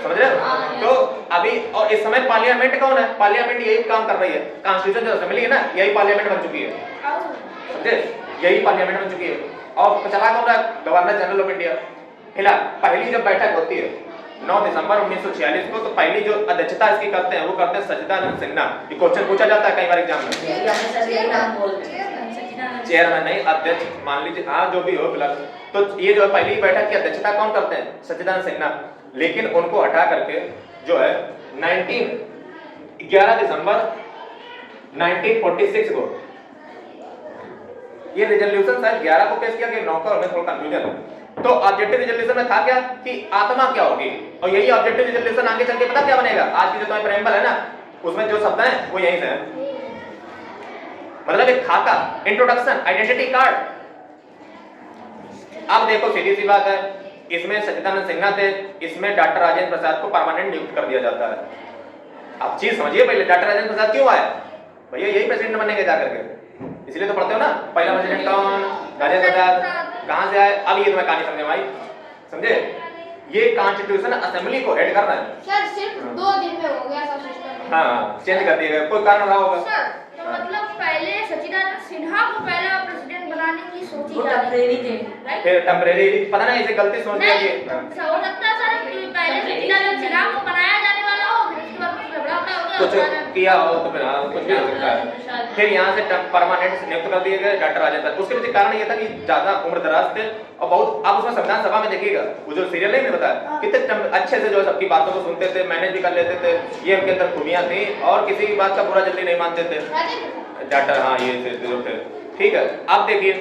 समझ रहे हो? तो अभी और इस समय पार्लियामेंट कौन है? पार्लियामेंट यही काम कर रही है, कॉन्स्टिट्यूशन जो असेंबली है ना, यही पार्लियामेंट बन चुकी है, समझे? यही पार्लियामेंट बन चुकी है। और चला कौन रहा? Governor general of India. फिलहाल पहली जब बैठक होती है 9 दिसंबर 1946 को, तो पहली जो अध्यक्षता इसकी करते हैं वो करते हैं सच्चिदानंद सिन्हा। ये क्वेश्चन पूछा जाता है कई बार एग्जाम में, चेयरमैन नहीं अध्यक्ष मान लीजिए, हाँ जो भी हो फिलहाल। तो ये जो है पहली बैठक की अध्यक्षता कौन करते हैं? सच्चिदानंद सिन्हा। लेकिन उनको हटा करके जो है 11 दिसंबर 1946 को ये रिजोल्यूशन शायद 11 को पेश किया गया, 9 का, हमें थोड़ा कंफ्यूजन है। तो ऑब्जेक्टिव रिजोल्यूशन में था क्या कि आत्मा क्या होगी, और यही ऑब्जेक्टिव रिजोल्यूशन आगे चल के पता क्या बनेगा? आज की जो तुम्हारी प्रेमबल है ना, उसमें जो शब्द हैं वो यहीं से हैं, मतलब एक खाका, इंट्रोडक्शन, आइडेंटिटी कार्ड। अब देखो सीधी सी बात है, इसमें सच्चिदानंद सिन्हा थे, इसमें डॉक्टर राजेंद्र प्रसाद को परमानेंट नियुक्त कर दिया जाता है। अब चीज समझिए पहले, डॉक्टर राजेंद्र प्रसाद क्यों आए? भैया यही प्रेसिडेंट बनेंगे जाकर के, इसलिए तो पढ़ते हो ना, पहला प्रेसिडेंट कौन? राजेंद्र प्रसाद। कहां से आए? अब ये तुम्हें कहानी समझे भाई, समझे? ये कॉन्स्टिट्यूशन असेंबली को हेड कर रहे हैं। सर सिर्फ 2 दिन में हो गया सब सिस्टम। हाँ, चेंज कर दिया, कोई कारण रहा होगा सर। तो मतलब पहले सच्चिदानंद सिन्हा को पहला प्रेसिडेंट बनाने की सोची वो जा रही टेम्परेरी थे। राइट? फिर टेम्परेरी, पता नहीं ऐसे गलती सोच लिया कि हो सकता है सर कि पहले सच्चिदानंद सिन्हा को बनाया जाने वाला हो, फिर उसके बाद कुछ झगड़ा हो गया, कुछ किया हो तो फिर हाँ कुछ भी हो सकता है। फिर यहाँ से परमानेंट नियुक्त कर दिए गए डॉक्टर राजेंद्र। उसके पीछे कारण ये था कि ज्यादा उम्र दराज थे और बहुत, आप उसमें संविधान सभा में देखिएगा, वो जो सीरियल नहीं बताया कितने अच्छे से जो सबकी बातों को सुनते थे, मैनेज भी कर लेते थे, ये उनके अंदर खूबियां थी, और किसी की बात का बुरा जल्दी नहीं मानते थे डॉक्टर। हाँ ये जो थे, ठीक है। अब देखिए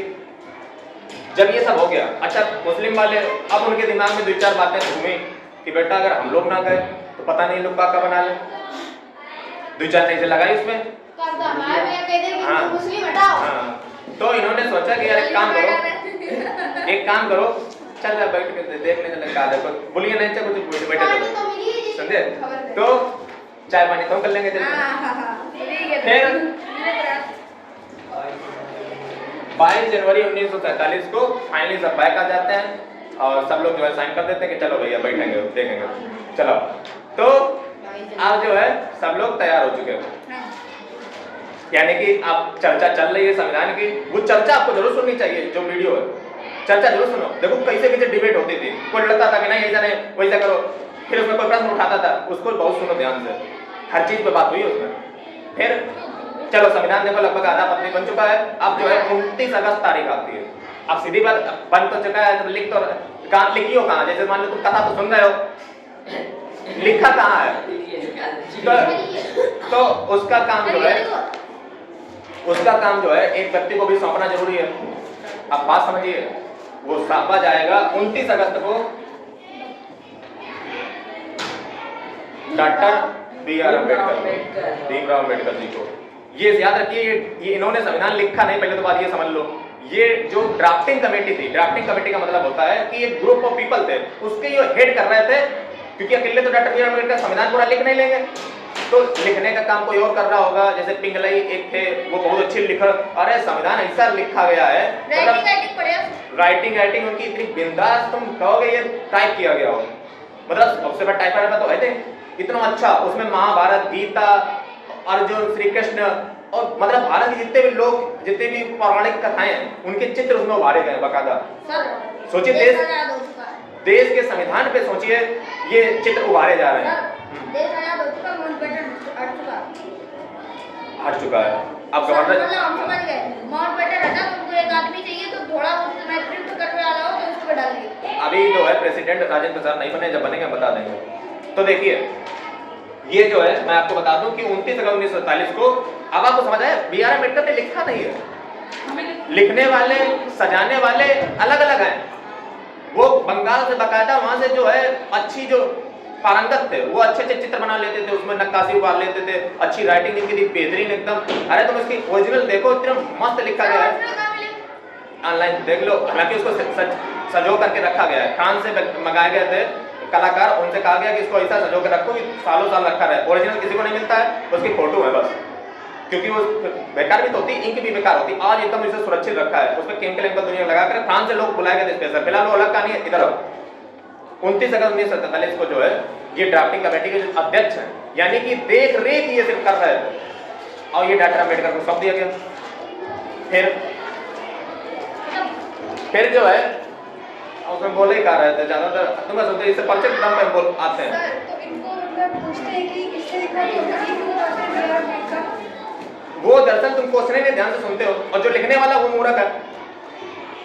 जब ये सब हो गया, अच्छा मुस्लिम वाले, अब उनके दिमाग में 2-4 बातें घूमी कि बेटा अगर हम लोग ना गए तो पता नहीं लोग का बना ले, 2-4 चीजें लगाई उसमें। हाँ, मुस्लिम हटाओ। हाँ, तो इन्होंने सोचा कि यार एक काम करो, चल जा बैठ के देख लेने लगा, देखो बोलिए नहीं चल कुछ बैठे तो समझे, तो चाय पानी तो कर लेंगे। फिर 22 जनवरी 1947 को फाइनली सब बैक आ जाते हैं और सब लोग जो है साइन कर देते हैं कि चलो भैया बैठेंगे देखेंगे, चलो। तो अब जो है सब लोग तैयार हो चुके हैं, यानी कि अब चर्चा चल रही है संविधान की। वो चर्चा आपको जरूर सुननी चाहिए, जो वीडियो है चर्चा जरूर सुनो। देखो कैसे कैसे डिबेट होती थी, कोई लड़ता था कि नहीं ऐसा नहीं वैसा करो, फिर उसमें कोई प्रश्न उठाता था, उसको बहुत सुनो ध्यान से, हर चीज पे बात हुई उसमें। फिर चलो संविधान देखो लगभग आधा पत्नी बन चुका है, अब जो है 29 अगस्त तारीख आती है। अब सीधी बात बन तो चुका है, तो लिख तो कहाँ लिखियो कहाँ, जैसे मान लो तुम कथा तो सुन रहे हो, लिखा कहाँ है? तो उसका काम जो है एक व्यक्ति को भी सौंपना जरूरी है। अब बात समझिए, वो सौंपा जाएगा 29 अगस्त को डॉक्टर B.R. अम्बेडकर, भीमराव अम्बेडकर जी को। ये याद रखिए, ये इन्होंने संविधान लिखा नहीं, पहले तो बात ये समझ लो। ये जो ड्राफ्टिंग कमेटी थी, ड्राफ्टिंग कमेटी का मतलब होता है कि एक ग्रुप ऑफ पीपल थे, उसके ये हेड कर रहे थे, क्योंकि अकेले तो डॉक्टर B.R. अम्बेडकर संविधान पूरा लिख नहीं लेंगे, तो लिखने का काम कोई और कर रहा होगा। जैसे पिंगलई एक थे, वो बहुत अच्छी लिख, अरे संविधान ऐसा लिखा गया है, राइटिंग उनकी इतनी बिंदास, तुम कहोगे ये टाइप किया गया हो, मतलब सबसे बड़ा टाइपराइटर तो है थे, इतना अच्छा। उसमें महाभारत, गीता, अर्जुन, श्री कृष्ण, और मतलब भारत के जितने भी लोग, जितने भी पौराणिक कथाएं हैं, उनके चित्र उसमें उभारे गए बाकायदा। सोचिए देश देश के संविधान पे सोचिए ये चित्र उभारे जा रहे हैं। देश आजाद हो चुका, माउंटबेटन हट चुका, हट चुका है। अब गवर्नर मतलब हम समझ गए, माउंटबेटन हटा तो उनको एक आदमी चाहिए तो थोड़ा नेतृत्व करने वाला हो तो उसको बैठा दिए। अभी जो है प्रेसिडेंट राजेंद्र प्रसाद नहीं बने, जब बनेंगे बता देंगे। तो देखिए ये जो है मैं आपको बता दूं कि 29 अगस्त 1947 को, अब आपको समझ आया, बी आर अम्बेडकर ने लिखा नहीं है, लिखने वाले सजाने वाले अलग अलग हैं। वो बंगाल से बकायदा वहां से जो है अच्छी जो पारंगत थे वो अच्छे अच्छे चित्र बना लेते थे, उसमें नक्काशी उतार लेते थे, अच्छी राइटिंग इनकी थी बेहतरीन एकदम। अरे तुम इसकी ओरिजिनल देखो, इतना मस्त लिखा गया है, ऑनलाइन देख लो। हालांकि उसको सजो करके रखा गया है, फ्रांस से मंगाए गए थे कलाकार, उनसे कहा गया कि इसको ऐसा सजो के रखो कि सालों साल रखा रहे। ओरिजिनल किसी को नहीं मिलता है, उसकी फोटो है बस, क्योंकि वो बेकार भी तो होती, इंक भी बेकार होती। आज एकदम इसे सुरक्षित रखा है, उसमें केमिकल दुनिया लगाकर फ्रांस से लोग बुलाए गए थे। फिलहाल वो अलग कहानी है। इधर 29 अगस्त 1947 को जो है ये ड्राफ्टिंग कमेटी के जो अध्यक्ष हैं, यानी कि देख रेख ये सिर्फ कर रहे थे, और ये डॉक्टर अम्बेडकर को सौंप दिया गया। फिर जो है उसमें बोले ही कह रहे थे ज्यादातर, तुम्हें सुनते इससे पर्चे दम पे बोल आते हैं। सर तो इनको मतलब पूछते हैं कि इससे लिखा तो ठीक क्यों आता है मेरा डेट का? वो दरअसल तुम क्वेश्चन में ध्यान से सुनते हो, और जो लिखने वाला वो मूर्ख है।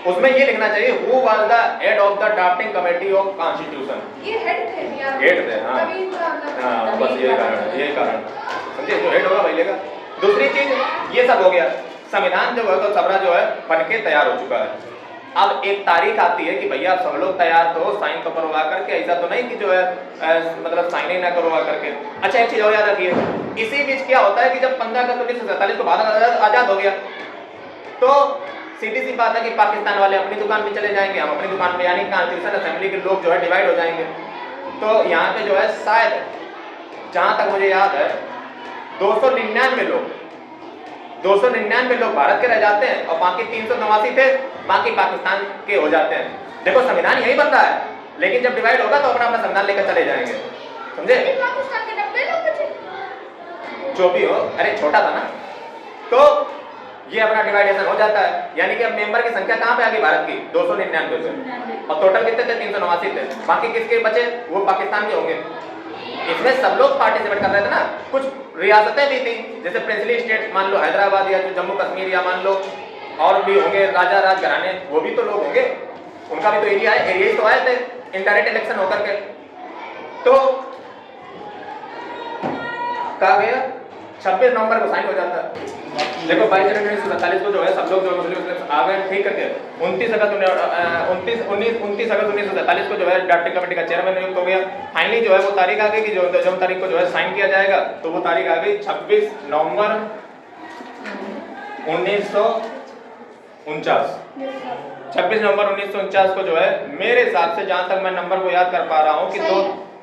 उसमें ये लिखना चाहिए who was the head of the drafting committee of constitution. ये हेड थे यार, हेड थे, हाँ तभी इनका मतलब हाँ, बस यही कारण समझे, जो हेड होगा वही लेगा। दूसरी चीज ये सब हो गया, संविधान जो है तो सबरा जो है बनके तैयार हो चुका है। अब एक तारीख आती है कि भैया सब लोग तैयार तो साइन तो करवा करके, ऐसा तो नहीं कि जो है मतलब साइन ही ना करवा करके। अच्छा एक चीज और याद रखिए, इसी बीच क्या होता है कि जब 15 अगस्त 1947 को भारत आजाद हो गया तो सीधी सी बात है कि पाकिस्तान वाले अपनी दुकान पे चले जाएंगे, हम अपनी दुकान पे, यानी कॉन्स्टिट्यूशन असेंबली के लोग जो है डिवाइड हो जाएंगे। तो यहाँ पे जो है शायद जहां तक मुझे याद है 299 लोग भारत के रह जाते हैं और बाकी 389 थे बाकी पाकिस्तान के हो जाते हैं। देखो संविधान यही बन रहा है, लेकिन जब डिवाइड होगा तो अपना अपना संविधान लेकर चले जाएंगे, समझे। पाकिस्तान के 90 लोग बचे, जो भी हो, अरे छोटा था ना, तो ये अपना डिवाइडेशन हो जाता है। यानी कि अब मेंबर की संख्या कहां पे आ गई भारत की 299 से, और टोटल कितने थे 389 थे, बाकी किसके बचे वो पाकिस्तान के होंगे। इसमें सब लोग पार्टिसिपेट कर रहे थे ना। कुछ रियासतें भी थी जैसे प्रिंसली स्टेट, मान लो हैदराबाद या जम्मू कश्मीर, या मान लो और भी होंगे राजा राज घराने, वो भी तो लोग होंगे, उनका भी तो एरिया है, एरिया ही तो आए थे इनडायरेक्ट इलेक्शन होकर के। तो कहा गया 26 नवंबर को साइन हो जाता है। देखो 22 जनवरी 1947 को जो है सब लोग जो मुस्लिम आ गए, ठीक करके 29 अगस्त 1947 को जो है ड्राफ्टिंग कमेटी का चेयरमैन नियुक्त हो गया। फाइनली जो है वो तारीख आ गई कि जो तारीख को जो है साइन किया जाएगा, तो वो तारीख आ गई 26 नवंबर 1949। 26 नवंबर 1949 को जो है मेरे हिसाब से, जहां तक मैं नंबर को याद कर पा रहा हूँ कि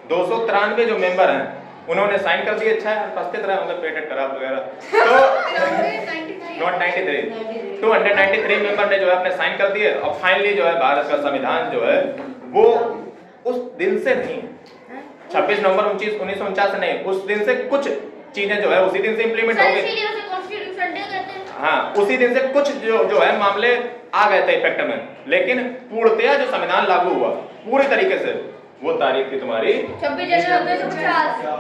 293 जो मेंबर हैं उन्होंने साइन कर दिए। अच्छा है उपस्थित रहे होंगे, पेटेंट खराब वगैरह, तो नॉट 93 293 मेंबर ने जो है अपने साइन कर दिए। और फाइनली जो है भारत का संविधान जो है वो उस दिन से नहीं, 26 नवंबर 1949 से नहीं, उस दिन से कुछ चीजें जो है उसी दिन से इम्प्लीमेंट हो गई। हाँ, उसी दिन से कुछ जो है मामले आ गए थे इफेक्ट में, लेकिन पूर्णतया जो संविधान लागू हुआ पूरी तरीके से वो तारीख थी तुम्हारी 26 जनवरी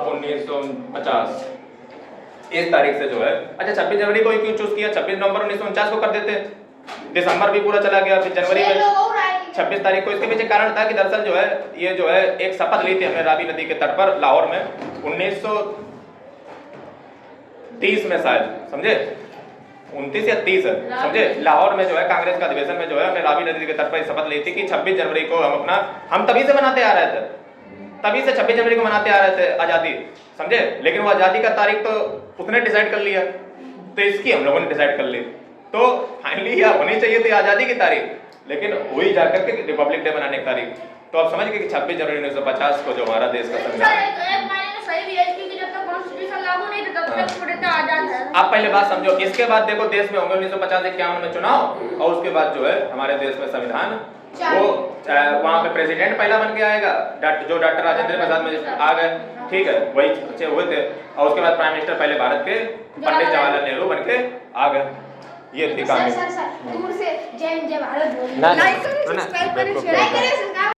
1950। इस तारीख से जो है, अच्छा 26 जनवरी को ही क्यों चूज किया, 26 नवंबर 1949 को कर देते, दिसंबर भी पूरा चला गया, फिर जनवरी में 26 तारीख को। इसके पीछे कारण था कि दरअसल जो है ये जो है एक शपथ ली थी हमने रावी नदी के तट पर लाहौर में 1930 में शायद, समझे 29 या 30 है, समझे, लाहौर में जो है कांग्रेस का अधिवेशन में जो है हमने रावी नदी के तट पर शपथ ली थी कि 26 जनवरी को हम तभी से मनाते आ रहे थे, तभी से 26 जनवरी को मनाते आ रहे थे आजादी, समझे। लेकिन वो आजादी का तारीख तो उसने डिसाइड कर लिया, तो इसकी हम लोगों ने डिसाइड कर ली। तो फाइनली यह होनी चाहिए थी आजादी की तारीख, लेकिन वही जाकर के रिपब्लिक डे मनाने की तारीख। तो आप समझ गए कि 26 जनवरी 1950 को जो हमारा देश का संविधान, आप पहले बात समझो। इसके बाद देखो देश में होंगे 1950-51 में चुनाव, और उसके बाद जो है हमारे देश में संविधान वो वहाँ पे प्रेसिडेंट पहला बन के आएगा, जो डॉक्टर राजेंद्र प्रसाद में आ गए, ठीक है, वही अच्छे हुए थे। और उसके बाद प्राइम मिनिस्टर पहले भारत के पंडित जवाहरलाल नेहरू बन के आ गए। ये थी कहानी। दूर से जय जय भारत बोलिए, ना, लाइक करें, सब्सक्राइब करें, शेयर करें।